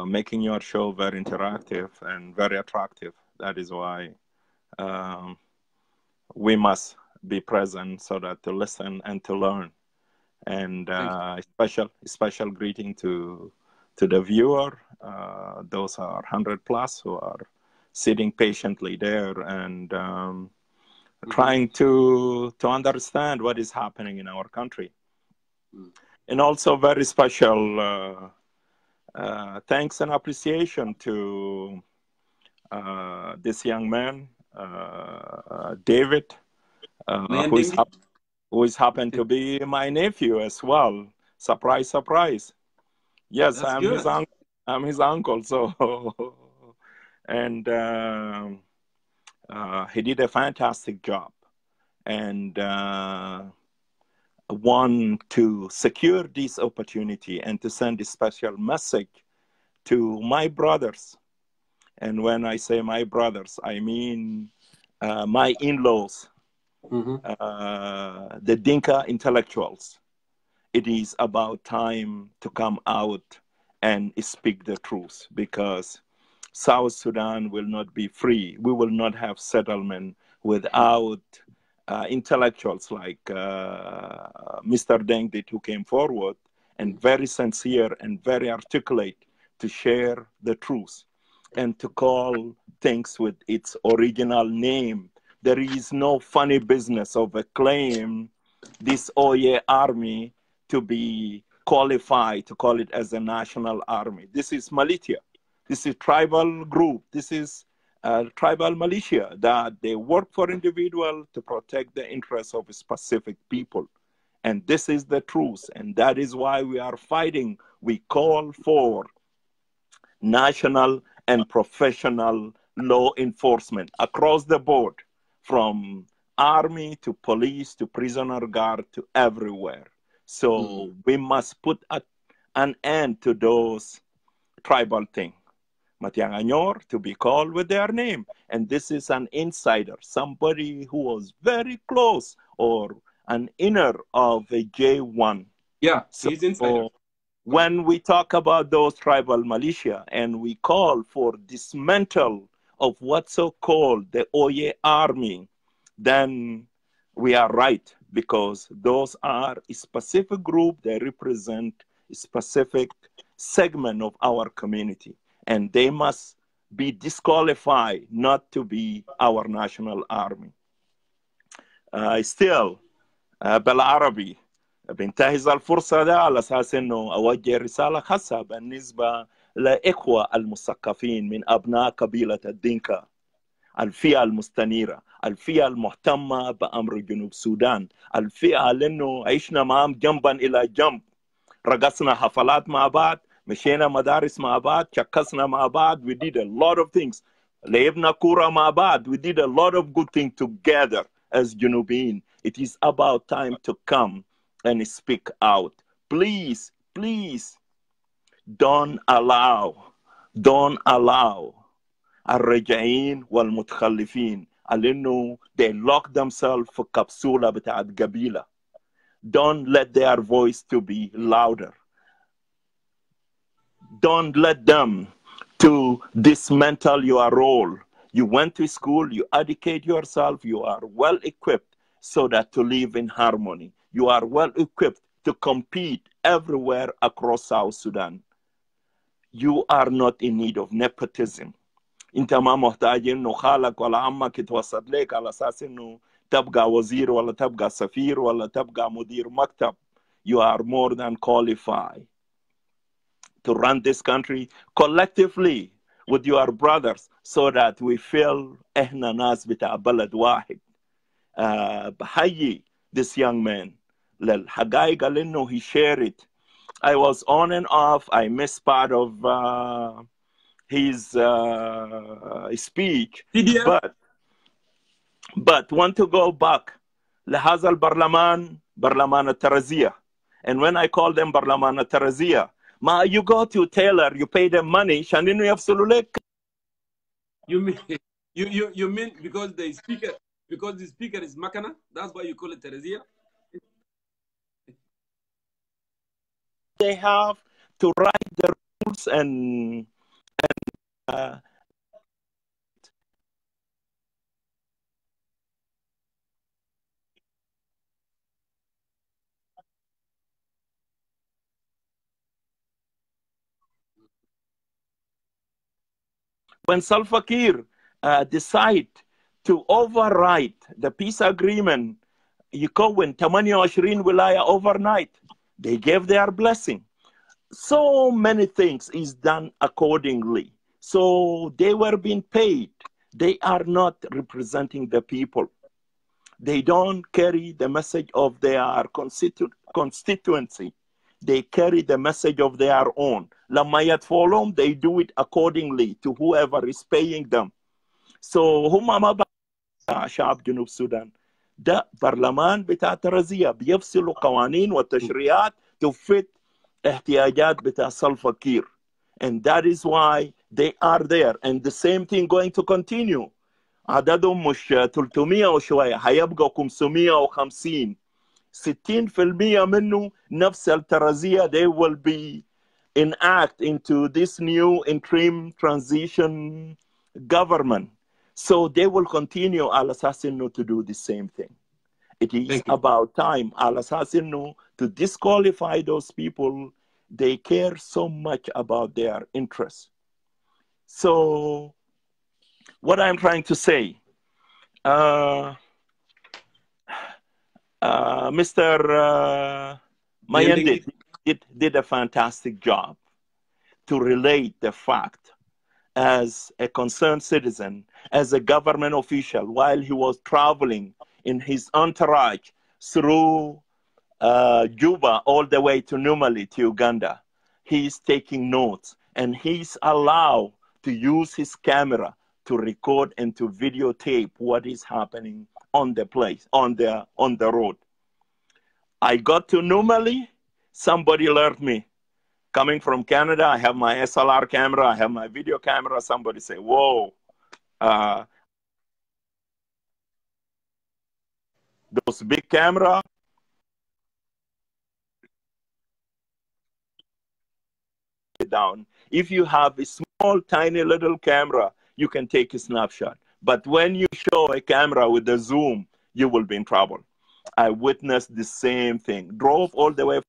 making your show very interactive and very attractive. That is why we must be present so that to listen and to learn. And special greeting to the viewer. Those are 100+ who are sitting patiently there and trying to understand what is happening in our country. And also very special thanks and appreciation to this young man, David, who is happened to be my nephew as well. Surprise, surprise. Yes, I'm his uncle. So, and he did a fantastic job, and want to secure this opportunity and to send a special message to my brothers. And when I say my brothers, I mean my in-laws, the Dinka intellectuals. It is about time to come out and speak the truth, because South Sudan will not be free. We will not have settlement without intellectuals like Mr. Dengdit, who came forward and very sincere and very articulate to share the truth and to call things with its original name. There is no funny business of a claim this Oye army to be qualified to call it as a national army. This is militia. This is tribal group. This is tribal militia, that they work for individuals to protect the interests of specific people. And this is the truth. And that is why we are fighting. We call for national and professional law enforcement across the board, from army to police to prisoner guard to everywhere. So we must put an end to those tribal things. Matianganyor to be called with their name. And this is an insider, somebody who was very close or an inner of a J1. Yeah, so he's insider. When we talk about those tribal militia and we call for dismantle of what's so-called the Oye army, then we are right, because those are a specific group. They represent a specific segment of our community, and they must be disqualified not to be our national army. Still, بالعربي بنتهز الفرصة ده على أساس أنه أوجه رسالة خاصة بالنسبة لإخوة المثقفين من أبناء قبيلة الدينكا، الفئة المستنيرة، الفئة المهتمة بأمر جنوب السودان، الفئة لأنه عشنا معهم جنبا إلى جنب، رقصنا حفلات مع بعض، مشينا مدارس مع بعض، شكسنا مع بعض. We did a lot of things. لعبنا كورة مع بعض. We did a lot of good things together as Junubin. It is about time to come and speak out. Please, please, don't allow الرجعين والمتخلفين لأنه they lock themselves في كبسولة بتاعت قبيلة. Don't let their voice to be louder. Don't let them to dismantle your role. You went to school, you educate yourself, you are well equipped so that to live in harmony. You are well equipped to compete everywhere across South Sudan. You are not in need of nepotism. انت ما محتاج انه خالك ولا عمك يتوسط لك على اساس انه تبقى وزير ولا تبقى سفير ولا تبقى مدير مكتب. You are more than qualified to run this country collectively with your brothers so that we feel احنا ناس بتاع بلد واحد. بحيي this young man للحقائق لانه he shared it. I was on and off. I missed part of his speech, but want to go back لهذا البرلمان برلمان الترزية. And when I call them برلمان الترزية, you go to Taylor, you pay them money عشان إنه يفصلوا لك. You mean because the speaker is Makana? That's why you call it Terezia? They have to write the rules and when Salva Kiir decide to override the peace agreement, يكون 28 ولاية overnight. They gave their blessing. So many things is done accordingly. So they were being paid. They are not representing the people. They don't carry the message of their constituency. They carry the message of their own. لما يتفولون, they do it accordingly to whoever is paying them. So هم ما بقى شعب جنوب السودان. ده برلمان بتاع ترزية بيفصلوا قوانين وتشريعات تفيد احتياجات بتاع سلفا كير. And that is why they are there. And the same thing going to continue. عددهم مش 300 وشوية, هيبقى 550. 60% منه نفس الترزية. They will be enact into this new interim transition government. So they will continue al assassino to do the same thing. It is about time al assassino to disqualify those people. They care so much about their interests. So what I'm trying to say, Mr. Mayen did a fantastic job to relate the fact as a concerned citizen, as a government official, while he was traveling in his entourage through Juba all the way to Numali, to Uganda. He's taking notes, and he's allowed to use his camera to record and to videotape what is happening on the place, on the road. I got to Numali, somebody alerted me. Coming from Canada, I have my SLR camera, I have my video camera. Somebody say, whoa, those big camera. Down. If you have a small, tiny little camera, you can take a snapshot. But when you show a camera with a zoom, you will be in trouble. I witnessed the same thing. Drove all the way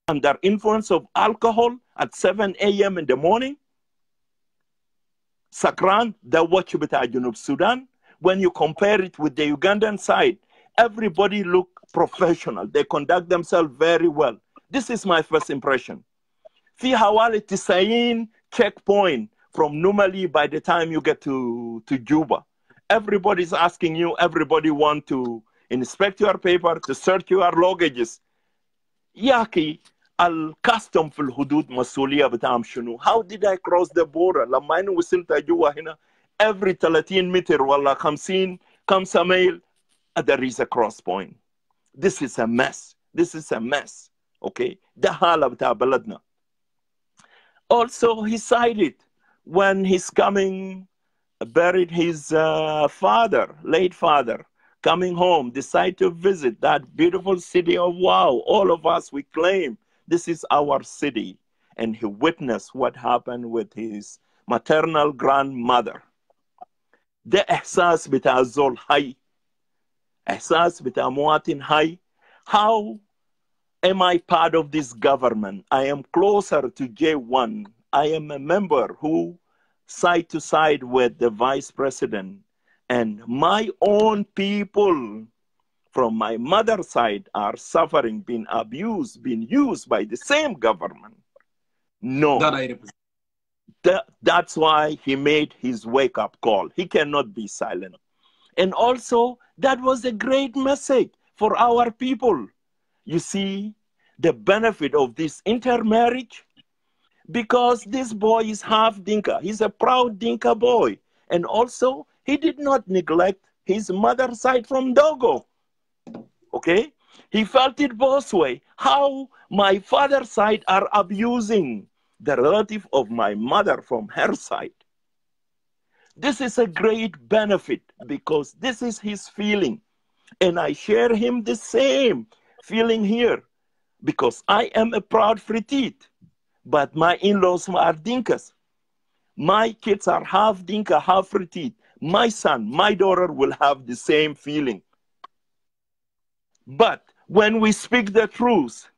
under influence of alcohol at 7 a.m. in the morning. Sakran, the watch bita Junub Sudan. When you compare it with the Ugandan side, everybody look professional. They conduct themselves very well. This is my first impression. Fi hawali 90 checkpoint from Numali by the time you get to Juba. Everybody's asking you, everybody want to inspect your paper, to search your luggages. Yaki, al-custom fil hudud masuliya bitam shunu. How did I cross the border? Lama inu wisilta juwa hina, every 30 meter wala 50, kamsa mile, there is a cross point. This is a mess. This is a mess. Okay? The hala bita baladna. Also, he cited when he's coming, buried his late father, coming home, decide to visit that beautiful city of Wow. All of us, we claim this is our city. And he witnessed what happened with his maternal grandmother. The ihsas bita zol hay, ihsas bita muatin hay. How am I part of this government? I am closer to J1. I am a member who side to side with the vice president. And my own people from my mother's side are suffering, being abused, being used by the same government. No. That's why he made his wake-up call. He cannot be silent. And also, that was a great message for our people. You see, the benefit of this intermarriage, because this boy is half Dinka. He's a proud Dinka boy. And also, he did not neglect his mother's side from Dogo. Okay? He felt it both ways. How my father's side are abusing the relative of my mother from her side. This is a great benefit because this is his feeling. And I share him the same feeling here because I am a proud Fritit. But my in-laws are Dinkas. My kids are half Dinka, half Fritit. My son, my daughter will have the same feeling. But when we speak the truth,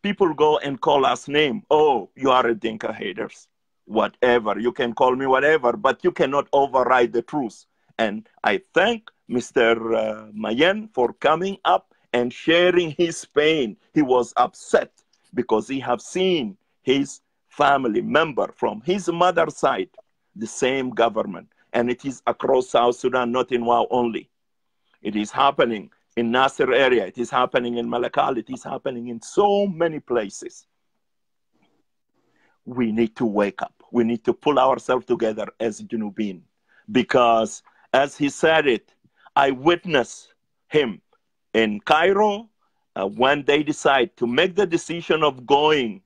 people go and call us name. Oh, you are a Dinka haters. Whatever. You can call me whatever, but you cannot override the truth. And I thank Mr. Mayen for coming up and sharing his pain. He was upset because he have seen his family member from his mother's side, the same government. And it is across South Sudan, not in Wow only. It is happening in Nasser area. It is happening in Malakal. It is happening in so many places. We need to wake up. We need to pull ourselves together as Junubin. Because as he said it, I witnessed him in Cairo when they decide to make the decision of going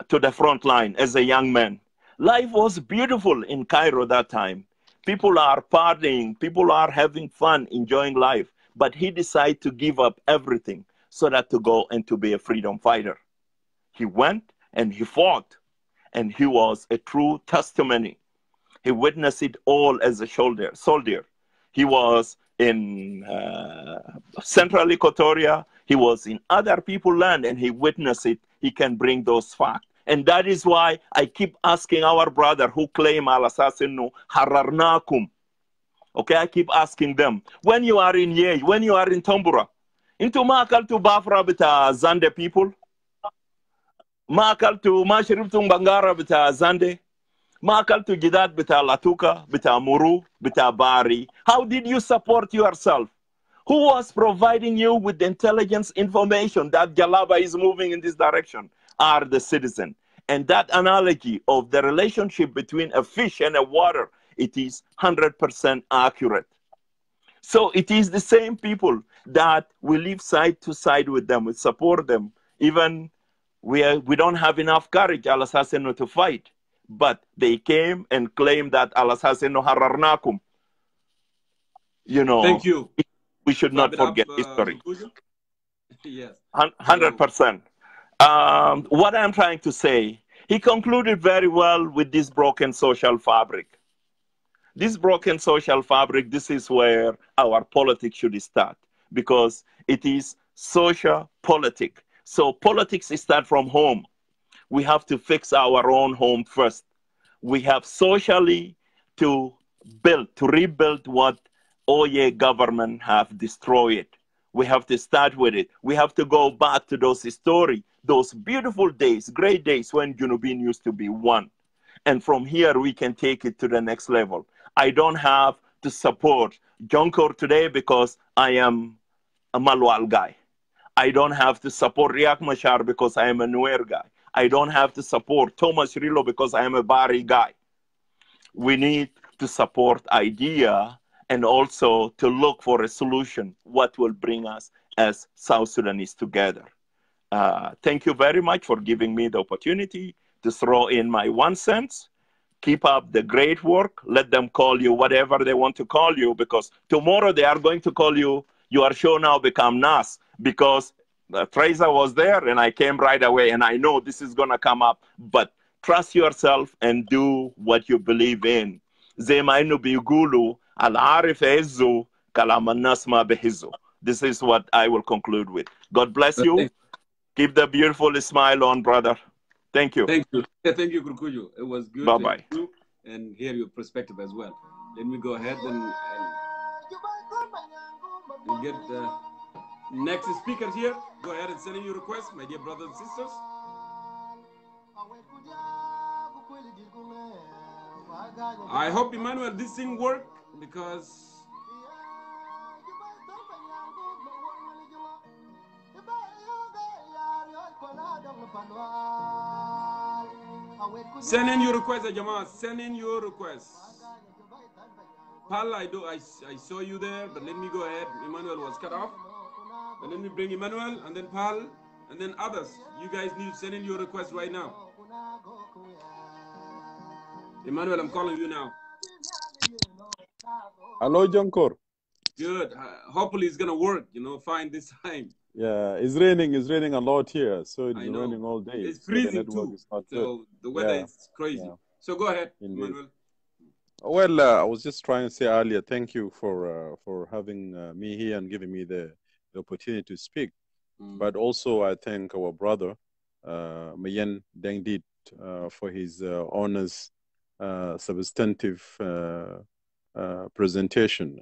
to the front line as a young man. Life was beautiful in Cairo that time. People are partying, people are having fun, enjoying life. But he decided to give up everything so that to go and to be a freedom fighter. He went and he fought, and he was a true testimony. He witnessed it all as a soldier. He was in Central Equatoria. He was in other people's land, and he witnessed it. He can bring those facts. And that is why I keep asking our brother who claim al-assasinu hararnakum. Okay, I keep asking them, when you are in Yei, when you are in Tombura, into Makal to Bafra bita Zande people, Makal to Mashiriptung Bangara bita Zande, Makal to Gidat bita Latuka, bita Muru, bita Bari. How did you support yourself? Who was providing you with the intelligence information that Jalaba is moving in this direction? Are the citizen. And that analogy of the relationship between a fish and a water, it is 100% accurate. So it is the same people that we live side to side with them, we support them. Even we don't have enough courage, al-Assassino, to fight. But they came and claimed that al-Assassino hararnakum. You know, thank you. We should not forget history. Yes. 100%. What I'm trying to say, he concluded very well with this broken social fabric. This broken social fabric, this is where our politics should start, because it is social politics. So politics start from home. We have to fix our own home first. We have socially to build, to rebuild what Oye government have destroyed. We have to start with it. We have to go back to those stories, those beautiful days, great days when Junubin used to be one. And from here, we can take it to the next level. I don't have to support Jongkor today because I am a Malwal guy. I don't have to support Riek Machar because I am a Nuer guy. I don't have to support Thomas Rilo because I am a Bari guy. We need to support idea and also to look for a solution, what will bring us as South Sudanese together. Thank you very much for giving me the opportunity to throw in my 1 cent. Keep up the great work. Let them call you whatever they want to call you, because tomorrow they are going to call you, your show now become NAS, because Fraser was there and I came right away, and I know this is going to come up, but trust yourself and do what you believe in. This is what I will conclude with. God bless you. Keep the beautiful smile on, brother. Thank you. Thank you. Thank you, Kurkuju. It was good Bye-bye. to you and hear your perspective as well. Let me go ahead and get the next speakers here. Go ahead and send in your requests, my dear brothers and sisters. I hope, Emmanuel, this thing worked, because send in your requests, Jamal. Send in your requests. Pal, I saw you there, but let me go ahead. Emmanuel was cut off. But let me bring Emmanuel, and then Pal, and then others. You guys need to send in your requests right now. Emmanuel, I'm calling you now. Hello, Jongkor. Good. Hopefully it's gonna work. Fine this time. Yeah, it's raining a lot here, so it's raining all day. It's freezing too. So the weather is crazy. Yeah. So go ahead, Emmanuel. Well, I was just trying to say earlier, thank you for having me here and giving me the opportunity to speak. But also, I thank our brother Mayen Dengdit for his honest, substantive presentation.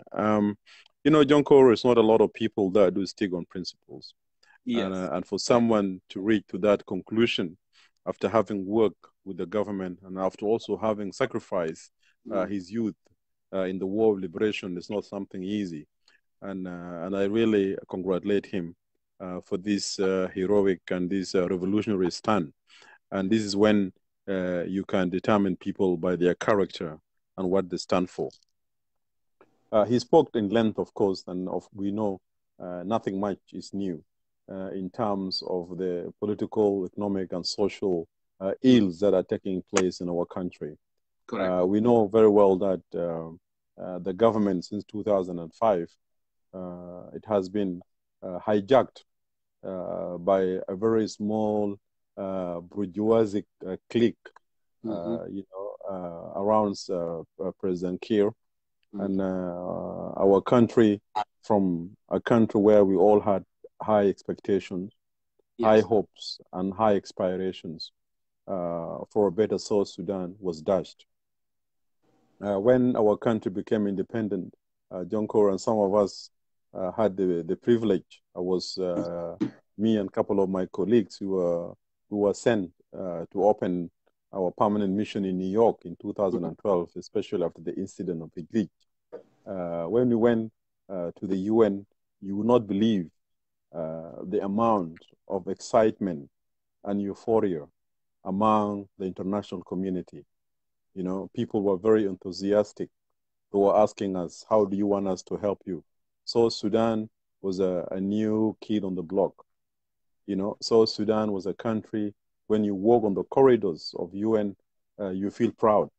Jongkor, is not a lot of people that do stick on principles. Yes. And for someone to reach to that conclusion after having worked with the government and after also having sacrificed his youth in the war of liberation is not something easy. And I really congratulate him for this heroic and this revolutionary stand. And this is when you can determine people by their character and what they stand for. He spoke in length, of course, and we know nothing much is new in terms of the political, economic, and social ills that are taking place in our country. Correct. We know very well that the government since 2005, it has been hijacked by a very small bourgeoisie clique, around President Kiir. And our country, from a country where we all had high expectations, high hopes, and high aspirations for a better South Sudan, was dashed. When our country became independent, Jongkor and some of us had the privilege. I was me and a couple of my colleagues who were sent to open our permanent mission in New York in 2012, especially after the incident of Igga. When we went to the UN, you would not believe the amount of excitement and euphoria among the international community. You know, people were very enthusiastic. They were asking us, how do you want us to help you? So Sudan was a new kid on the block. You know, South Sudan was a country, when you walk on the corridors of UN, you feel proud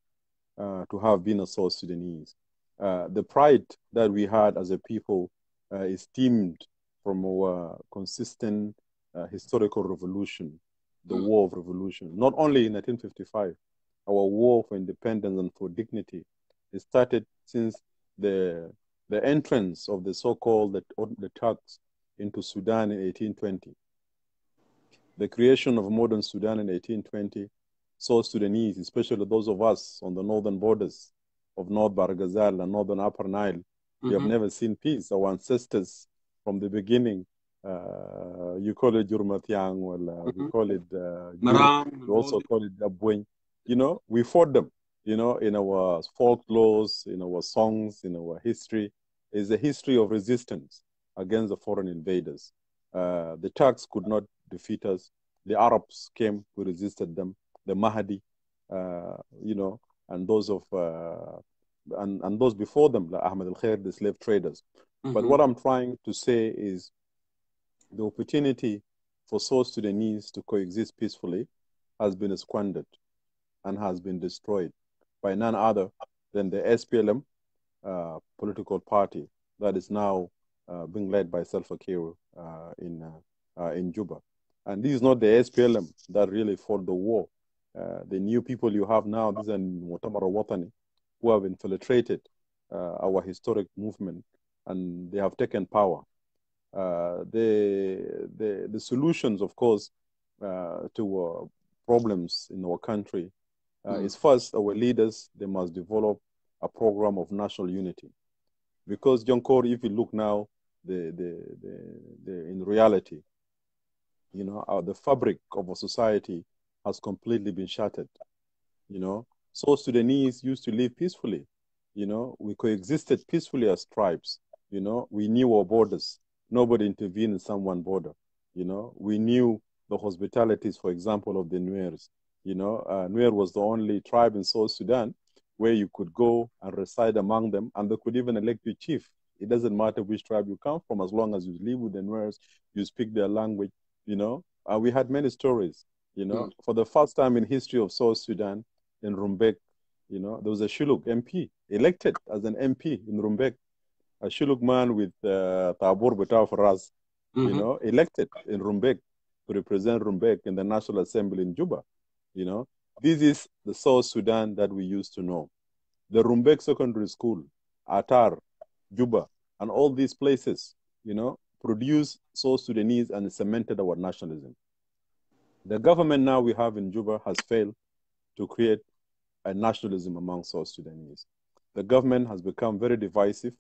to have been a South Sudanese. The pride that we had as a people is stemmed from our consistent historical revolution, the War of Revolution. Not only in 1955, our war for independence and for dignity, it started since the entrance of the so-called the Turks into Sudan in 1820. The creation of modern Sudan in 1820, South Sudanese, especially those of us on the northern borders of North Barghazal and northern Upper Nile, we have never seen peace. Our ancestors, from the beginning, you call it Jurmatiang, well, we call it we also call it Abweng. You know, we fought them, you know, in our folklores, in our songs, in our history. Is a history of resistance against the foreign invaders. The Turks could not defeat us. The Arabs came, we resisted them. The Mahdi, you know, and those of and those before them, like Ahmed al-Khair, the slave traders. But what I'm trying to say is the opportunity for South Sudanese to coexist peacefully has been squandered and has been destroyed by none other than the SPLM political party that is now being led by Salva Kiir in Juba. And this is not the SPLM that really fought the war. The new people you have now, these are Mu'tamar Watani, who have infiltrated our historic movement, and they have taken power. The solutions, of course, to problems in our country is first, our leaders, they must develop a program of national unity. Because, Jongkor, if you look now, in reality, you know, the fabric of our society has completely been shattered. You know, South Sudanese used to live peacefully. You know, we coexisted peacefully as tribes. You know, we knew our borders. Nobody intervened in someone's border. You know, we knew the hospitalities, for example, of the Nuers. You know, Nuer was the only tribe in South Sudan where you could go and reside among them, and they could even elect you chief. It doesn't matter which tribe you come from, as long as you live with the Nuers, you speak their language, you know. We had many stories, you know. For the first time in history of South Sudan, in Rumbek, you know, there was a Shuluk MP elected as an MP in Rumbek, a Shuluk man with Tabur Betaw Faraz, you know, elected in Rumbek to represent Rumbek in the National Assembly in Juba, you know. This is the South Sudan that we used to know. The Rumbek Secondary School, Atar, Juba, and all these places, you know, produced South Sudanese and cemented our nationalism. The government now we have in Juba has failed to create a nationalism among South Sudanese. The government has become very divisive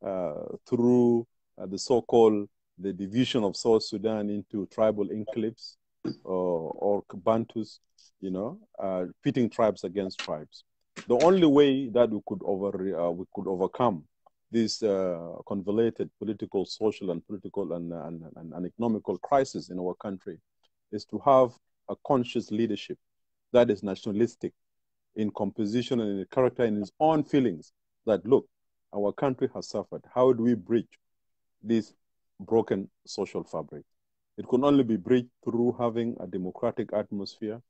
through the so-called the division of South Sudan into tribal enclaves or Bantus, you know, pitting tribes against tribes. The only way that we could overcome this convoluted political, social, and political and economical crisis in our country is to have a conscious leadership that is nationalistic in composition and in character and in its own feelings. That look, our country has suffered. How do we bridge this broken social fabric? It can only be bridged through having a democratic atmosphere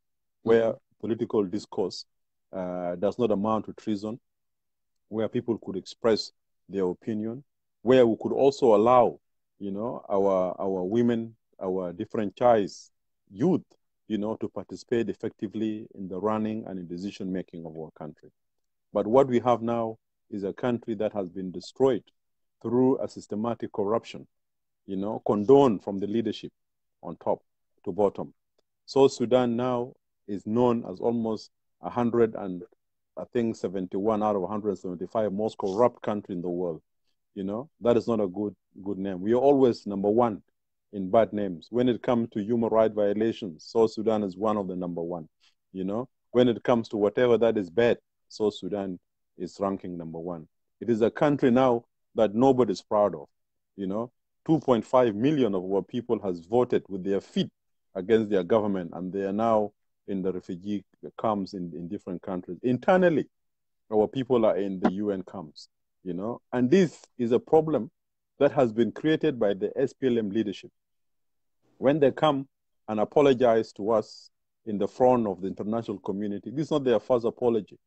where political discourse does not amount to treason, where people could express their opinion, where we could also allow, you know, our women, our different youth, you know, to participate effectively in the running and in decision making of our country. But what we have now is a country that has been destroyed through a systematic corruption, condoned from the leadership on top to bottom. South Sudan now is known as almost 71 out of 175 most corrupt country in the world. That is not a good name. We are always number one in bad names. When it comes to human rights violations, South Sudan is one of the number one. When it comes to whatever that is bad, South Sudan is ranking number one. It is a country now that nobody is proud of. 2.5 million of our people has voted with their feet against their government, and they are now in the refugee camps in different countries. Internally, our people are in the UN camps, and this is a problem that has been created by the SPLM leadership. When they come and apologize to us in the front of the international community, this is not their first apology,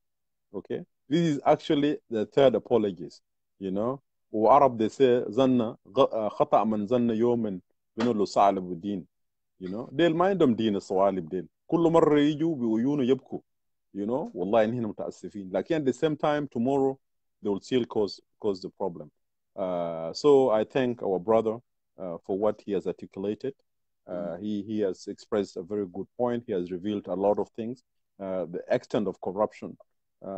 okay? This is actually the third apologies, وعرب they say ظن خطأ من ظن يوما بنقول صعب الدين ديل ما عندهم دين الصوالب ديل كل مرة يجوا بعيونه يبكوا والله إنهم متأسفين لكن at the same time tomorrow they will still cause the problem. So I thank our brother for what he has articulated. He has expressed a very good point. He has revealed a lot of things, the extent of corruption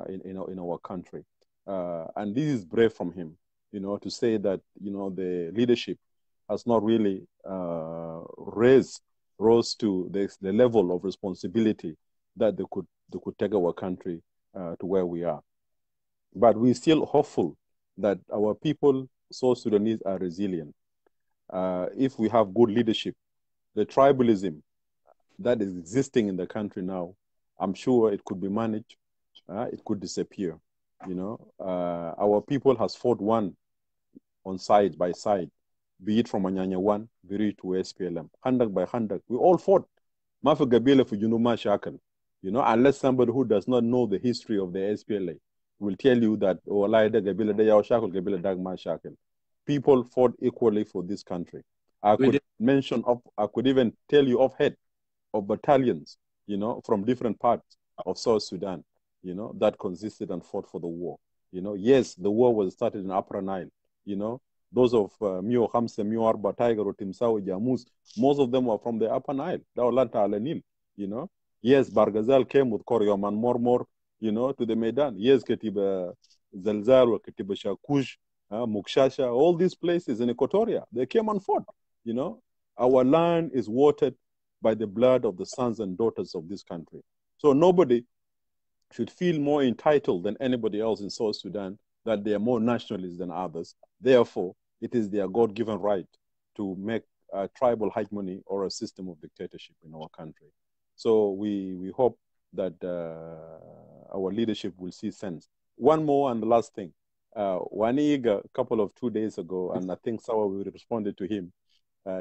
in our country. And this is brave from him, to say that, the leadership has not really rose to the level of responsibility that they could take our country to where we are. But we're still hopeful that our people, South Sudanese, are resilient. If we have good leadership, the tribalism that is existing in the country now, I'm sure it could be managed. It could disappear. Our people has fought one on side by side, be it from Anyanya 1, be it to SPLM, handak by handak. We all fought. Ma fi gabila fi junub ma shakal. Unless somebody who does not know the history of the SPLA will tell you that people fought equally for this country. I could even tell you offhand of battalions, from different parts of South Sudan, that consisted and fought for the war. Yes, the war was started in Upper Nile. Those of Mio Hamse, Mio Arba, Tiger, Timsawi, Jamus, most of them were from the Upper Nile. Yes, Barghazal came with Koryom and more, to the Maidan. Yes, Ketiba Zalzal, Ketiba Shakush, Mukshasha, all these places in Equatoria, they came and fought. Our land is watered by the blood of the sons and daughters of this country. So nobody should feel more entitled than anybody else in South Sudan that they are more nationalists than others. Therefore, it is their God-given right to make a tribal hegemony or a system of dictatorship in our country. So we hope that our leadership will see sense. One more and the last thing. Wani Igga, a couple of 2 days ago, and I think Sawa we responded to him,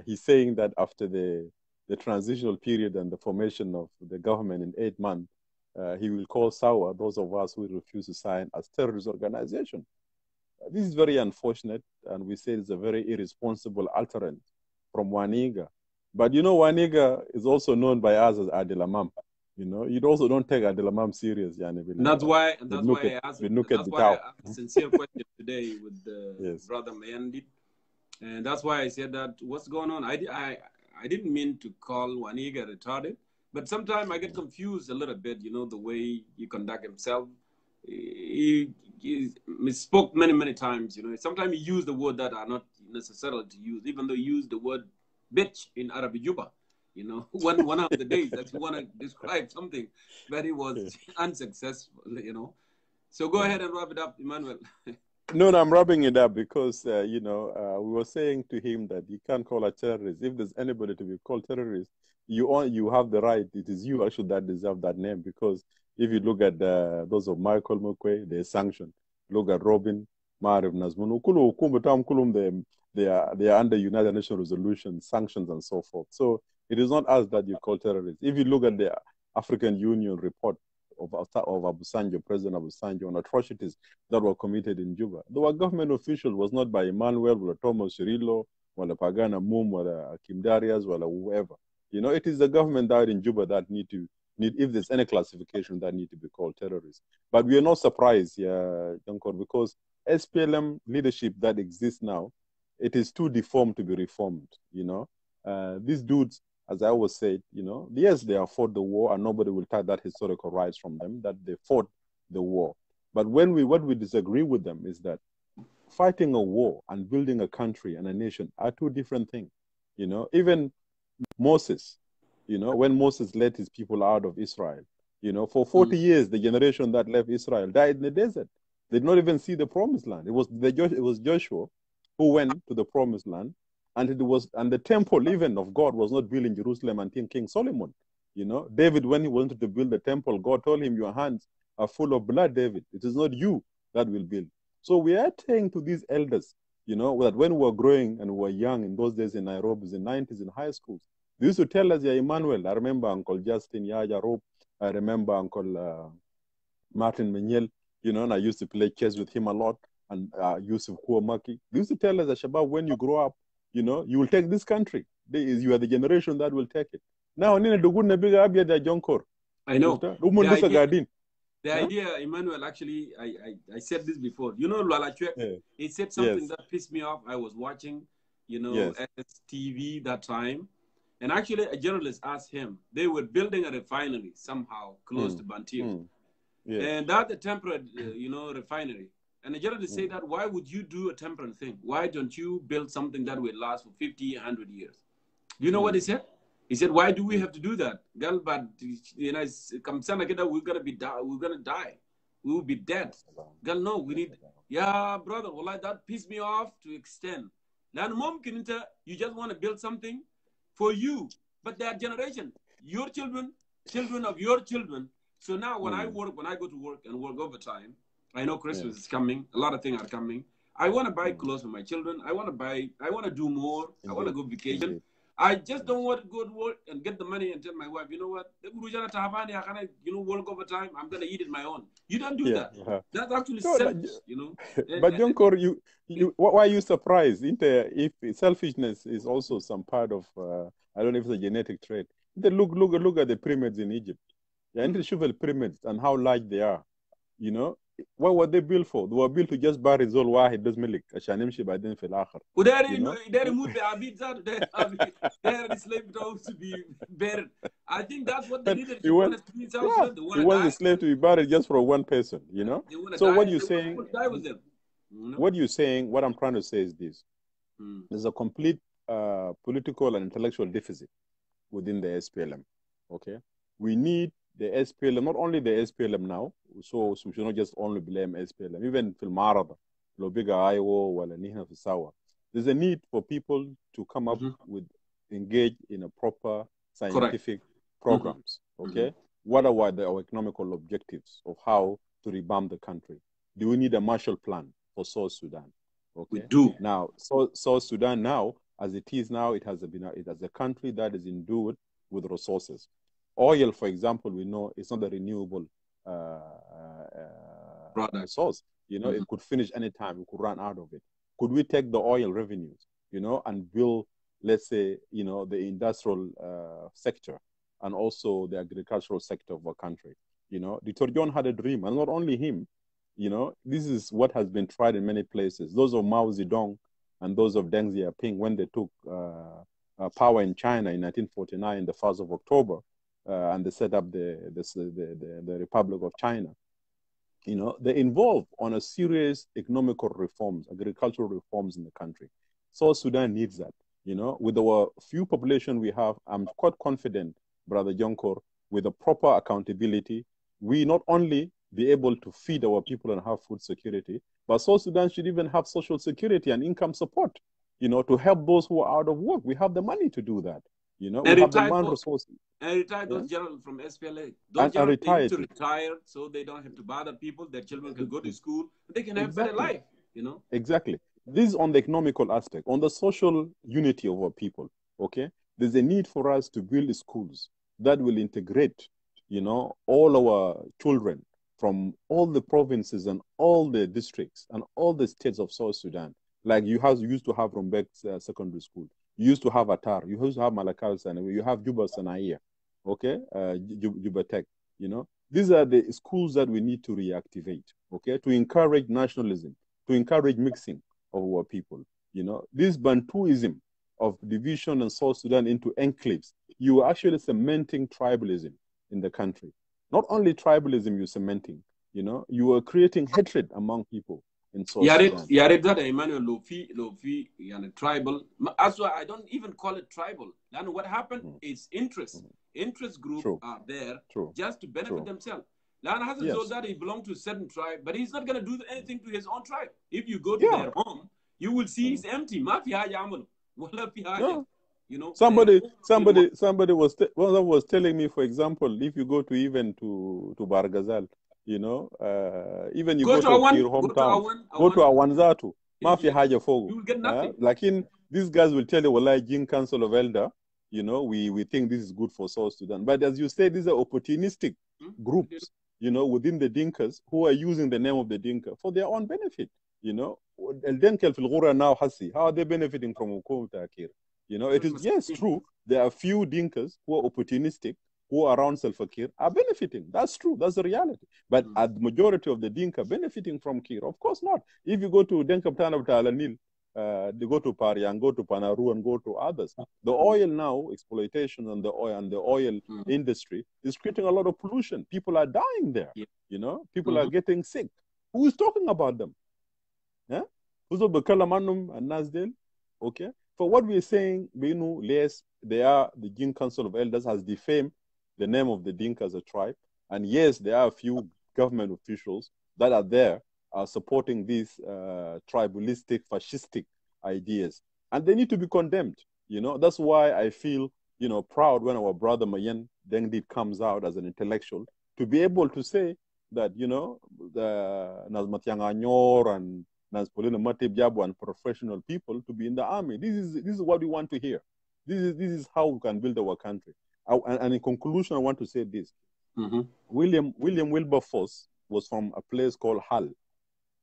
he's saying that after the transitional period and the formation of the government in 8 months, he will call Sawa, those of us who refuse to sign, as terrorist organization. This is very unfortunate, and we say it's a very irresponsible utterance from Wani Igga. But Wani Igga is also known by us as Adil Amam. You also don't take Adil Amam serious. That's why I asked a sincere question today with yes. Brother Mayen. And that's why I said that what's going on. I didn't mean to call Wani Igga retarded, but sometimes I get confused a little bit, the way he conduct himself. He misspoke many times, Sometimes he used the word that are not necessarily to use, even though he used the word bitch in Arabic Juba. One of the days that you want to describe something, but it was unsuccessful, So go ahead and wrap it up, Emmanuel. No, I'm wrapping it up because, we were saying to him that you can't call a terrorist. If there's anybody to be called terrorist, you have the right. It is you actually that deserve that name, because if you look at those of Michael Mukwe, they're sanctioned. Look at Robin, Marif Nazmunu, they are under United Nations resolutions, sanctions, and so forth. So it is not us that you call terrorists. If you look at the African Union report of Abu Sanjo, President Abu Sanjo, on atrocities that were committed in Juba, the government official was not by Emmanuel, or Thomas Cirillo, or Pagana Mum, or Kim Darius, or whoever. It is the government that in Juba that need if there's any classification that need to be called terrorists. But we are not surprised, Jongkor, because SPLM leadership that exists now, it is too deformed to be reformed, These dudes, as I always said, yes, they have fought the war and nobody will take that historical rights from them, that they fought the war. But what we disagree with them is that fighting a war and building a country and a nation are two different things. Even Moses, when Moses led his people out of Israel, for 40 years, the generation that left Israel died in the desert. They did not even see the promised land. It was Joshua who went to the promised land, and the temple even of God was not built in Jerusalem until King Solomon. David, when he wanted to build the temple, God told him, "Your hands are full of blood, David. It is not you that will build." So we are saying to these elders, that when we were growing and we were young in those days in Nairobi, in the 90s, in high schools, they used to tell us, Emmanuel, I remember Uncle Justin Yaja Rope, I remember Uncle Martin Menyel, and I used to play chess with him a lot, and Yusuf Kuomaki. They used to tell us, Shabab, when you grow up, you will take this country. You are the generation that will take it. Now, Jongkor. I know. The idea, Emmanuel, actually, I said this before. Lala Chwek, he said something that pissed me off. I was watching, STV that time. And actually, a journalist asked him, they were building a refinery somehow close to Bantiu. And that's a temporary, refinery. And the journalist said that, why would you do a temporary thing? Why don't you build something that will last for 50, 100 years? Do you know what he said? He said, why do we have to do that? Girl, but we're gonna die. We will be dead. Girl, no, we need brother, well, that pissed me off to extend. You just want to build something for you, but their generation, your children of your children. So now when I go to work and work overtime, I know Christmas is coming, a lot of things are coming. I want to buy clothes for my children. I want to do more. I want to go vacation. I just don't want to go to work and get the money and tell my wife, you know what, work overtime, I'm going to eat it my own. You don't do that. That's actually selfish, But Jongkor, why are you surprised? If selfishness is also some part of, I don't know if it's a genetic trait. Look at the pyramids in Egypt. The pyramids and how large they are. What were they built for? They were built to just bury Zol Wahid does milik عشان يمشي بعدين في الآخر. They removed the Abid that they are slave to be buried. I think that's what the leadership wanted to be in South Sudan. He wants the slave to be buried just for one person, So what you're saying, what I'm trying to say is this. There's a complete political and intellectual deficit within the SPLM, okay? We need the SPLM, not only the SPLM now, so we should not just only blame SPLM, even في المعارضة لو بقى أيوة ولا نحن في سوا. There's a need for people to come up with, engage in a proper scientific programs, okay? What are our economical objectives of how to revamp the country? Do we need a Marshall Plan for South Sudan? Okay. We do. Now, South Sudan now, as it is now, it has a country that is endued with resources. Oil, for example, we know it's not a renewable resource. It could finish anytime. We could run out of it. Could we take the oil revenues, and build, let's say, the industrial sector and also the agricultural sector of our country? Dr. John had a dream, and not only him. This is what has been tried in many places. Those of Mao Zedong and those of Deng Xiaoping when they took power in China in 1949, the 1st of October. And they set up the Republic of China. They involved on a serious economical reforms, agricultural reforms in the country. South Sudan needs that. With our few population we have, I'm quite confident, Brother Jongkor, with a proper accountability, we not only be able to feed our people and have food security, but South Sudan should even have social security and income support, to help those who are out of work. We have the money to do that. We have the man resources. And retire those generals from SPLA. Those generals need to retire so they don't have to bother people. Their children can go to school. They can have better life, Exactly. This is on the economical aspect. On the social unity of our people, okay? There's a need for us to build schools that will integrate, all our children from all the provinces and all the districts and all the states of South Sudan. Like you used to have Rumbek Secondary School. You used to have Atar. You used to have Malakal Sanawi. You have Juba Sanaya. okay, Jubatek, you know. These are the schools that we need to reactivate, okay, to encourage nationalism, to encourage mixing of our people, you know. This Bantuism of division and South Sudan into enclaves, you are actually cementing tribalism in the country. Not only tribalism you're cementing, you know, you are creating hatred among people in South Sudan. Yared that Emmanuel Lofi, tribal. That's why I don't even call it tribal. And what happened is interest. Interest groups are there just to benefit themselves. Lana has a soul that he belongs to a certain tribe, but he's not going to do anything to his own tribe. If you go to their home, you will see it's empty. You know, somebody was telling me, for example, if you go to even to Bargazal, you know, even you go to your hometown, go to Awanzatu, Mafi Haja Fogo. You will get nothing. Like these guys will tell you, well, like Jing Council of Elder, you know, we think this is good for South Sudan. But as you say, these are opportunistic groups, you know, within the Dinkas who are using the name of the Dinka for their own benefit, you know. El Denkel fil Ghura now Hassi, how are they benefiting from Hukum Takir? You know, it is, yes, true. There are few Dinkas who are opportunistic, who are around Salva Kiir, are benefiting. That's true. That's the reality. But are the majority of the Dinka benefiting from Kiir? Of course not. If you go to Denka Ptana of Talanil, they go to Pariang, go to Panaru, and go to others. The oil now, exploitation and the oil industry is creating a lot of pollution. People are dying there. You know, people are getting sick. Who is talking about them? Yeah? Who's the Kalamanum and Nasdel? Okay. For what we're saying, yes, the Jing Council of Elders has defamed the name of the Dinka as a tribe. And yes, there are a few government officials that are there supporting these tribalistic, fascistic ideas. And they need to be condemned. You know, that's why I feel, you know, proud when our brother Mayen Dengdit comes out as an intellectual to be able to say that, you know, the Nazmatianga Nyor and Nazpolina Matib Jabu and professional people to be in the army. This is what we want to hear. This is how we can build our country. And in conclusion, I want to say this. William Wilberforce was from a place called Hull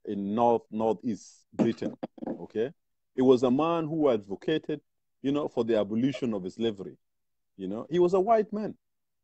in northeast Britain. Okay, he was a man who advocated, you know, for the abolition of slavery. You know, he was a white man,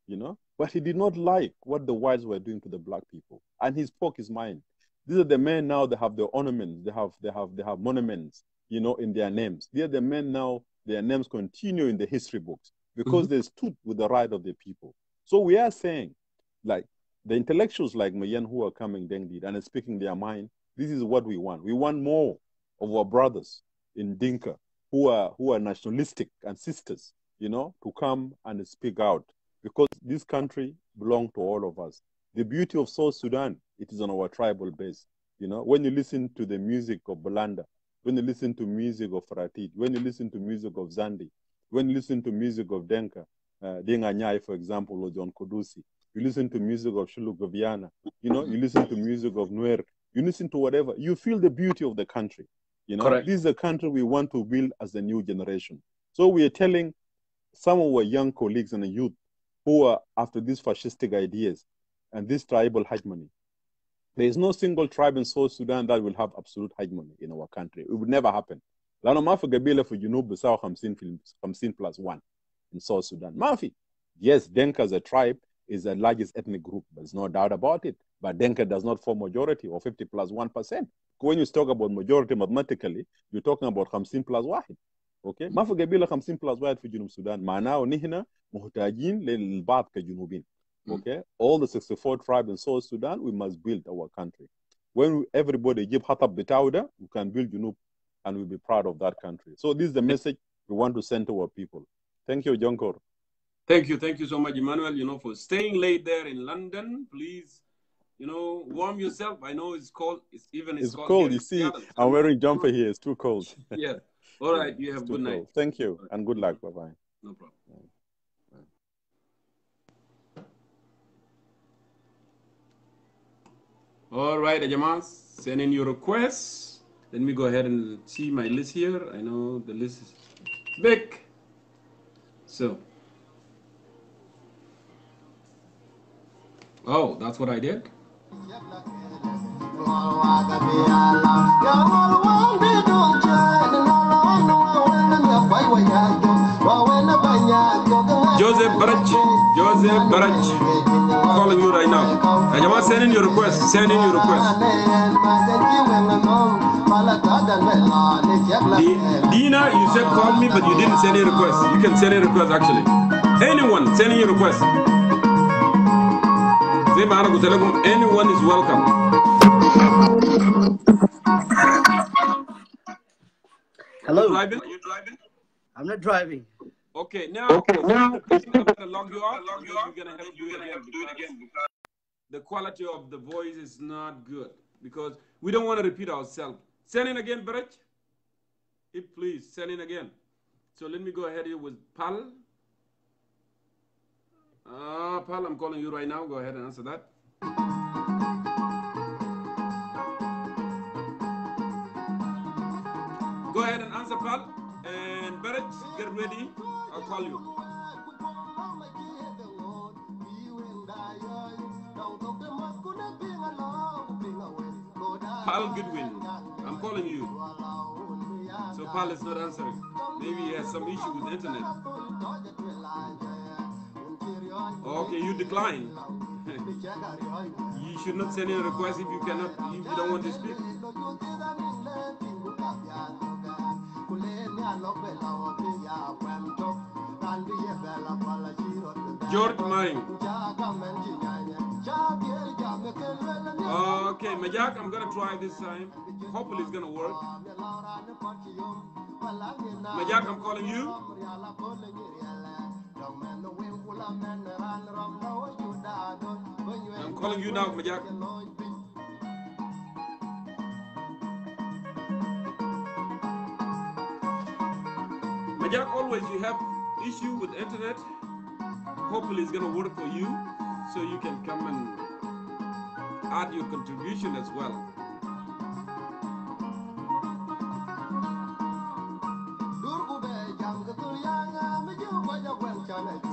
you know, but he did not like what the whites were doing to the black people, and he spoke his mind. These are the men now that have the ornaments, they have monuments, you know, in their names. They are the men now, their names continue in the history books because they stood with the right of the people. So we are saying, like, the intellectuals like Mayen who are coming Dengdit and speaking their mind, this is what we want. We want more of our brothers in Dinka who are nationalistic and sisters, you know, to come and speak out, because this country belongs to all of us. The beauty of South Sudan, it is on our tribal base. You know, when you listen to the music of Balanda, when you listen to music of Faratid, when you listen to music of Zandi, when you listen to music of Denka, Denga Nyai, for example, or John Kodusi, you listen to music of Shulu Gaviana, you know, you listen to music of Nuer, you listen to whatever, you feel the beauty of the country. You know, this is a country we want to build as a new generation. So we are telling some of our young colleagues and the youth who are after these fascistic ideas and this tribal hegemony. There is no single tribe in South Sudan that will have absolute hegemony in our country. It would never happen. Lano mafi gabila for Junub Bissau 50+1 in South Sudan. Mafi. Yes, Denka as a tribe is the largest ethnic group. There's no doubt about it. But Denka does not form majority or 50+1%. When you talk about majority mathematically, you're talking about 50+1. Okay? Mafi gabila 50+1 for Junub Sudan. Maanao nihina muhtajin lilbab ka Junubin. Okay, all the 64 tribes in South Sudan, we must build our country. When everybody give hatab bitawda, we can build Junub and we'll be proud of that country. So this is the message we want to send to our people. Thank you, Jongkor. Thank you so much, Emmanuel, you know, for staying late there in London. Please, you know, warm yourself. I know it's cold. It's cold. You see, I'm wearing jumper here. It's too cold. Yeah. All right. You have a good night. Thank you and good luck. Bye-bye. No problem. All right, Ajamas, send in your requests. Let me go ahead and see my list here. I know the list is big. So, oh, that's what I did. Joseph Barach. Joseph Barach. Calling you right now. Ajama, send in your request. Send in your request. Dina, you said call me, but you didn't send a request. You can send a request actually. Anyone, send in your request. Anyone is welcome. Hello. Are you driving? I'm not driving. Okay, now I'm going to log you off. We're going to have to do it again because the quality of the voice is not good because we don't want to repeat ourselves. Send in again, Barach. Please, send in again. So let me go ahead here with Pal. Pal, I'm calling you right now. Go ahead and answer that. Go ahead and answer, Pal. And Barrett, get ready. I'll call you. Pal Goodwin, I'm calling you. So Pal is not answering. Maybe he has some issue with the internet. Okay, you decline. You should not send in a request if you don't want to speak. George Mayen. Okay, Majak, I'm gonna try this time. Hopefully it's gonna work. Majak, I'm calling you. I'm calling you now, Majak. Majak, always you have issue with internet. Hopefully it's gonna work for you, so you can come and add your contribution as well.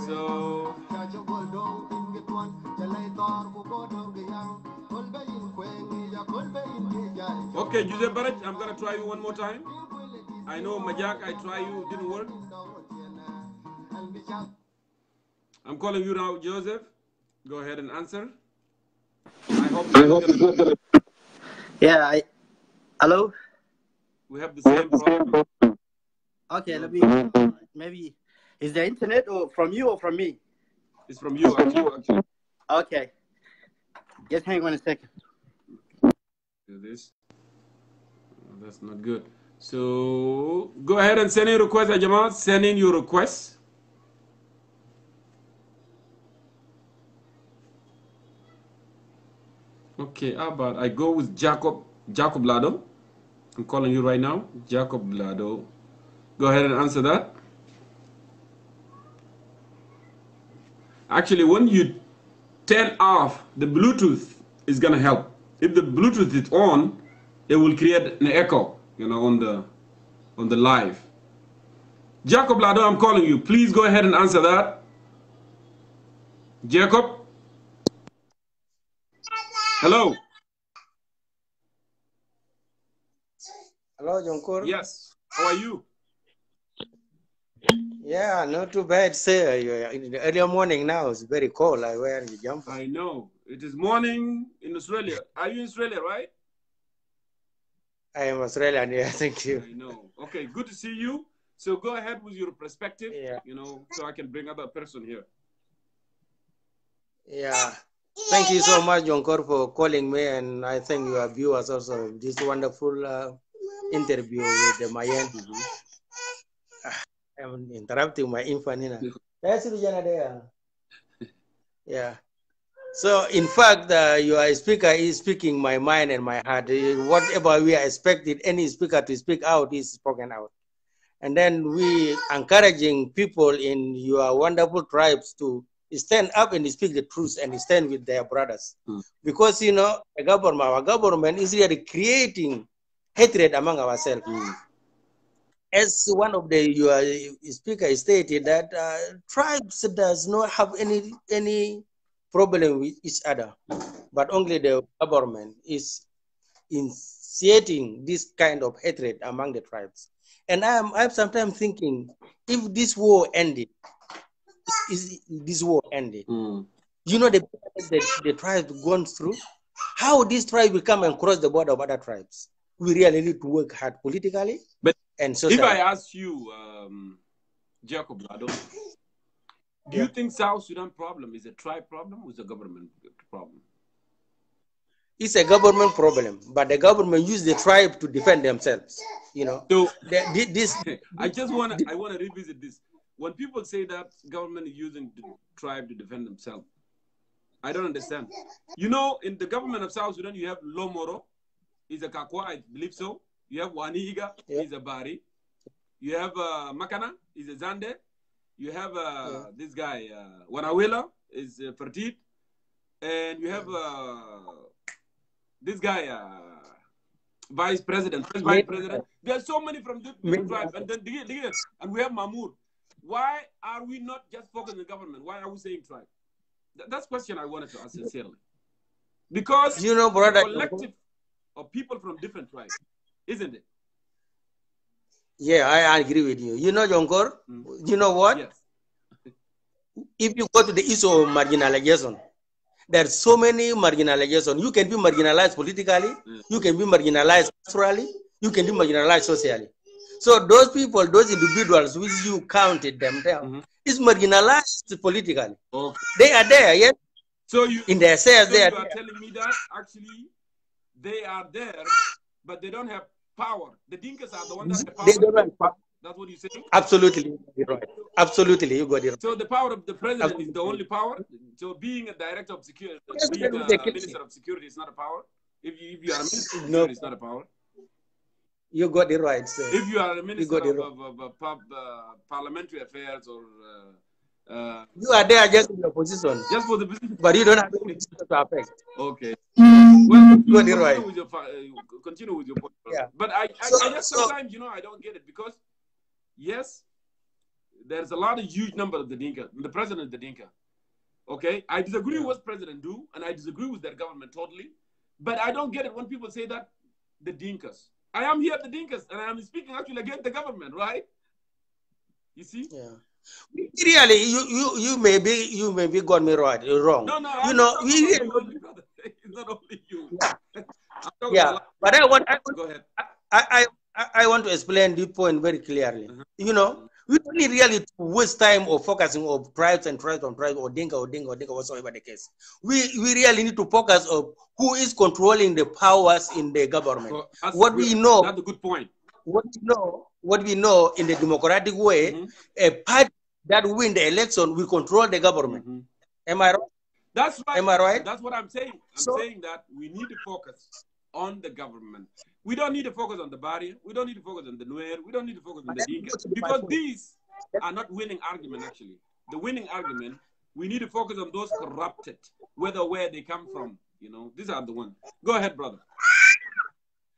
So okay, Joseph Barrett, I'm gonna try you one more time. I know Majak, I try you, didn't work. I'm calling you now, Joseph. Go ahead and answer. I hope it's gonna... Yeah, hello? We have the same problem. Okay, let me, maybe, is the internet or from you or from me? It's from you, actually. Okay. Just hang on a second. Do this. Oh, that's not good. So, go ahead and send in your request, Jamal. Send in your request. Okay, how about I go with Jacob Lado. I'm calling you right now, Jacob Lado. Go ahead and answer that. Actually, when you turn off the Bluetooth, is gonna help. If the Bluetooth is on, it will create an echo, on the live. Jacob Lado, I'm calling you. Please go ahead and answer that. Jacob. Hello. Hello, Jongkor. Yes. How are you? Yeah, not too bad, sir. In the early morning now, it's very cold. I wear the jumper. I know. It is morning in Australia. Are you in Australia, right? I am Australian, yeah, thank you. I know. Okay, good to see you. So go ahead with your perspective, yeah. So I can bring other person here. Yeah. Thank you so much, Jongkor, for calling me, and I thank your viewers also this wonderful interview with the Mayen. I'm interrupting my infant. Yeah. So, in fact, your speaker is speaking my mind and my heart. Whatever we are expecting any speaker to speak out is spoken out. And then we encouraging people in your wonderful tribes to stand up and speak the truth and stand with their brothers. Because, our government is really creating hatred among ourselves. As one of your speakers stated that tribes does not have any problem with each other, but only the government is initiating this kind of hatred among the tribes. And I'm sometimes thinking, if this war ended, is this war ended. You know the tribes gone through, how these tribes will come and cross the border of other tribes. We really need to work hard politically. But and socially. If I ask you, Jacob, do you think South Sudan problem is a tribe problem or is a government problem? It's a government problem, but the government use the tribe to defend themselves. You know. So I want to revisit this. When people say that government is using the tribe to defend themselves, I don't understand. You know, in the government of South Sudan, you have Lomoro, he's a Kakwa, I believe so. You have Wani, Igga, he's a Bari. You have Makana, he's a Zande. You have this guy, Wanawela, is Fertit. And you have this guy, vice president. There are so many from different tribes. And then and we have Mamur. Why are we not just focusing on the government? Why are we saying tribe? That's the question I wanted to ask sincerely. Because you know, brother, collective of people from different tribes, isn't it? Yeah, I agree with you. You know, Jongkor, you know what? Yes. If you go to the issue of marginalization, there's so many marginalization. You can be marginalized politically, you can be marginalized culturally, you can be marginalized socially. So those people, those individuals which you counted them down, is marginalized politically. Okay. They are there, yes. So you in their cells, so they are you are telling me that actually they are there, but they don't have power. The Dinkas are the ones that have power. They don't have power. That's what you're saying? Absolutely, you're right. Absolutely, you got it right. So the power of the president is the only power. So being a director of security, being a minister of security is not a power. If you are a minister of security, it's not a power. You got it right, sir. If you are a minister of parliamentary affairs or you are there just in your position. Just for the position. But you don't have any position to affect. Okay. Well, you got it right. Continue with your point. Yeah. But I just sometimes, you know, I don't get it because, yes, there's a lot of huge number of the Dinka. The president is the Dinka. Okay? I disagree with what president do, and I disagree with their government totally. But I don't get it when people say that the Dinkas. I am here at the Dinkas, and I am speaking actually against the government, right? You see? Yeah. Really, you may be got me right, wrong. No, you know, it's not only you. Yeah, but go ahead. I want to explain the point very clearly. You know, we don't need really to waste time of focusing on tribes on tribes or Dinka, whatsoever the case. We really need to focus on who is controlling the powers in the government. What we know. That's a good point. What we know in the democratic way, a party that win the election will control the government. Am I right? That's right. Am I right? That's what I'm saying. I'm saying that we need to focus on the government. We don't need to focus on the Bari. We don't need to focus on the Nuer. We don't need to focus on the Dinka. Because these are not winning argument, actually. The winning argument, we need to focus on those corrupted, where they come from. You know, these are the ones. Go ahead, brother.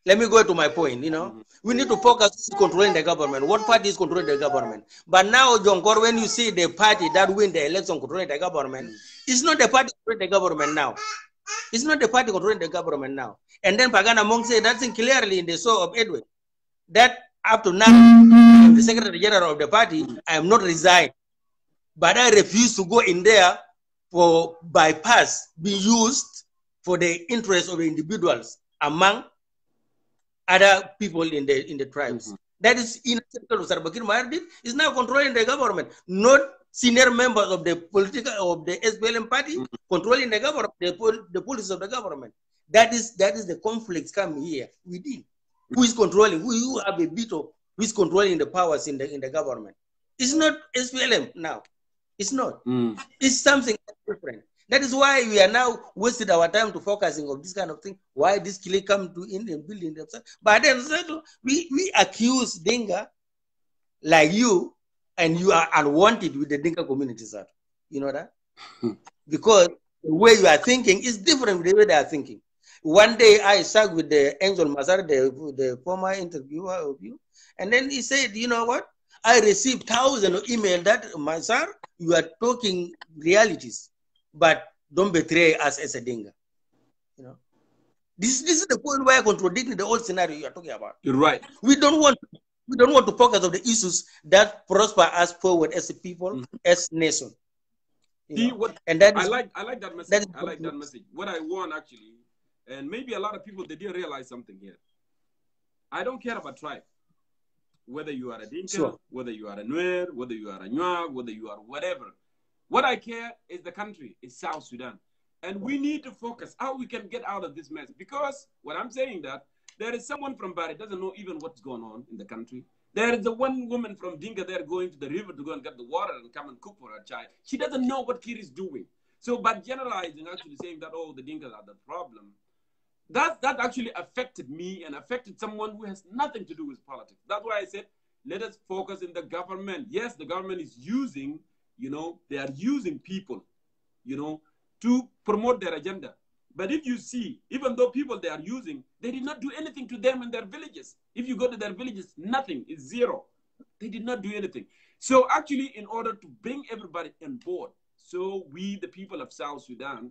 Let me go to my point, you know. We need to focus on controlling the government. What party is controlling the government? But now, Jongkor, when you see the party that win the election controlling the government, it's not the party controlling the government now. It's not the party controlling the government now. And then Pagana Monk said that thing clearly in the show of Edwin, that up to now, I'm the Secretary General of the party, I am not resigned. But I refuse to go in there for bypass, be used for the interest of the individuals among other people in the tribes. That is inacceptable. Sarbakir Mayardit is now controlling the government, not senior members of the SPLM party controlling the government, the policies of the government. That is the conflicts come here within. Who is controlling? Who have a veto? Who is controlling the powers in the government? It's not SPLM now. It's not. It's something different. That is why we are now wasted our time to focusing on this kind of thing. Why this clique come to Indian building themselves? But then we accuse Dinka like you, and you are unwanted with the Dinka community, sir. You know that? Because the way you are thinking is different with the way they are thinking. One day I sat with the Angel Mazar, the former interviewer of you, and then he said, you know what? I received thousands of emails that, Mazar, you are talking realities, but don't betray us as a Dinka. You know, this is the point where contradicting the old scenario you are talking about. You're right. We don't want to focus on the issues that prosper us forward as a people, as nation. You know? What, and that I is like that message. I like that message. What I want actually, and maybe a lot of people, they didn't realize something here. I don't care about tribe. Whether you are a Dinka, sure. whether you are a Nuer, whether you are a Nyak, whether you are whatever. What I care is the country, is South Sudan. And we need to focus how we can get out of this mess. Because what I'm saying that there is someone from Bari doesn't know even what's going on in the country. There is the one woman from Dinka there going to the river to go and get the water and come and cook for her child. She doesn't know what Kir is doing. So by generalizing, actually saying that, oh, the Dinkas are the problem, that actually affected me and affected someone who has nothing to do with politics. That's why I said, let us focus in the government. Yes, the government is using, you know, they are using people, you know, to promote their agenda. But if you see, even though people they are using, they did not do anything to them in their villages. If you go to their villages, nothing, it's zero. They did not do anything. So actually, in order to bring everybody on board, so we, the people of South Sudan,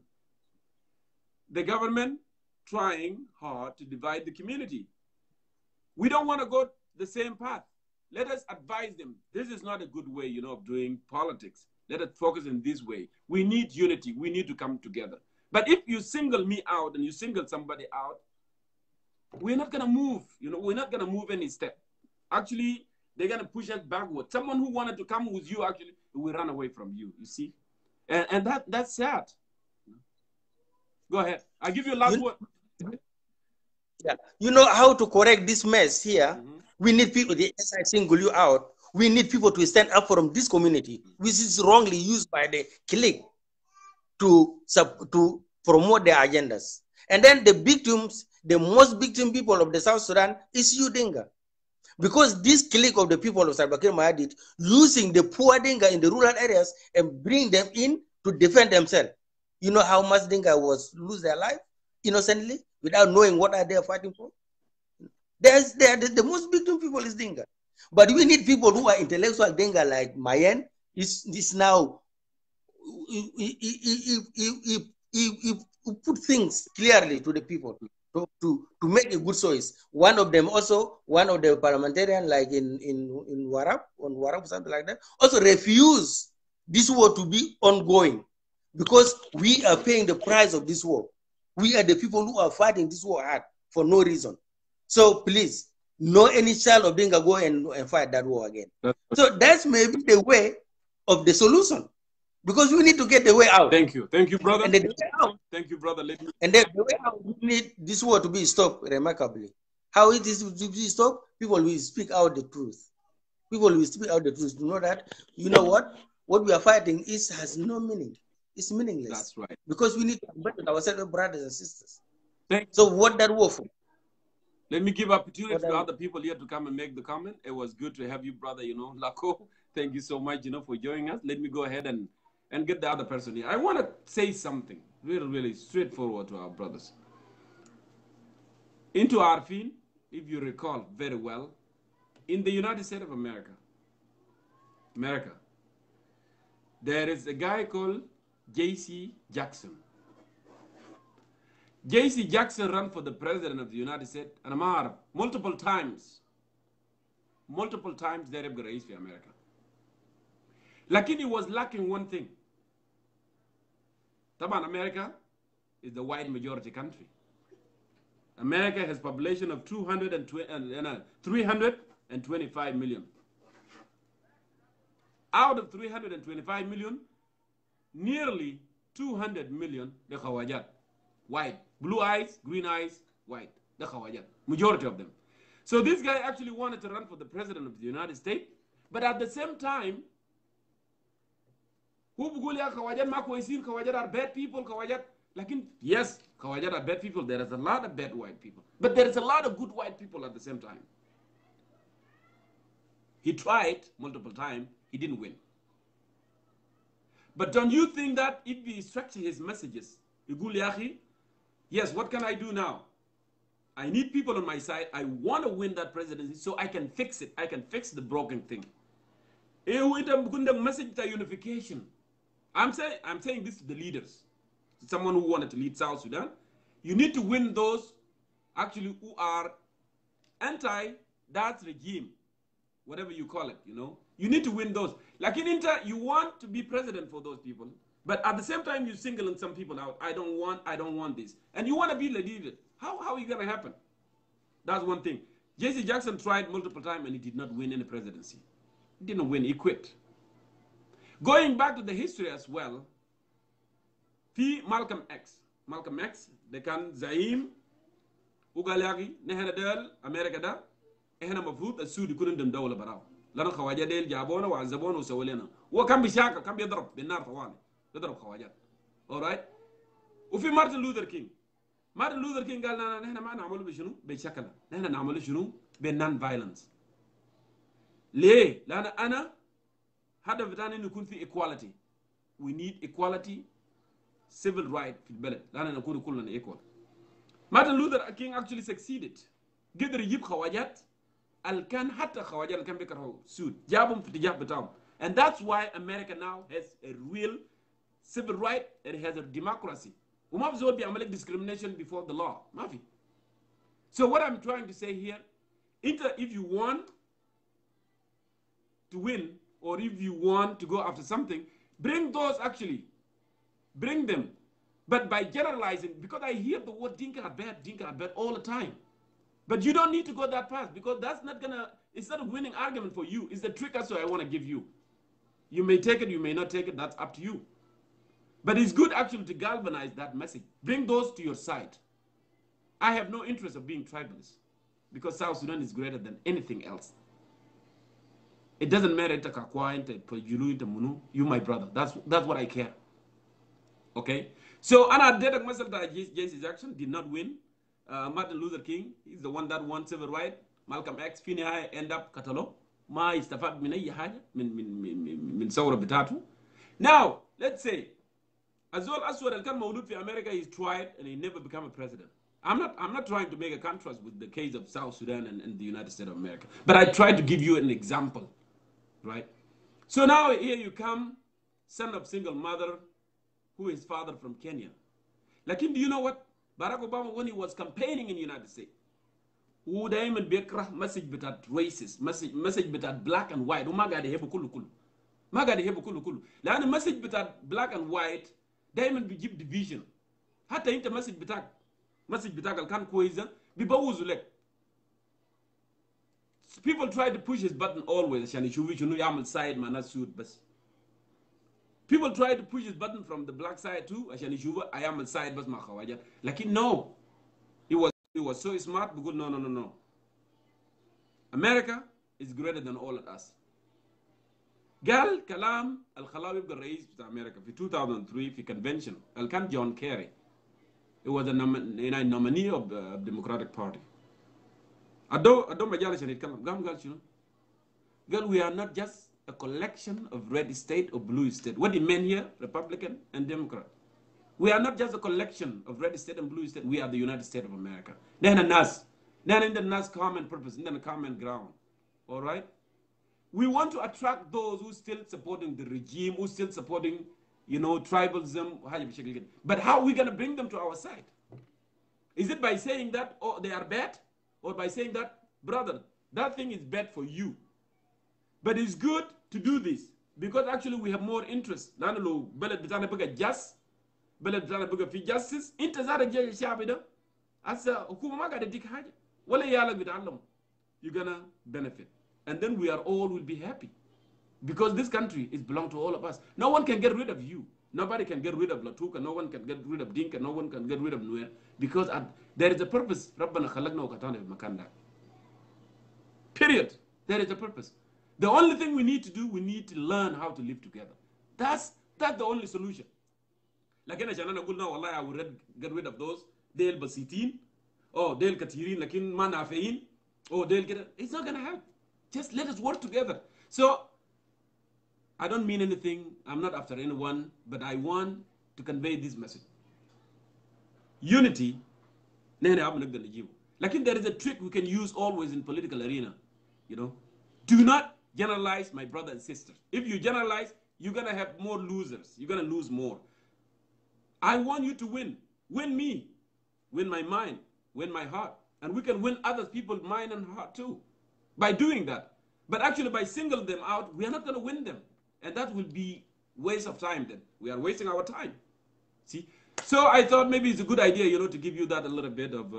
the government trying hard to divide the community. We don't want to go the same path. Let us advise them. This is not a good way, you know, of doing politics. Let us focus in this way. We need unity. We need to come together. But if you single me out and you single somebody out, we're not going to move. You know, we're not going to move any step. Actually, they're going to push us backward. Someone who wanted to come with you, actually, will run away from you, you see? And that's sad. Go ahead. I'll give you a last word. Yeah. You know how to correct this mess here? We need people, as I single you out, we need people to stand up from this community, which is wrongly used by the clique to promote their agendas. And then the victims, the most victim people of the South Sudan is you, Dinka. Because this clique of the people of Salva Kiir Mayardit using the poor Dinka in the rural areas and bring them in to defend themselves. You know how much Dinka was lose their life innocently without knowing what are they fighting for? The most victim people is Dinka. But we need people who are intellectual Dinka like Mayen. Is now he put things clearly to the people to make a good choice. One of them also, one of the parliamentarians like in Warab, something like that, also refused this war to be ongoing because we are paying the price of this war. We are the people who are fighting this war hard for no reason. So please, no any child of Dinka go and fight that war again. So that's maybe the way of the solution. Because we need to get the way out. Thank you. Thank you, brother. And the way out, thank you, brother. And the way out, we need this war to be stopped remarkably. How it is to be stopped, people will speak out the truth. People will speak out the truth to know that, you know what we are fighting has no meaning. It's meaningless. That's right. Because we need to abandon ourselves, brothers and sisters. So what that war for? Let me give opportunity to other people here to come and make the comment. It was good to have you, brother, you know, Lako. Thank you so much, you know, for joining us. Let me go ahead and get the other person here. I want to say something really, really straightforward to our brothers. Into Arfin, if you recall very well, in the United States of America, there is a guy called J.C. Jackson. J.C. Jackson ran for the president of the United States, and Amar, multiple times, there in America. Lakini he was lacking one thing. Taban, America is the white majority country. America has a population of 325 million. Out of 325 million, nearly 200 million, the Khawajat. White. Blue eyes, green eyes, white. The Khawajat. Majority of them. So this guy actually wanted to run for the president of the United States, but at the same time, who Khawajat are bad people, Khawajat. Yes, Khawajat are bad people. There is a lot of bad white people. But there is a lot of good white people at the same time. He tried multiple times. He didn't win. But don't you think that if we structure his messages, yes, what can I do now? I need people on my side. I want to win that presidency so I can fix it. I can fix the broken thing. Message to unification. I'm saying this to the leaders. Someone who wanted to lead South Sudan. You need to win those actually who are anti that regime, whatever you call it, you know. You need to win those. Like in Inter, you want to be president for those people. But at the same time, you're singling some people out. I don't want this. And you want to be the leader. How are you going to happen? That's one thing. Jesse Jackson tried multiple times and he did not win any presidency. He didn't win, he quit. Going back to the history as well, Malcolm X, they can Zaim, Ugalagi, Nehanadel, America da, Ehana Mafut, a Sudi couldn't them Dawla Barao. Lana Kawaja del Jabona, or Zabono Sawelena. What can be Shaka, can be a drop, the Narfa one, the drop Kawaja. All right? Ufi Martin Luther King. Martin Luther King قال نحن ما نعمل بشنو بشكل نحن نعمل شنو بنون فايلنس ليه؟ لأن أنا هدف بتاعنا إنه يكون في equality. We need equality, civil right في البلد لأن نكون كلنا equal. Martin Luther King actually succeeded. قدر يجيب خواجات الكان حتى خواجات الكان بيكرهوا سود جابهم في اتجاه بتاعهم. And that's why America now has a real civil right and it has a democracy. وما في زول بيعمل discrimination before the law. ما في. So what I'm trying to say here, if you want to win or if you want to go after something, bring those actually. Bring them. But by generalizing, because I hear the word Dinka are bad all the time. But you don't need to go that fast because that's not gonna, it's not a winning argument for you. It's the trick also I want to give you. You may take it, you may not take it, that's up to you. But it's good actually to galvanize that message. Bring those to your side. I have no interest of being tribalist because South Sudan is greater than anything else. It doesn't matter you my brother. That's what I care. Okay? So Anna Dedek Masalta Jesse Jackson did not win. Martin Luther King is the one that won civil rights. Malcolm X Fini end up Katalo. Ma istafad min ay haja min sawra bitatu. Now, let's say Azol Aswad Al-Khan Mawlud fi America, he's tried and he never became a president. I'm not trying to make a contrast with the case of South Sudan and the United States of America. But I try to give you an example. Right? So now here you come, son of single mother, who is father from Kenya. Like, do you know what? Barack Obama, when he was campaigning in the United States, who diamond bekrah message betat racist, message betat black and white. Magadi hebu kulu kulu. Magadi hebu kulu kulu. Lana message betat black and white, diamond be give division. Hata inter message betak al kan koiza, bibawuzulek. People try to push his button always. Side suit, but people try to push his button from the black side too. I am side, but like no, he was so smart. Because no. America is greater than all of us. Gal Kalam Al Khalawi Rais to America in 2003 في convention. Al Khan John Kerry. It was a nominee of the Democratic Party. Girl, we are not just a collection of red state or blue state. What he meant here, Republican and Democrat. We are not just a collection of red state and blue state. We are the United States of America. Then a NAS. Then in the NAS common purpose, then a common ground. All right? We want to attract those who still supporting the regime, who still supporting, tribalism. But how are we going to bring them to our side? Is it by saying that, oh, they are bad? Or by saying that, brother, that thing is bad for you. But it's good to do this because actually we have more interest. You're gonna benefit. And then we all will be happy. Because this country is belong to all of us. No one can get rid of you. Nobody can get rid of Latuka. No one can get rid of Dinka. No one can get rid of Nuer. Because there is a purpose. Period. There is a purpose. The only thing we need to do, we need to learn how to live together. That's the only solution. Like I will get rid of those. They'll basitin. Oh, they'll katirin. Lakin manafein. Oh, they'll get it. It's not going to help. Just let us work together. So, I don't mean anything. I'm not after anyone. But I want to convey this message. Unity. Like there is a trick we can use always in political arena. Do not generalize my brother and sister. If you generalize, you're going to have more losers. You're going to lose more. I want you to win. Win me. Win my mind. Win my heart. And we can win other people's mind and heart too. By doing that. But actually by singling them out, we are not going to win them. And that will be waste of time then. We are wasting our time. See? So I thought maybe it's a good idea, you know, to give you that a little bit of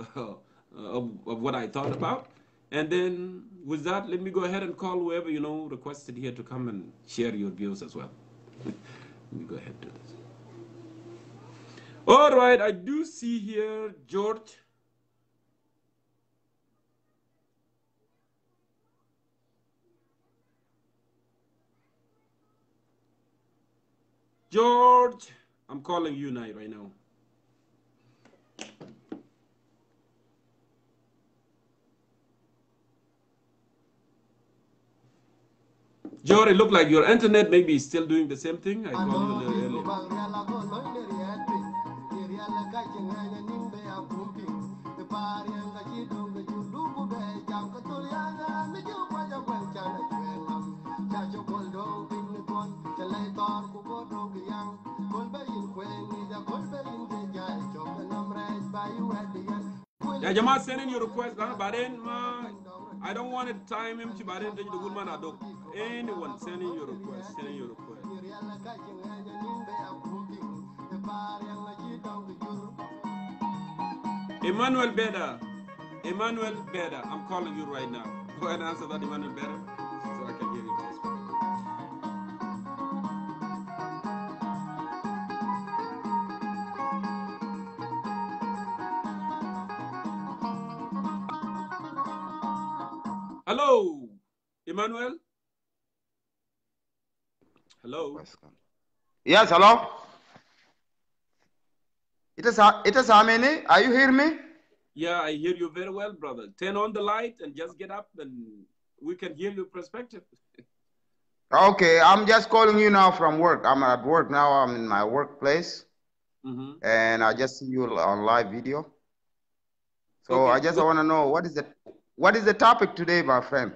what I thought about. And then with that, let me go ahead and call whoever, you know, requested here to come and share your views as well. Let me go ahead and do this. All right, I do see here George. George, I'm calling you now, right now. George, it looked like your internet maybe is still doing the same thing. I called you a little earlier. Yeah, Jamal, send in your request, but then I don't want to time him to the woman. Anyone send in your request, send in your request. Emmanuel Beda, I'm calling you right now. Go ahead and answer that, Emmanuel Beda, so I can hear you. Hello, Emmanuel. Hello. Yes, hello. It is Amini. Are you hearing me? Yeah, I hear you very well, brother. Turn on the light and just get up and we can hear your perspective. Okay, I'm just calling you now from work. I'm at work now. I'm in my workplace. And I just see you on live video. So okay, I want to know what is the topic today, my friend?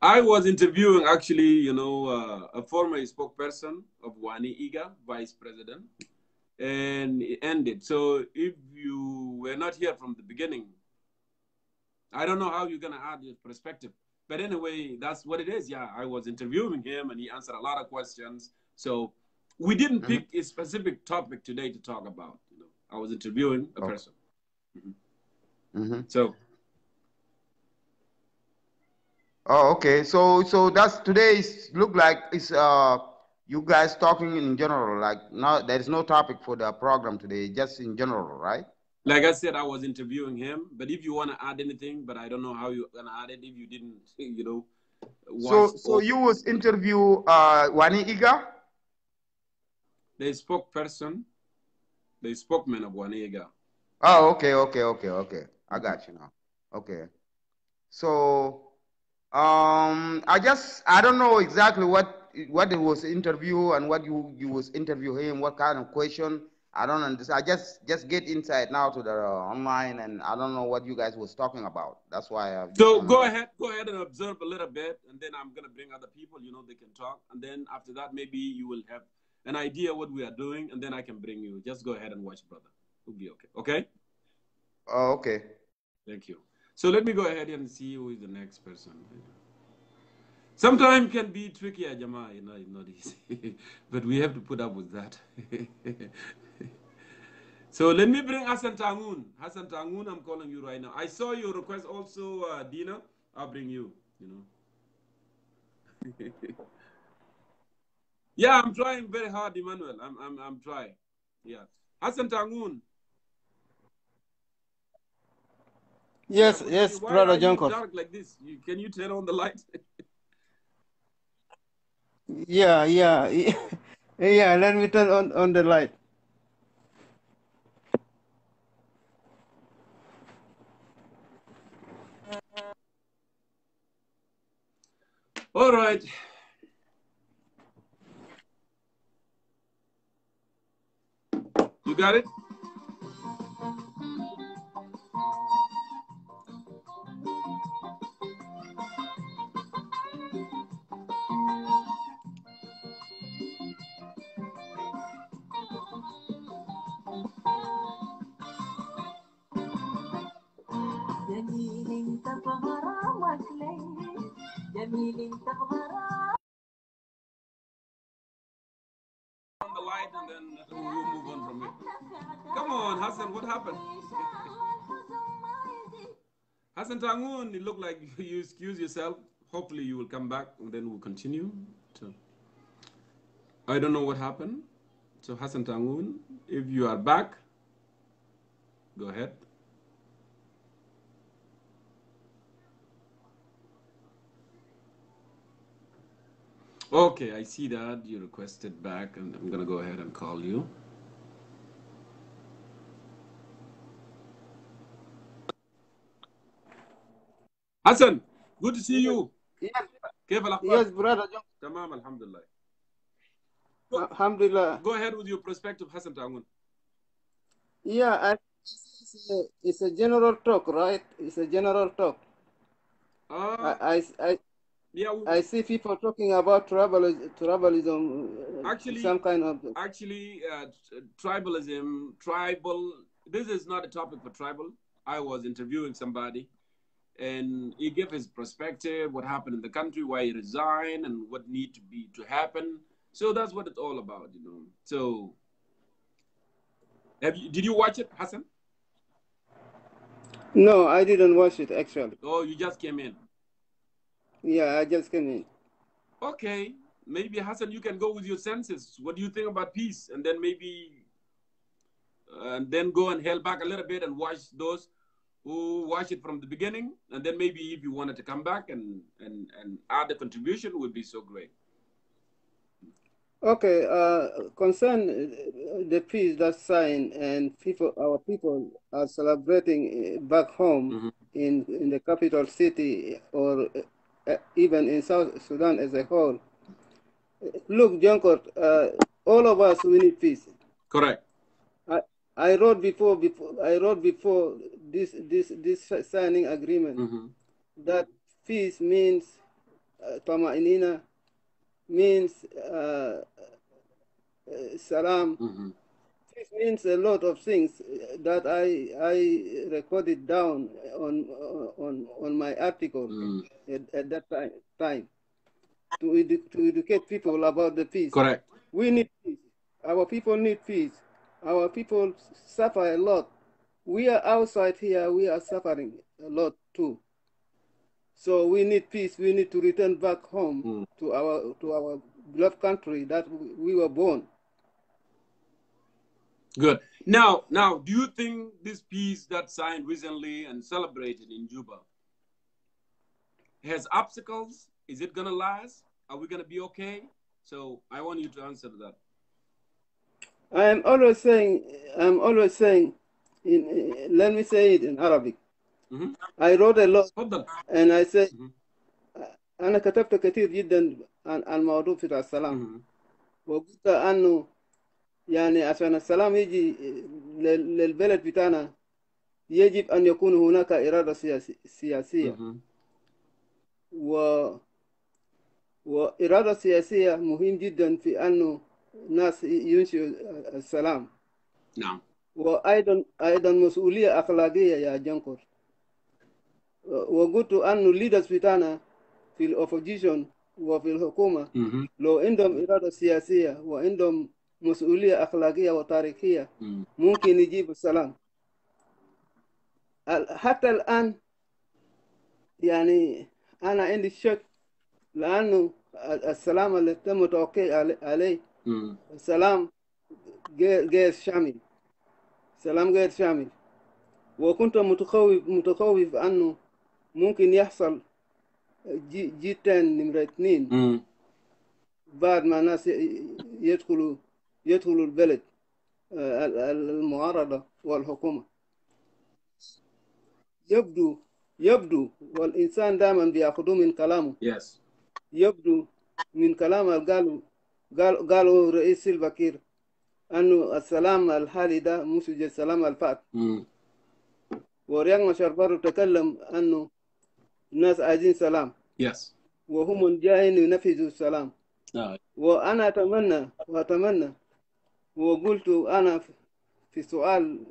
I was interviewing actually, you know, a former spokesperson of Wani Igga, vice president, and it ended. So if you were not here from the beginning, I don't know how you're going to add your perspective. But anyway, that's what it is. Yeah, I was interviewing him and he answered a lot of questions. So we didn't pick a specific topic today to talk about. You know, I was interviewing a person. So. Oh, okay. So that's today's look like it's you guys talking in general, like there is no topic for the program today, just in general, right? Like I said, I was interviewing him, but if you want to add anything, but I don't know how you're gonna add it if you didn't, you know. So you was interview Wani Igga? The spokesperson, the spokesman of Wani Igga. Oh, okay. I got you now. Okay. So I don't know exactly what it was interview and what you was interview him, what kind of question. I don't understand. I just get inside now to the online, and I don't know what you guys was talking about. That's why. So go ahead and observe a little bit, and then I'm gonna bring other people. You know, they can talk, and then after that, maybe you will have an idea what we are doing, and then I can bring you. Just go ahead and watch, brother. It'll be okay. Okay. Oh, okay. Thank you. So let me go ahead and see who is the next person. Sometimes can be tricky, Jama, you know, it's not easy. But we have to put up with that. So let me bring Hassan Tangun. Hassan Tangun, I'm calling you right now. I saw your request also, Dina. I'll bring you, you know. Yeah, I'm trying very hard, Emmanuel. I'm trying. Yeah. Hassan Tangun. Yes, yes, brother Jongkor. Dark like this? Can you turn on the light? Yeah. Yeah, let me turn on the light. All right. You got it? جميل تغبر Hassan, what happened? Hassan Tangun, it looked like you excuse yourself. Hopefully you will come back and then we'll continue. I don't know what happened. So Hassan Tangun, if you are back, go ahead. Okay, I see that you requested back, and I'm gonna go ahead and call you. Hassan, good to see you. Yes, brother John. Tamam, alhamdulillah. Alhamdulillah. Go ahead with your perspective, Hassan Tangun. Yeah, it's a general talk, right? It's a general talk. I see people talking about tribalism. Actually, some kind of tribalism, tribal. This is not a topic for tribal. I was interviewing somebody, and he gave his perspective, what happened in the country, why he resigned, and what need to happen. So that's what it's all about, you know. So, did you watch it, Hassan? No, I didn't watch it actually. Oh, you just came in. Yeah, I just came in. Okay, maybe Hassan, you can go with your senses. What do you think about peace? And then maybe, and then go and held back a little bit and watch those who watch it from the beginning. And then maybe if you wanted to come back and add a contribution, would be so great. Okay, concern the peace that's signed, and our people are celebrating back home in the capital city, or even in South Sudan as a whole. Look, Jongkor, all of us, we need peace. Correct. I wrote before this signing agreement that peace means tama'inina, means salam. Peace means a lot of things that I recorded down on my article at that time to educate people about the peace. Correct. We need peace. Our people need peace. Our people suffer a lot. We are outside here. We are suffering a lot too. So we need peace. We need to return back home to our beloved country that we were born. Good. Now, do you think this peace that signed recently and celebrated in Juba has obstacles? Is it gonna last? Are we gonna be okay? So I want you to answer that. I'm always saying, let me say it in Arabic. I wrote a lot, and I said, أنا كتبت كثير جدا عن الموضوع في السلام. وقلت أنه يعني عشان السلام يجي للبلد بتاعنا يجب أن يكون هناك إرادة سياسية. وإرادة سياسية مهم جدا في أنه الناس ينشئوا السلام. نعم. وأيضا مسؤولية أخلاقية يا جنكور. وقلت أنه الليدرز بتاعنا في الأوبوزيشن وفي الحكومة لو عندهم إرادة سياسية وعندهم مسؤولية أخلاقية وتاريخية ممكن يجيب السلام. حتى الآن يعني أنا عندي شك، لأنه السلام اللي تم توقيع عليه السلام غير شامل. سلام غير شامل. وكنت متخوف أنه ممكن يحصل جيتين نمرة 2 بعد ما الناس يدخلوا البلد، المعارضة والحكومة. يبدو والإنسان دائما بيأخذوا من كلامه. يبدو من كلام قالوا رئيس البكير أنه السلام الحالي ده مش السلام الفات. ورياض مشربار تكلم أنه الناس عايزين سلام. وهم جايين ينفذوا السلام. وأنا أتمنى وقلت أنا في سؤال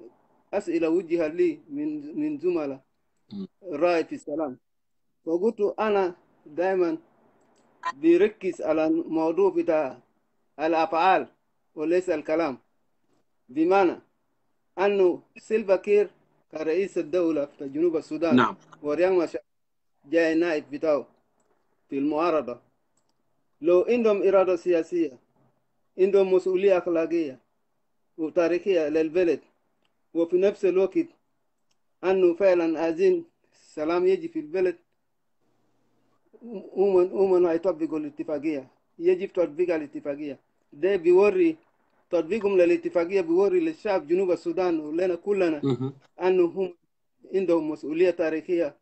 أسئلة وجهها لي من زملاء رائد في السلام، فقلت أنا دائما بيركز على الموضوع بتاع الأفعال وليس الكلام. بمعنى أنه سيلفا كير كرئيس الدولة في جنوب السودان نعم ورياض مشار جاي نائب بتاعه في المعارضة. لو عندهم إرادة سياسية، عندهم مسؤولية أخلاقية وتاريخية للبلد، وفي نفس الوقت أنه فعلا عايزين السلام يجي في البلد، هم هيطبقوا الاتفاقية. يجب تطبيق الاتفاقية. ده بيوري تطبيقهم للاتفاقية، بيوري للشعب جنوب السودان ولنا كلنا أنه هم عندهم مسؤولية تاريخية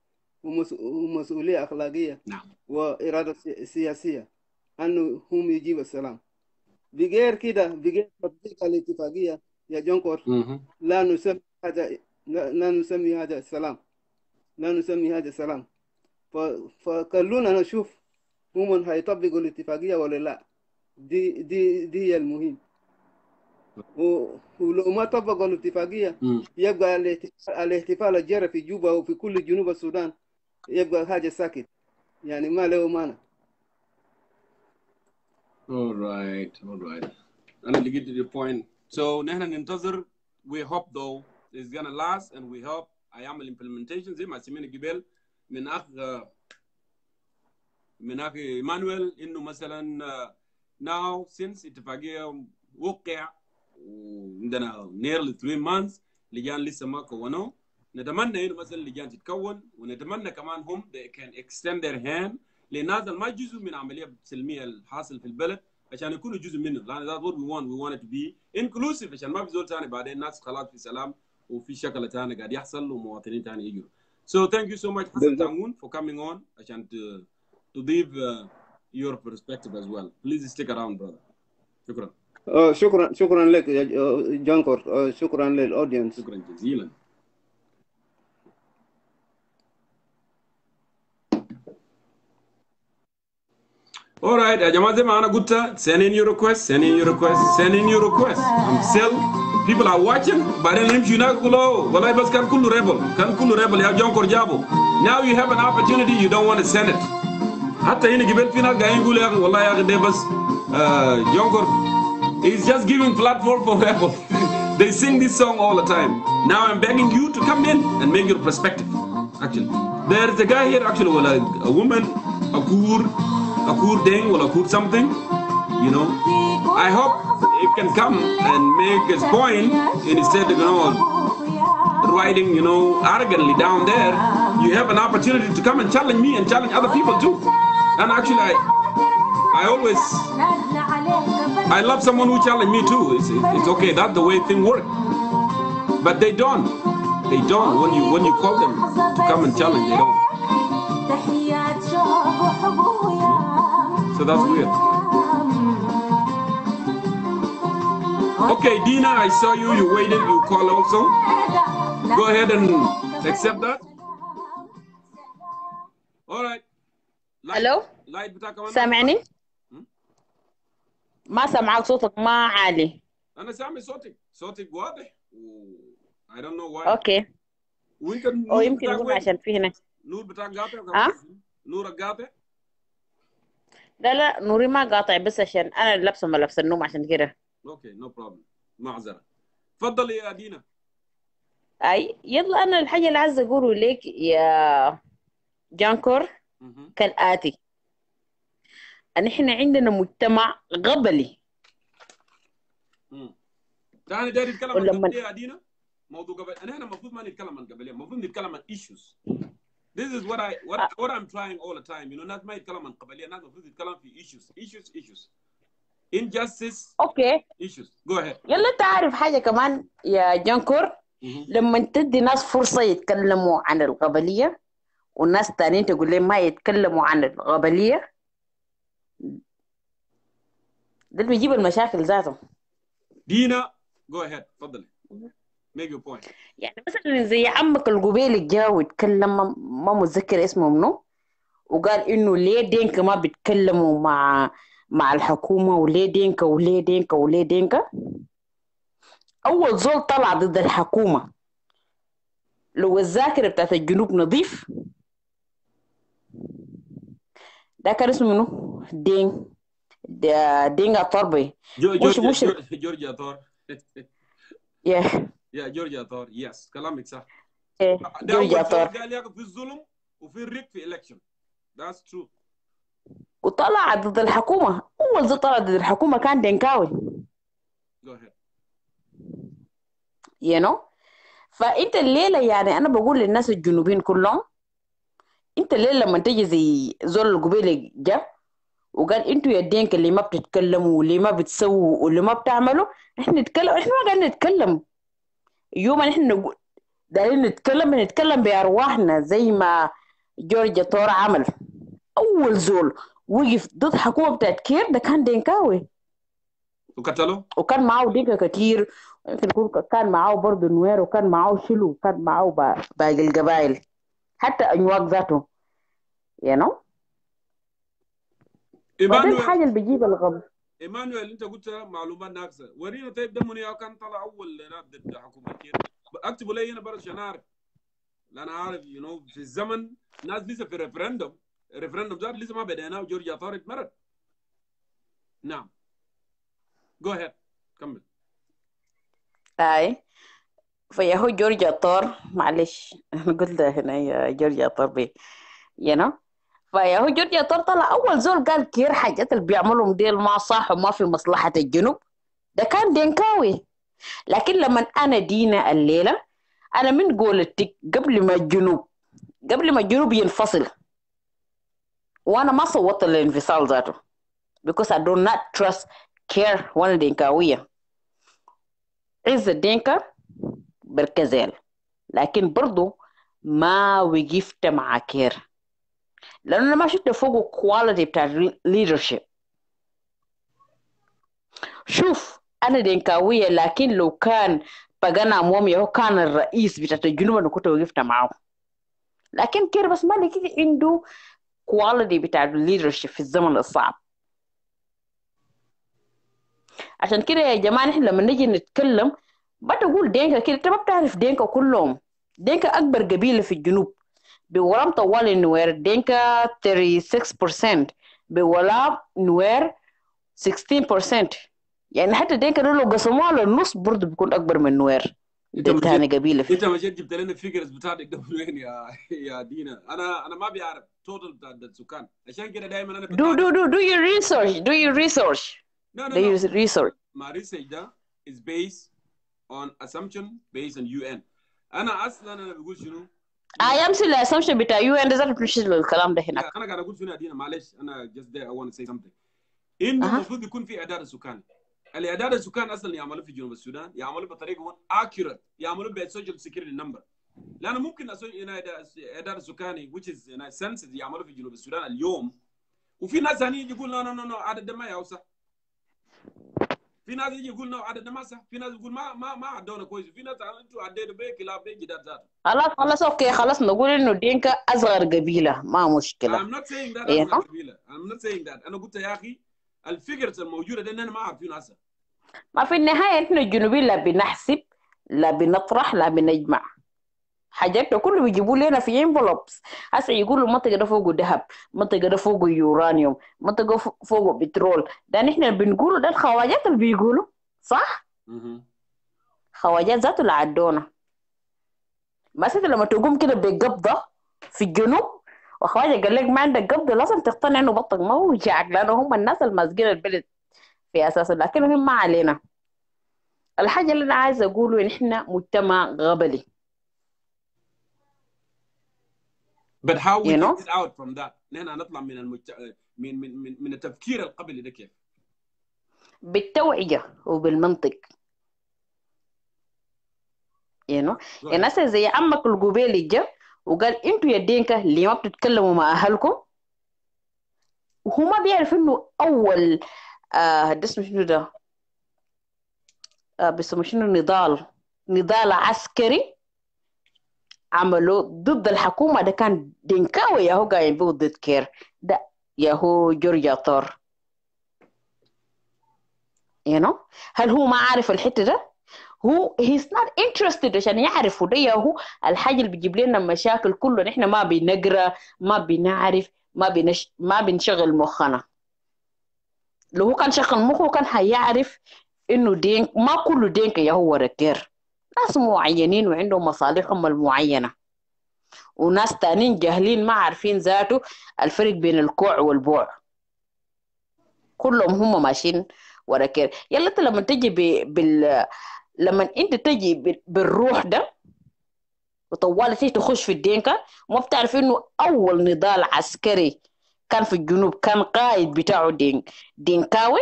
ومسؤولية أخلاقية نعم وإرادة سياسية أنه هم يجيبوا السلام. بغير كده، بغير تطبيق الاتفاقية يا جونكور، لا نسمي هذا السلام، لا نسمي هذا سلام. فخلونا نشوف هم هيطبقوا الاتفاقية ولا لا. دي هي المهم. ولو ما طبقوا الاتفاقية يبقى الاحتفال الجاري في جوبا وفي كل جنوب السودان يبقى حاجة ساكت، يعني ما له معنى. All right. أنا لقيت the point. So نحن ننتظر. We hope though it's gonna last and we hope هيعمل implementation زي ما سمعنا قبل من أخ إيمانويل إنه مثلا now since اتفاقية وقع وعندنا nearly 3 months لجان لسه ما كونوا، نتمنى إنه مثلا لجان تتكون، ونتمنى كمان هم they can extend their hand للناس اللي ما جزء من عملية سلمية الحاصل في البلد عشان يكونوا جزء منه، لأن that's what we want it to be inclusive عشان ما في زول ثاني بعدين الناس خلاص في سلام وفي شكل ثاني قاعد يحصل ومواطنين ثاني يجوا. So thank you so much حسن تانغون for coming on عشان to give your perspective as well. Please stick around brother. شكرا. شكرا لك يا جونكور، شكرا للأودينس. شكرا جزيلا. All right يا جماعة زي ما أنا قلت send in your request. I'm still people are watching بعدين نمشي نقول والله بس كان كله rebel يا جونكور جابو. Now you have an opportunity you don't want to send it. حتى هنا قبل في ناس قاعدين يقولوا يا أخي والله يا أخي ده بس جونكور is just giving platform for rebel. They sing this song all the time. Now I'm begging you to come in and make your perspective. Actually, there's a guy here actually, well, a woman, a kur ding, well, a kur something, you know. I hope he can come and make his point instead of, you know, writing, you know, arrogantly down there. You have an opportunity to come and challenge me and challenge other people too. And actually, I love someone who challenge me too. It's okay. That's the way things work. But they don't. When you call them to come and challenge, they don't. So that's weird. Okay, Dina, I saw you. You waited. You called also. Go ahead and accept that. All right. Hello. سامعني؟ ما سامعك، صوتك ما عالي. أنا سامع صوتك واضح. I don't know why. Okay. أو يمكن يكون عشان في هنا. نور بتاعك قاطع؟ نورك قاطع؟ لا نوري ما قاطع، بس عشان أنا لابسة ملابس النوم عشان كده. Okay, no problem. معذرة. تفضلي يا دينا. يلا أنا الحاجة اللي عايزة أقوله لك يا جانكور كالآتي: أن إحنا عندنا مجتمع قبلي. تعالي داير نتكلم عن قبلية يا دينا. موضوع قبل، إحنا المفروض ما نتكلم عن قبلية، المفروض نتكلم عن issues. This is what I'm trying all the time. You know, الناس ما يتكلم عن قبلية، الناس المفروض يتكلم في issues. Injustice. Okay. Issues. Go ahead. يلا تعرف حاجة كمان يا جانكور، لما تدي ناس فرصة يتكلموا عن القبلية والناس تانيين تقول لهم ما يتكلموا عن القبلية، ده اللي بيجيب المشاكل ذاته. دينا go ahead تفضلي make your point. يعني مثلا زي عمك القبيلي جاء ويتكلم، ما متذكر اسمه منه، وقال انه ليه دينكا ما بيتكلموا مع الحكومة، وليه دينكا. اول زول طلع ضد الحكومة لو الذاكرة بتاعت الجنوب نظيف ده كان اسمه منه دينغا طربي. جورجيا طور. yeah. يا جورجيا طور يس كلامك صح. ده جورجيا أول طور زول قال ياك في الظلم وفي الريق في election. That's true. وطلع ضد الحكومة. أول زول طلع ضد الحكومة كان دينكاوي. Go ahead. you know. فأنت الليلة يعني أنا بقول للناس الجنوبيين كلهم، أنت الليلة لما تجي زي زول القبيلة جا وقال أنتوا يا دينك اللي ما بتتكلموا واللي ما بتسووا واللي ما بتعملوا، إحنا نتكلم. إحنا ما قاعدين نتكلم. يوم إحنا نقول دايرين نتكلم بأرواحنا زي ما جورج تور عمل. أول زول وقف ضد حكومة بتاعت كير ده كان دينكاوي، وقتلوا وكان معاه دينكا كتير، يمكن يكون كان معاه برضه نوير، وكان معاه شلو، وكان معاه باقي القبائل، حتى أنواق ذاته you know. فده الحاجة اللي بيجيب الغضب. إيمانويل أنت قلت معلومات ناقصة، ورينا طيب ده منو كان طلع أول ضد حكومة كير، اكتبوا لي هنا برا عشان أعرف، لأن عارف you know في الزمن ناس لسه في ريفرندوم ذات لسه ما بديناه وجورجيا طارت مرت. نعم. Go ahead. كمل. فيهو جورجيا طور معلش أنا قلت هنا يا جورجيا طور بي you know. فيهو جورجيا طور طلع أول زول قال كير حاجات اللي بيعملهم ديل ما صح وما في مصلحة الجنوب، ده كان دينكاوي. لكن لما أنا دينا الليلة أنا من قولتك قبل ما الجنوب ينفصل، وأنا ما صوتت للانفصال ذاته because I do not trust كير وأنا دينكاوية. عز الدينكا بالكزال، لكن برضو ما وقفت مع كير لأنه أنا ما شفت فوقه كواليتي بتاع leadership. شوف أنا دينكاوية، لكن لو كان بقنا مومي هو كان الرئيس بتاع الجنوب أنا كنت وقفت معه. لكن كير بس ما لقيت عنده كواليتي بتاع leadership في الزمن الصعب. عشان كده يا جماعة نحن لما نجي نتكلم بتقول دينكا كده، انت ما بتعرف دينكا كلهم. دينكا أكبر قبيلة في الجنوب، بولام طوال النوير دينكا 36%، بولام نوير 16%. يعني حتى دينكا لو قسموها للنص برضه بيكون أكبر من نوير. ده تاني قبيلة انت مشيت جبت لنا الفيجرز بتاعتك ده من وين يا دينا؟ انا ما بعرف توتال بتاع السكان، عشان كده دايما انا do your research. No. research. My research ده is based on assumption based on UN. انا اصلا بقول شنو؟ I am still assumption بتاع UN ده ذات مش الكلام ده هناك. انا قاعد اقول شنو يا دينا؟ معلش انا just there I want to say something. انه المفروض يكون في اعداد السكان. الاعداد السكان اصلا يعملوا في جنوب السودان يعملوا بطريقه accurate، يعملوا بالسوشيال سكيورتي نمبر، لانه ممكن اعداد السكاني which is in a sense يعملوا في جنوب السودان اليوم، وفي ناس ثانيين يقول نو عدد ده ما يوصل، في ناس يجي يقول عدد ده ما صح، في ناس يقول ما عدونا كويس، في ناس انتوا عديتوا بيه كلاب بيه جداد ذاته. خلاص اوكي خلاص نقول انه دينكا اصغر قبيله ما مشكله. I'm not saying that اصغر قبيله، I'm not saying that. انا قلت يا اخي الفيجرز الموجوده دي انا ما عارفين هسه. ما في النهايه احنا الجنوبيين لا بنحسب لا بنطرح لا بنجمع، حاجاتنا كله بيجيبوا لنا في انفلوبس. هسه يقولوا منطقه ده فوقه ذهب، منطقه ده فوقه يورانيوم، منطقه فوقه بترول، ده نحن بنقوله ده الخواجات اللي بيقولوا صح. خواجات ذاته اللي عدونا. مثلا لما تقوم كده بقبضه في الجنوب وخواجه قال لك ما عندك قبضه لازم تقتنع انه بطق ما هو يجعك، لانه هم الناس الماسكين البلد في اساسه، لكن هم ما علينا. الحاجه اللي انا عايزه اقوله ان احنا مجتمع غبلي. But how we get out from that؟ نحن نطلع من التفكير القبلي ده كيف؟ بالتوعيه وبالمنطق. يعني ناس زي عمك القبيلي جا وقال انتوا يا دينكا اللي ما بتتكلموا مع اهلكم، وهو ما بيعرف انه اول ده اسمه شنو ده بيسموه شنو نضال عسكري عملوا ضد الحكومه، ده كان دينكاوي ياهو قايم بيه ضد كير ده ياهو جورجيا طور. هل هو ما عارف الحته ده؟ هو he's not interested عشان يعرف، وده ياهو الحاجه اللي بيجيب لنا مشاكل كله. نحن ما بنقرا ما بنعرف ما بنشغل مخنا. لو هو كان شغل مخه كان هيعرف انه دينك ما كله دينك ياهو ورا كير، ناس معينين وعندهم مصالحهم المعينة، وناس تانيين جاهلين ما عارفين ذاته الفرق بين الكوع والبوع، كلهم هم ماشيين ورا كده. يلا انت لما تجي لما انت تجي بالروح ده وطوالي تيجي تخش في الدينكا، وما بتعرف انه اول نضال عسكري كان في الجنوب كان قائد بتاعه دينكاوي،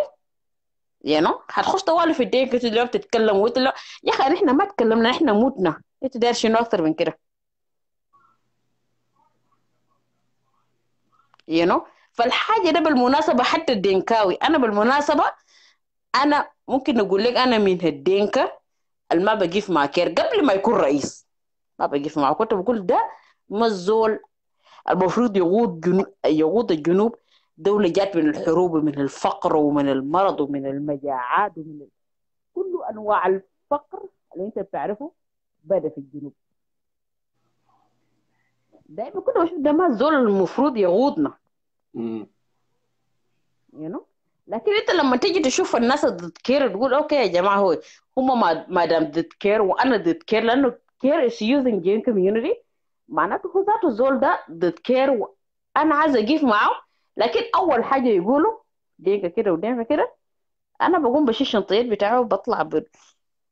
هتخش طوالي في الدينكا تدلو بتتكلم وتلا. يا اخي نحن ما تكلمنا، نحن متنا، انت داير شنو اكثر من كده؟ فالحاجه ده بالمناسبه حتى الدينكاوي، انا بالمناسبه انا ممكن اقول لك انا من الدينكا اللي ما بقيف مع كير قبل ما يكون رئيس، ما بقيف معه، كنت بقول ده ما الزول المفروض يقود الجنوب. دولة جات من الحروب ومن الفقر ومن المرض ومن المجاعات ومن كل أنواع الفقر اللي أنت بتعرفه بدأ في الجنوب. دائما كنت بشوف ده ما الزول المفروض يقودنا. لكن أنت لما تيجي تشوف الناس ضد كير تقول أوكي يا جماعة هم ما دام ضد كير وأنا ضد كير، لأنه كير is using Jain community، معناته هو ذاته الزول ده ضد كير وأنا عايزة أقيف معه. لكن أول حاجة يقولوا دينكا كده ودينكا كده، أنا بقوم بشيل الشنطيات بتاعه وبطلع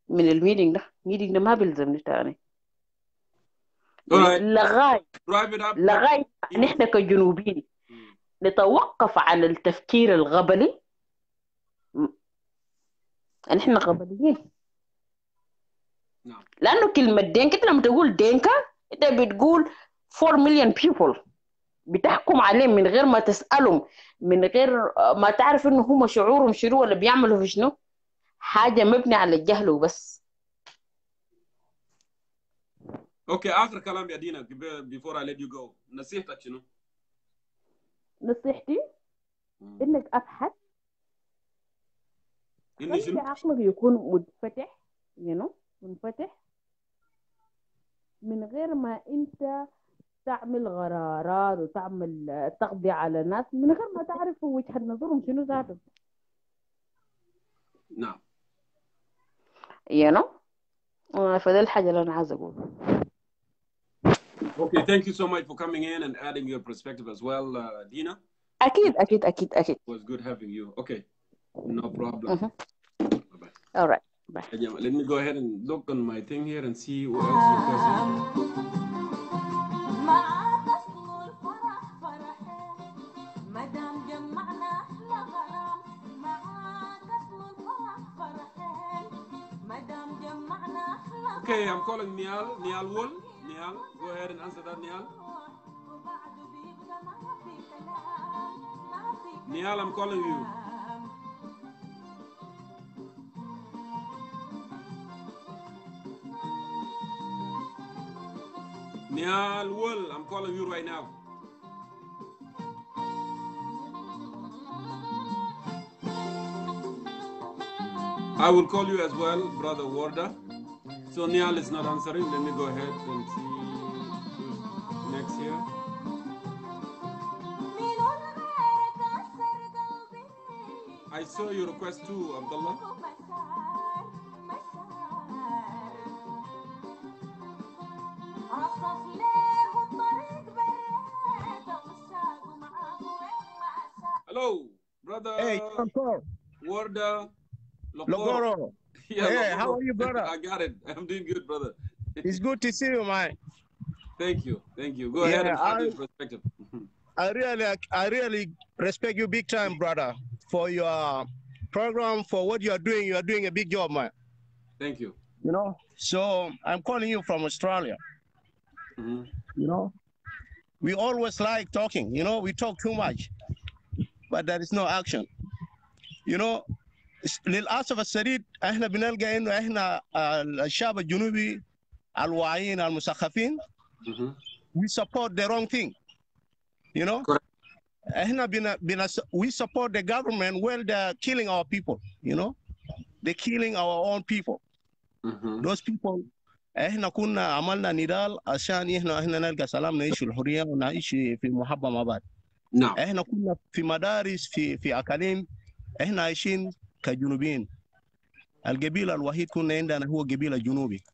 من الميتنج ده ما بيلزمني تاني لغاية نحن كجنوبيين نتوقف عن التفكير الغبلي. نحن غبليين، لأنه كلمة دينكا لما تقول دينكا أنت بتقول 4 مليون people بتحكم عليهم من غير ما تسألهم، من غير ما تعرف إنه هم شعورهم شنو ولا بيعملوا في شنو، حاجة مبنية على الجهل وبس. اوكي، آخر كلام يا دينا before I let you go، نصيحتك شنو؟ نصيحتي إنك أبحث، خلي عقلك يكون منفتح، منفتح، من غير ما أنت تعمل غرارات وتعمل تقضي على ناس من غير ما تعرف وجهة نظرهم شنو ذاته. نعم. فده الحاجة اللي أنا عايزة أقولها. Okay, thank you so much for coming in and adding your perspective as well, Dina. أكيد. It was good having you. Okay, no problem. Bye-bye. All right. Bye. Let me go ahead and look on my thing here and see what else your question. Okay, I'm calling Nial Wool. Nial, go ahead and answer that, Nial. Nial, I'm calling you. Nial Wool, I'm calling you right now. I will call you as well, Brother Warda. So Nial is not answering. Let me go ahead and see who's next here. I saw your request too, Abdullah. Hello, brother. Hey, Jongkor. Warda. Logoro. Yeah, hey, Logoro. How are you, brother? I got it. I'm doing good, brother. It's good to see you, man. Thank you. Go ahead and add your perspective. I really respect you big time, brother, for your program, for what you are doing. You are doing a big job, man. Thank you. So I'm calling you from Australia. We always like talking. We talk too much, but there is no action. للاسف الشديد احنا بنلقى انه احنا الشعب الجنوبي الواعيين المثقفين we support the wrong thing. احنا we support the government while they're killing our people. They're killing our own people. Those people احنا كنا عملنا نضال عشان احنا نلقى سلام، نعيش في الحريه ونعيش في المحبه مع بعض. احنا كنا في مدارس في اكاديم، احنا عايشين كجنوبيين. القبيله الوحيد كنا عندنا هو القبيله الجنوبي.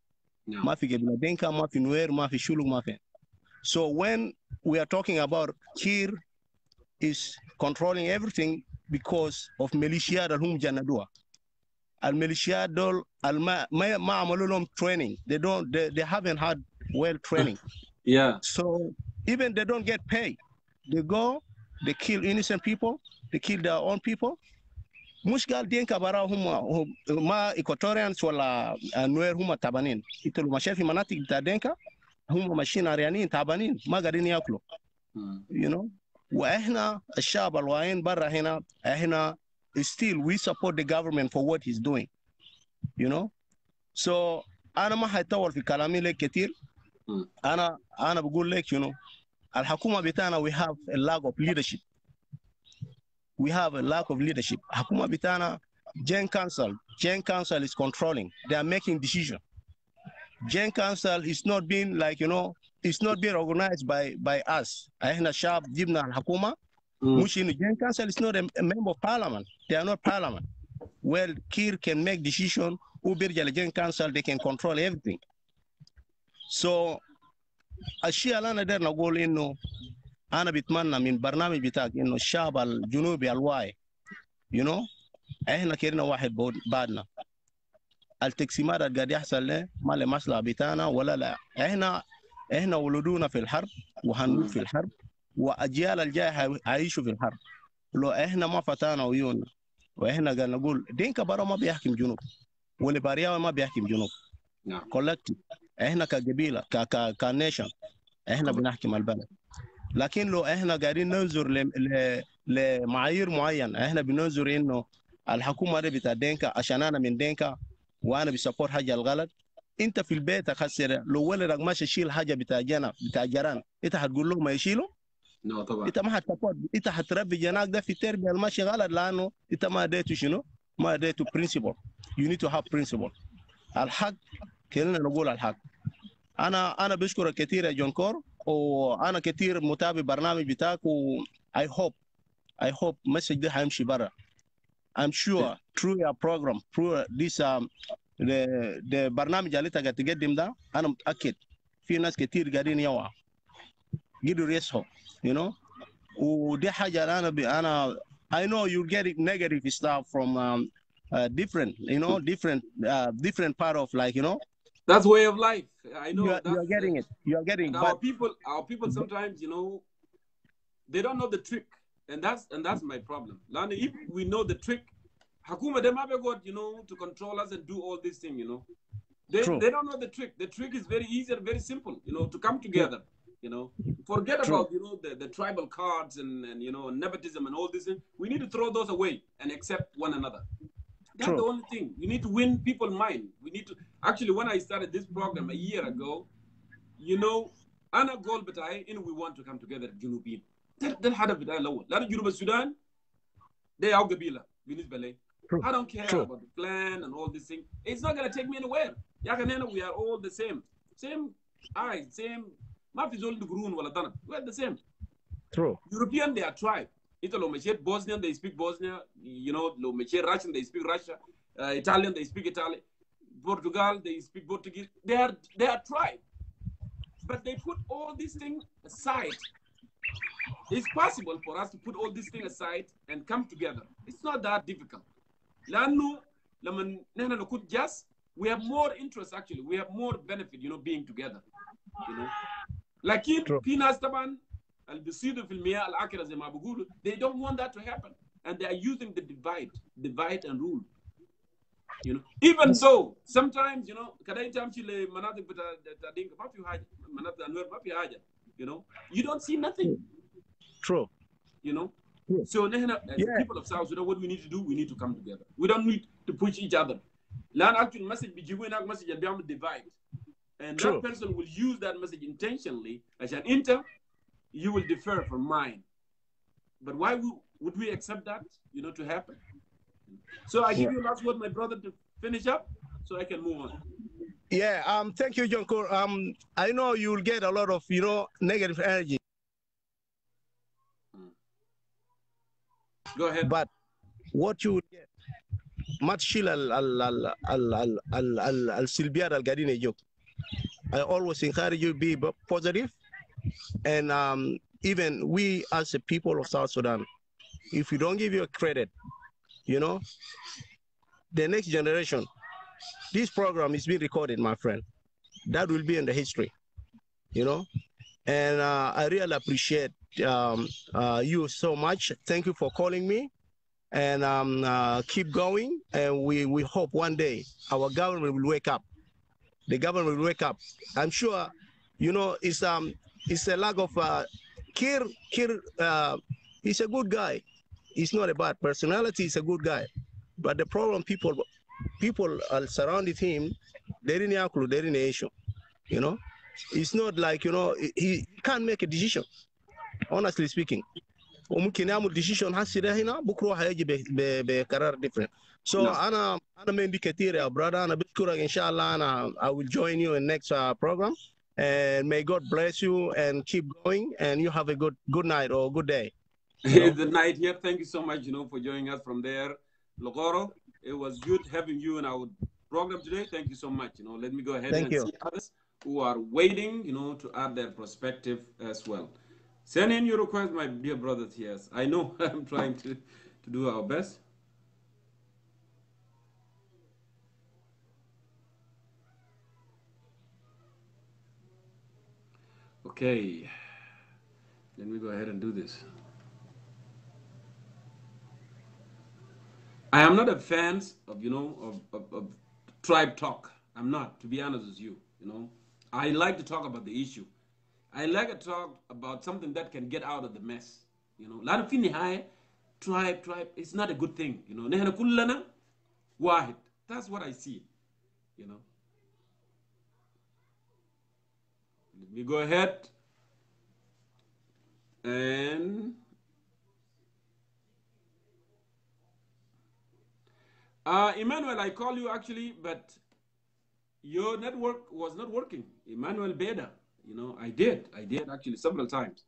Ma fi Gebila Denka, ma fi Nuer, ma fi Shuluk, ma fi. So when we are talking about Kir is controlling everything because of militia that whom Janadua. Al militia dol al ma amalulum training. They haven't had well training. Yeah. So even they don't get paid. They go, they kill innocent people, they kill their own people. Mushgal Denka bara ma Equatorians wala Nuer huma tabanin. Itulu mashafi manatik ta Denka huma machine arianin tabanin ma garin yaklo. You know? واحنا الشعب الواعيين برا هنا احنا still we support the government for what he's doing, you know. So انا ما حيطول في كلامي لك كتير. انا بقول لك you know الحكومه بتاعنا we have a lack of leadership. We have a lack of leadership. الحكومه بتاعنا Gen Council is controlling. They are making decision. Gen Council is not being like, you know, it's not being organized by us. احنا شعب جبنا الحكومه مش انه Gen Council is not a member of parliament. They are not parliament. Well, Kir can make decision وبيرجع لجن Council, they can control everything. So الشيء اللي انا داير نقول انه انا بتمنى من برنامج بتاعك انه الشعب الجنوبي الواعي you know احنا كيرنا واحد بعدنا. التقسيمات اللي قاعد يحصل له ما له مصلحه بتاعنا ولا لا. احنا ولدونا في الحرب وهنموت في الحرب واجيال الجايه هيعيشوا في الحرب. لو احنا ما فتحنا عيوننا واحنا قاعد نقول دينكا برا ما بيحكم جنوب والبارياوي ما بيحكم جنوب. كولكتيف احنا كقبيله كنيشن احنا بنحكم البلد. لكن لو احنا قاعدين ننظر لمعايير معين احنا بننظر انه الحكومه دي بتاع دينكا عشان انا من دينكا وانا بسبورت حاجه الغلط. انت في البيت خسر لو ولدك ماشي يشيل حاجه بتاع جيران انت هتقول له ما يشيله؟ لا طبعا. انت ما هتسبورت. انت هتربي جناك ده في التربيه الماشي غلط لانه انت ما اديته شنو؟ ما اديته برنسبل. You need to have principle. الحق كلنا نقول الحق. انا بشكرك كثير يا جونكور وانا كثير متابع برنامج بتاعك و I hope مسج ده هيمشي برا. I'm sure through your program through this the برنامج اللي انت قاعد تقدم ده انا متاكد في ناس كثير قاعدين يوعوا قدروا يصحوا you know. ودي حاجه انا I know you get negative stuff from different you know different part of like you know. That's way of life. I know you are getting it. You are getting. But our people sometimes you know they don't know the trick, and that's my problem. Lani, if we know the trick, Hakuma them have got you know to control us and do all these things. You know, they don't know the trick. The trick is very easy and very simple. You know, to come together. You know, forget about you know the tribal cards and you know nepotism and all this. We need to throw those away and accept one another. That's the only thing. You need to win people's mind. We need to actually when I started this program a year ago, you know, أنا goal بتاعي إنه we want to come together جنوبيين. ده الهدف بتاعي الأول. لأن جنوب السودان ده أو قبيلة بالنسبة لي. I don't care about the plan and all this thing. It's not gonna take me anywhere. يا كنا we are all the same eyes, same. ما في زول دقرون ولا دنا. We are the same. True. European they are tribe. Ito lo mechet Bosnian they speak Bosnia. You know lo mechet Russian they speak Russia. Italian they speak Italian. Portugal they speak Portuguese. They are tribe. But they put all these things aside. It's possible for us to put all these things aside and come together. It's not that difficult. لأنه لما نحن نكون just we have more interest actually. We have more benefit you know being together. You know. لكن في ناس طبعا اللي بيصيدوا في المياه العكرة زي ما بقولوا they don't want that to happen and they are using the divide and rule. You know, even so, sometimes you know, كده أنت أمشي لمناطق بتاع دينك ما في حاجة، مناطق النور ما في حاجة. You know, you don't see nothing. True. You know, so as people of South Sudan, what we need to do, we need to come together. We don't need to push each other. لأن actually message بيجيبوا هناك message اللي بيعمل divide, and that person will use that message intentionally. عشان أنت you will differ from mine. But why would we accept that, you know, to happen? So I give you last word, my brother, to finish up so I can move on. Yeah, thank you, Jongkor. I know you'll get a lot of, you know, negative energy. Go ahead. But what you get, ما تشيل السلبيات اللي قاعدين يجوك. I always encourage you to be positive. And even we as a people of South Sudan, if we don't give you a credit, you know, the next generation, this program is being recorded, my friend. That will be in the history, you know. And I really appreciate you so much. Thank you for calling me. And keep going. And we hope one day our government will wake up. The government will wake up. I'm sure, you know, it's a lack of Kir. He's a good guy. He's not a bad personality. He's a good guy. But the problem, people surrounded him. They didn't include. They didn't issue. You know, it's not like, you know, he can't make a decision. Honestly speaking, وممكن يعمل decision هسه ده هنا بكره هيجي بقرار different. So أنا مندي كتير يا brother. أنا بشكرك إن شاء الله. I will join you in next program. And may God bless you and keep going. And you have a good night or good day. The night here. Thank you so much, you know, for joining us from there, Logoro. It was good having you in our program today. Thank you so much. You know, let me go ahead and see others who are waiting, you know, to add their perspective as well. Send in your request, my dear brothers. Yes, I know I'm trying to do our best. Okay, let me go ahead and do this. I am not a fan of, you know, of tribe talk. I'm not, to be honest with you. You know, I like to talk about the issue. I like to talk about something that can get out of the mess. You know, lot of high tribe, it's not a good thing. You know, nehna kullana wahid. That's what I see. You know. Let me go ahead and Emmanuel, I call you actually, but your network was not working. Emmanuel Beda. You know, I did actually several times.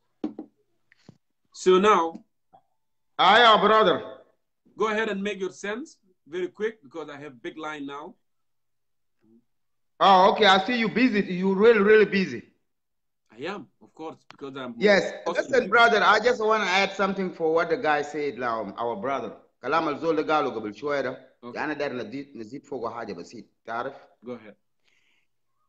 So now, brother, go ahead and make your sense very quick because I have big line now. Oh, okay. I see you busy. You really busy. I am, of course, because I'm. Yes. Listen, brother, I just want to add something for what the guy said now, our brother. كلام الزول ده قاله قبل شوية ده. أنا داير نزيد فوقه حاجة بسيط. تعرف؟ Go ahead.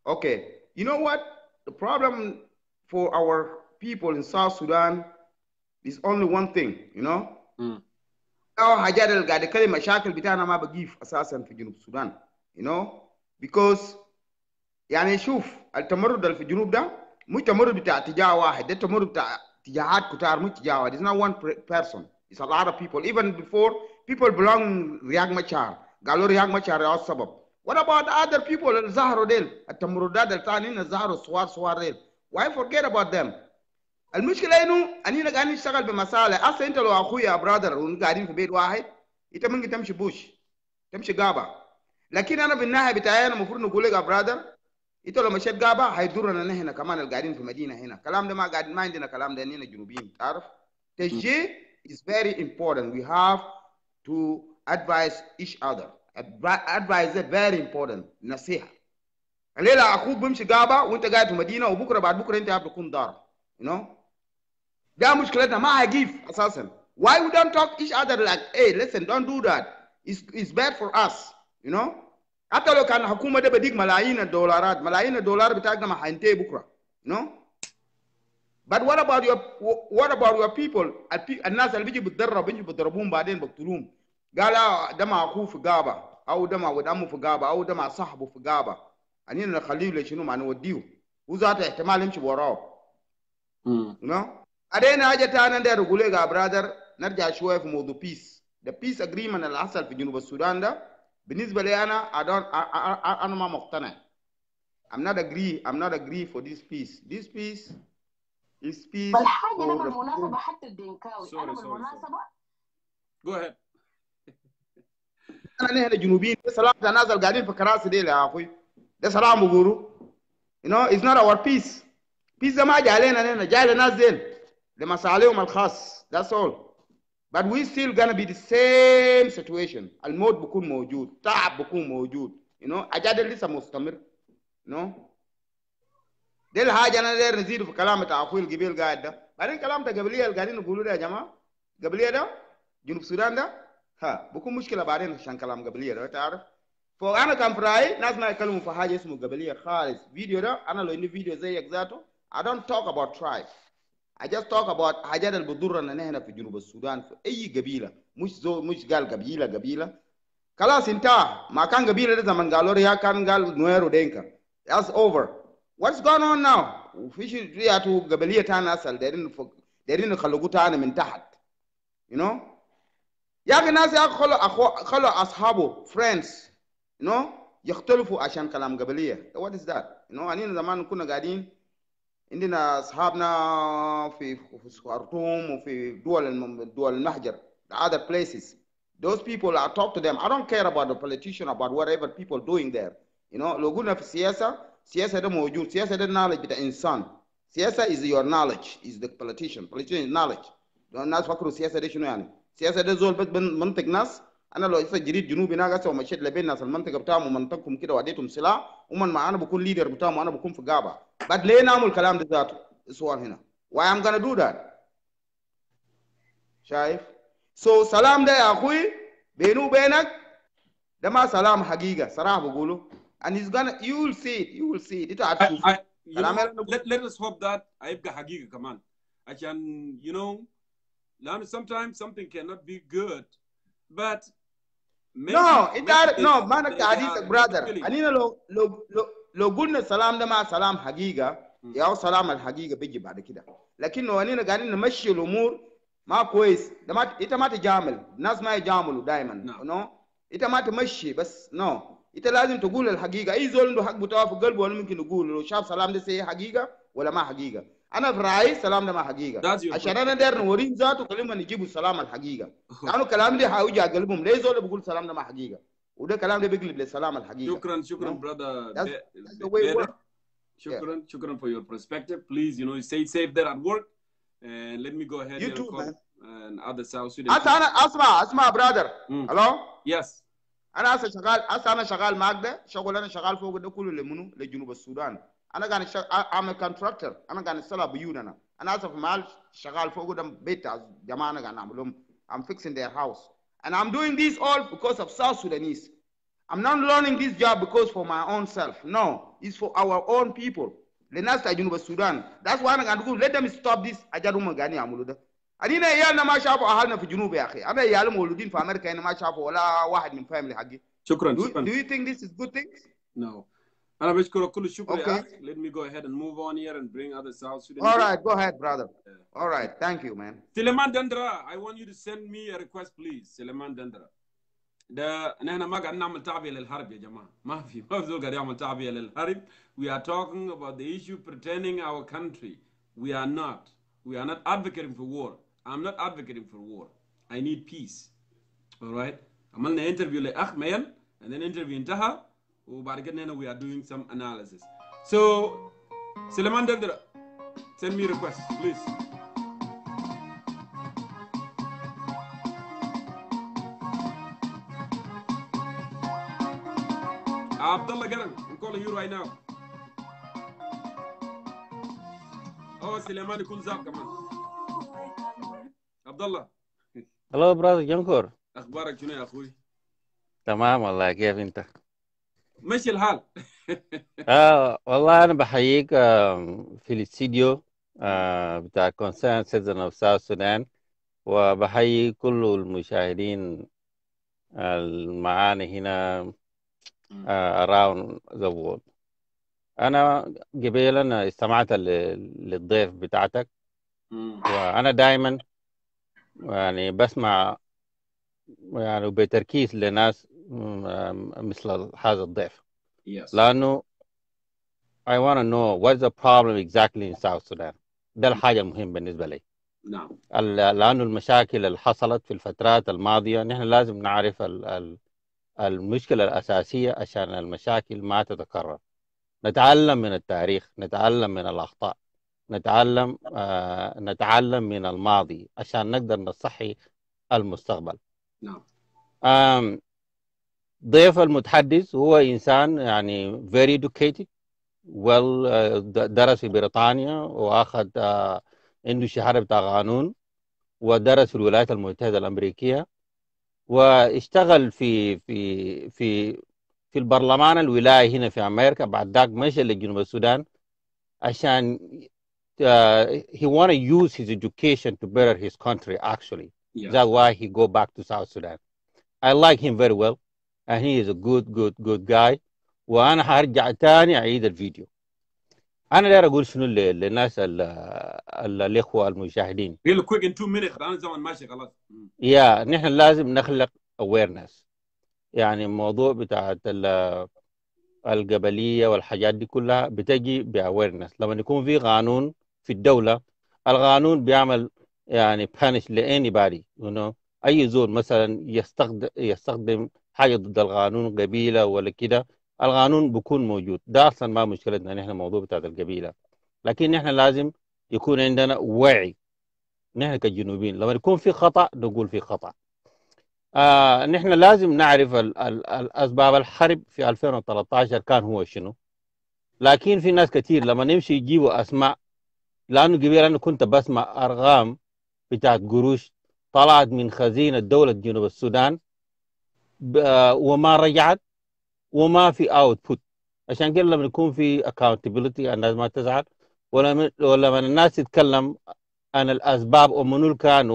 Okay. You know what? The problem for our people in South Sudan is only one thing, you know? حاجات اللي قاعد يتكلم مشاكل بتاعنا ما بقيف أساسا في جنوب السودان, you know? Because يعني شوف التمرد اللي في الجنوب ده مش تمرد بتاع اتجاه واحد, ده تمرد بتاع اتجاهات كتار مش اتجاه واحد. It's not one person. It's a lot of people. Even before, people belong Riek Machar. قالوا رياض مachar هو السبب. What about other people اللي ظهروا ديل التمردات الثانيين اللي ظهروا صوار ديل? Why forget about them? المشكلة إنه أنينا قاعدين نشتغل بمصالح. أصلا أنت لو أخويا يا برادر وقاعدين في بيت واحد أنت ممكن تمشي بوش تمشي غابة. لكن أنا بالناحية بتاعي أنا المفروض نقول لك يا برادر أنت لو مشيت غابة هيضرنا هنا كمان اللي قاعدين في مدينة هنا. كلام ده ما عندنا كلام ده هنا جنوبيين. تعرف؟ تشجيع is very important. We have to advise each other. Advice is very important. نصيحة. الليلة أخوك بمشي غابة وأنت قاعد في مدينة وبكرة بعد بكرة أنت هتكون دار. You know? ده مشكلتنا ما هيجيب أساسا. Why we don't talk each other like, hey, listen, don't do that. It's bad for us. You know? حتى لو كان الحكومة ده بديك ملايين الدولارات, ملايين الدولار بتاعنا ما هينتهي بكرة. You know? But what about your people? الناس اللي بيجي بيضربوهم بعدين بقتلوهم. قال ده مع أخوه في غابة أو ده مع ولد عمه في غابة أو ده مع صاحبه في غابة. أنينا نخليه لشنو ما نوديه. وذاته احتمال يمشي وراه. You know? أدينا حاجة تانية ده رجولة يا brother نرجع شوية في موضوع peace. The peace agreement اللي حصل في جنوب السودان ده بالنسبة لي أنا ما مقتنع. I'm not agree for this peace. This peace is peace. بالحاجة ده بالمناسبة حتى الدنكاوي أنا بالمناسبة. Go ahead. أنا هنا جنوبيين ده سلام الناس اللي قاعدين في كراسي دي يا أخوي ده سلام بقولوا. You know it's not our peace. Peace ده ما جاي علينا هنا جاي للناس ديل لمصالحهم الخاص. That's all. But we still gonna be the same situation. الموت بكون موجود, تعب بكون موجود. You know, أجاد لسه مستمر. You know, دي الحاجه انا داير نزيد في كلام بتاع اخوي القبيل قاعد ده. بعدين كلام بتاع قبليه اللي قاعدين نقولوا ده يا جماعه، قبليه ده جنوب السودان ده بكون مشكله بعدين عشان كلام قبليه ده تعرف. فانا كان في رايي ناس ما يتكلموا في حاجه اسمه قبليه خالص. فيديو ده انا لو عندي فيديو زيك ذاته I don't talk about tribe. I just talk about حاجات اللي بتضرنا نحن في جنوب السودان في اي قبيله، مش قال قبيله خلاص انتهى. ما كان قبيله ده زمان قالوا ريا كان قال نوير ودينكا. That's over. What's going on now؟ وفيش رياتو قبليه ثانيه اصل دايرين يخلقوا ثاني من تحت. You know؟ يا اخي الناس يا خلوا اصحابه friends you know يختلفوا عشان كلام قبليه. What is that؟ You know أنينا زمان كنا قاعدين عندنا اصحابنا في خرطوم وفي دول المهجر the other places. Those people I talk to them. I don't care about the politician about whatever people doing there. You know لو قلنا في السياسة ده موجود. سياسة ده knowledge بتاع إنسان. سياسة is your knowledge is the politician is knowledge. الناس فكروا السياسة ده شنو يعني؟ السياسة ده زول بس منطق ناس. أنا لو إسا جريت جنوبي ناقص ومشيت لبين ناس المنطقة بتاعهم ومنطقهم كده واديتهم سلاح ومن ما أنا بكون ليدر بتاعهم وأنا بكون في غابة. بعد ليه نعمل الكلام ده ذاته؟ السؤال هنا. Why I'm gonna do that؟ شايف؟ So سلام ده يا أخوي بينه وبينك ده ما سلام حقيقة صراحة بقوله. And he's gonna you will see it. إنت هتشوف. Let us hope that هيبقى حقيقة كمان. عشان you know sometimes something cannot be good but maybe انت عارف ما نك حديثك برادر. انينا لو قلنا السلام ده ما سلام حقيقه يا سلام الحقيقه بيجي بعد كده. لكن لو انينا قاعدين نمشي الامور ما كويس ده ما انت ما تجامل. الناس ما يجاملوا دائما انت ما تمشي بس انت لازم تقول الحقيقه. اي زول عنده حق بتاعه في قلبه وانا ممكن نقول لو شاف سلام ده سي حقيقه ولا ما حقيقه. انا في رايي السلام ده ما حقيقه عشان انا داير نوريهم ذاته كلمه نجيبوا السلام الحقيقه. لانه كلام ده هيوجع قلبهم. ليه زول بيقول السلام ده ما حقيقه وده كلام ده بيقلب للسلام الحقيقه. شكرا brother. That's the way it works. شكرا for your perspective. Please stay safe there at work and let me go ahead you too man. and other South Sudan. اسمع برادر. هلو yes انا شغال معك ده شغل. انا شغال فوق ده كله لمنو لجنوب السودان. انا قاعد I'm a contractor. انا قاعد اشتغل بيوت. انا اسف مال شغال فوق ده بيت جماعه انا قاعد نعمل لهم I'm fixing their house and I'm doing this all because of South Sudanese. I'm not learning this job because for my own self. No, it's for our own people. للناس تاع جنوب السودان. That's why انا قاعد اقول let them stop this. اجارهم قاعدين يعملوا ده. أنا عيالنا ما شافوا أهلنا في الجنوب يا أخي. أنا عيالي مولودين في أمريكا هنا ما شافوا ولا واحد من فاميلي حقي. شكرا. Do you think this is good things؟ No. أنا بشكرك كل الشكر يا أخي. Let me go ahead and move on here and bring other South Sudanese. All right, go ahead, brother. All right, thank you, man. Suleiman Dandra, I want you to send me a request, please. Suleiman Dandra. ده نحن ما قاعد نعمل تعبئة للحرب يا جماعة. ما في زول قاعد يعمل تعبئة للحرب. We are talking about the issue pertaining our country. We are not advocating for war. I'm not advocating for war. I need peace. All right. عملنا interview لأخ ماين and then interview انتهى وبعد كده هنا we are doing some analysis. So Suleiman Dandra, send me a request, please. Abdullah Garan, I'm calling you right now. Oh, Suleiman يكون زاب كمان. عبد الله. هلو برادر جونكور. اخبارك شنو يا اخوي؟ تمام والله. كيف انت؟ ماشي الحال. والله انا بحييك في الاستديو بتاع Concerned Citizen of South Sudan وبحيي كل المشاهدين المعاني هنا around the world. انا قبيلا استمعت للضيف بتاعتك وانا دائما يعني بسمع يعني بتركيز لناس مثل هذا الضيف. لأنه I want to know what's the problem exactly in South Sudan. ده الحاجة المهمة بالنسبة لي. نعم. لأنه المشاكل اللي حصلت في الفترات الماضية نحن لازم نعرف المشكلة الأساسية عشان المشاكل ما تتكرر. نتعلم من التاريخ، نتعلم من الأخطاء، نتعلم من الماضي عشان نقدر نصحي المستقبل. نعم. ضيف المتحدث هو إنسان يعني very educated درس في بريطانيا واخذ عنده شهاده بتاع قانون، ودرس في الولايات المتحده الامريكيه، واشتغل في البرلمان الولايي هنا في امريكا. بعد ذاك مشى لجنوب السودان عشان he want to use his education to better his country actually. That's why he go back to South Sudan. I like him very well and he is a good guy. وانا هرجع تاني اعيد الفيديو. انا داير اقول شنو للناس الاخوه المشاهدين. real quick in 2 minutes انا زمان ماشي خلاص. نحن لازم نخلق awareness. يعني الموضوع بتاعت القبليه والحاجات دي كلها بتجي باويرنس. لما يكون في قانون في الدوله، القانون بيعمل يعني punish لاني body اي زول مثلا يستخدم حاجه ضد القانون، قبيله ولا كده، القانون بيكون موجود. ده اصلا ما مشكلتنا نحن الموضوع بتاع القبيله، لكن نحن لازم يكون عندنا وعي. نحن كجنوبيين لما يكون في خطا نقول في خطا. نحن لازم نعرف الاسباب الحرب في 2013 كان هو شنو. لكن في ناس كتير لما نمشي يجيبوا اسماء، لانه قبل انا كنت بسمع ارقام بتاعت قروش طلعت من خزينه دوله جنوب السودان وما رجعت وما في اوتبوت. عشان كده لما يكون في accountability الناس ما تزعل، ولما الناس تتكلم عن الاسباب ومنو كان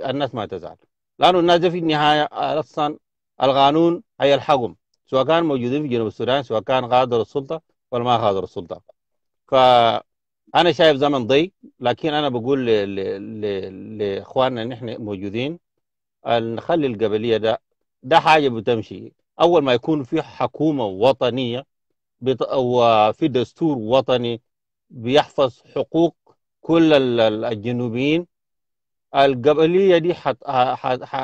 الناس ما تزعل، لانه الناس في النهايه اصلا القانون هي الحكم، سواء كان موجودين في جنوب السودان، سواء كان غادروا السلطه ولا ما غادروا السلطه. فانا شايف زمن ضيق، لكن انا بقول لاخواننا نحن موجودين نخلي القبليه ده حاجه بتمشي. اول ما يكون في حكومه وطنيه وفي دستور وطني بيحفظ حقوق كل الجنوبيين، القبليه دي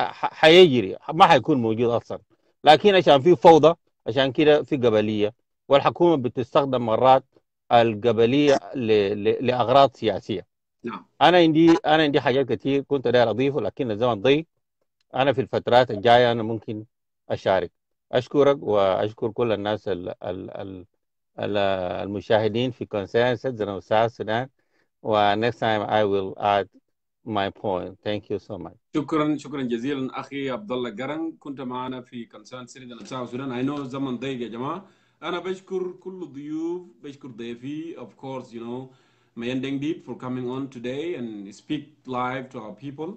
حيجري، ما حيكون موجود اصلا. لكن عشان في فوضى، عشان كده في قبليه، والحكومه بتستخدم مرات القبليه لاغراض سياسيه. انا عندي حاجات كتير كنت داير اضيفه، لكن الزمن ضيق. انا في الفترات الجايه انا ممكن اشارك. اشكرك واشكر كل الناس المشاهدين في CCSS جنوب السودان. و next time I will add my point. Thank you so much. شكرا جزيلا اخي عبد الله قرن، كنت معنا في كونسيرن سيتي ساوث سودان. I know زمن ضيق يا جماعه. انا بشكر كل الضيوف، بشكر ضيفي of course Mayen Dengdit for coming on today and speak live to our people.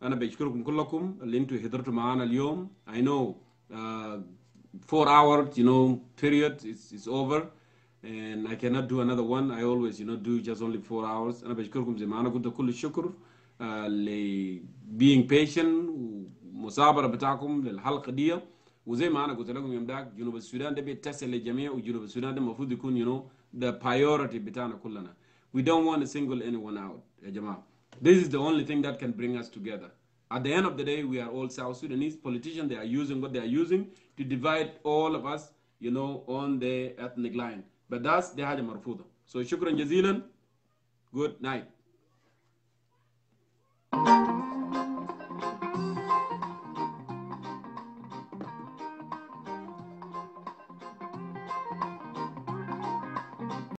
انا بشكركم كلكم اللي انتوا حضرتوا معنا اليوم. I know 4 hours period is over and I cannot do another one. I always do just only 4 hours. انا بشكركم زي ما انا قلت كل الشكر being patient ومصابرة بتاعكم للحلقة دي. وزي ما أنا قلت لكم يوم داك جنوب السودان ده بيتصل للجميع، وجنوب السودان ده المفروض يكون the priority بتاعنا كلنا. We don't want to single anyone out يا جماعة. This is the only thing that can bring us together. At the end of the day, we are all South Sudanese. Politicians, they are using what they are using to divide all of us on the ethnic line. But that's the حاجة مرفوضة. So شكرا جزيلا. Good night.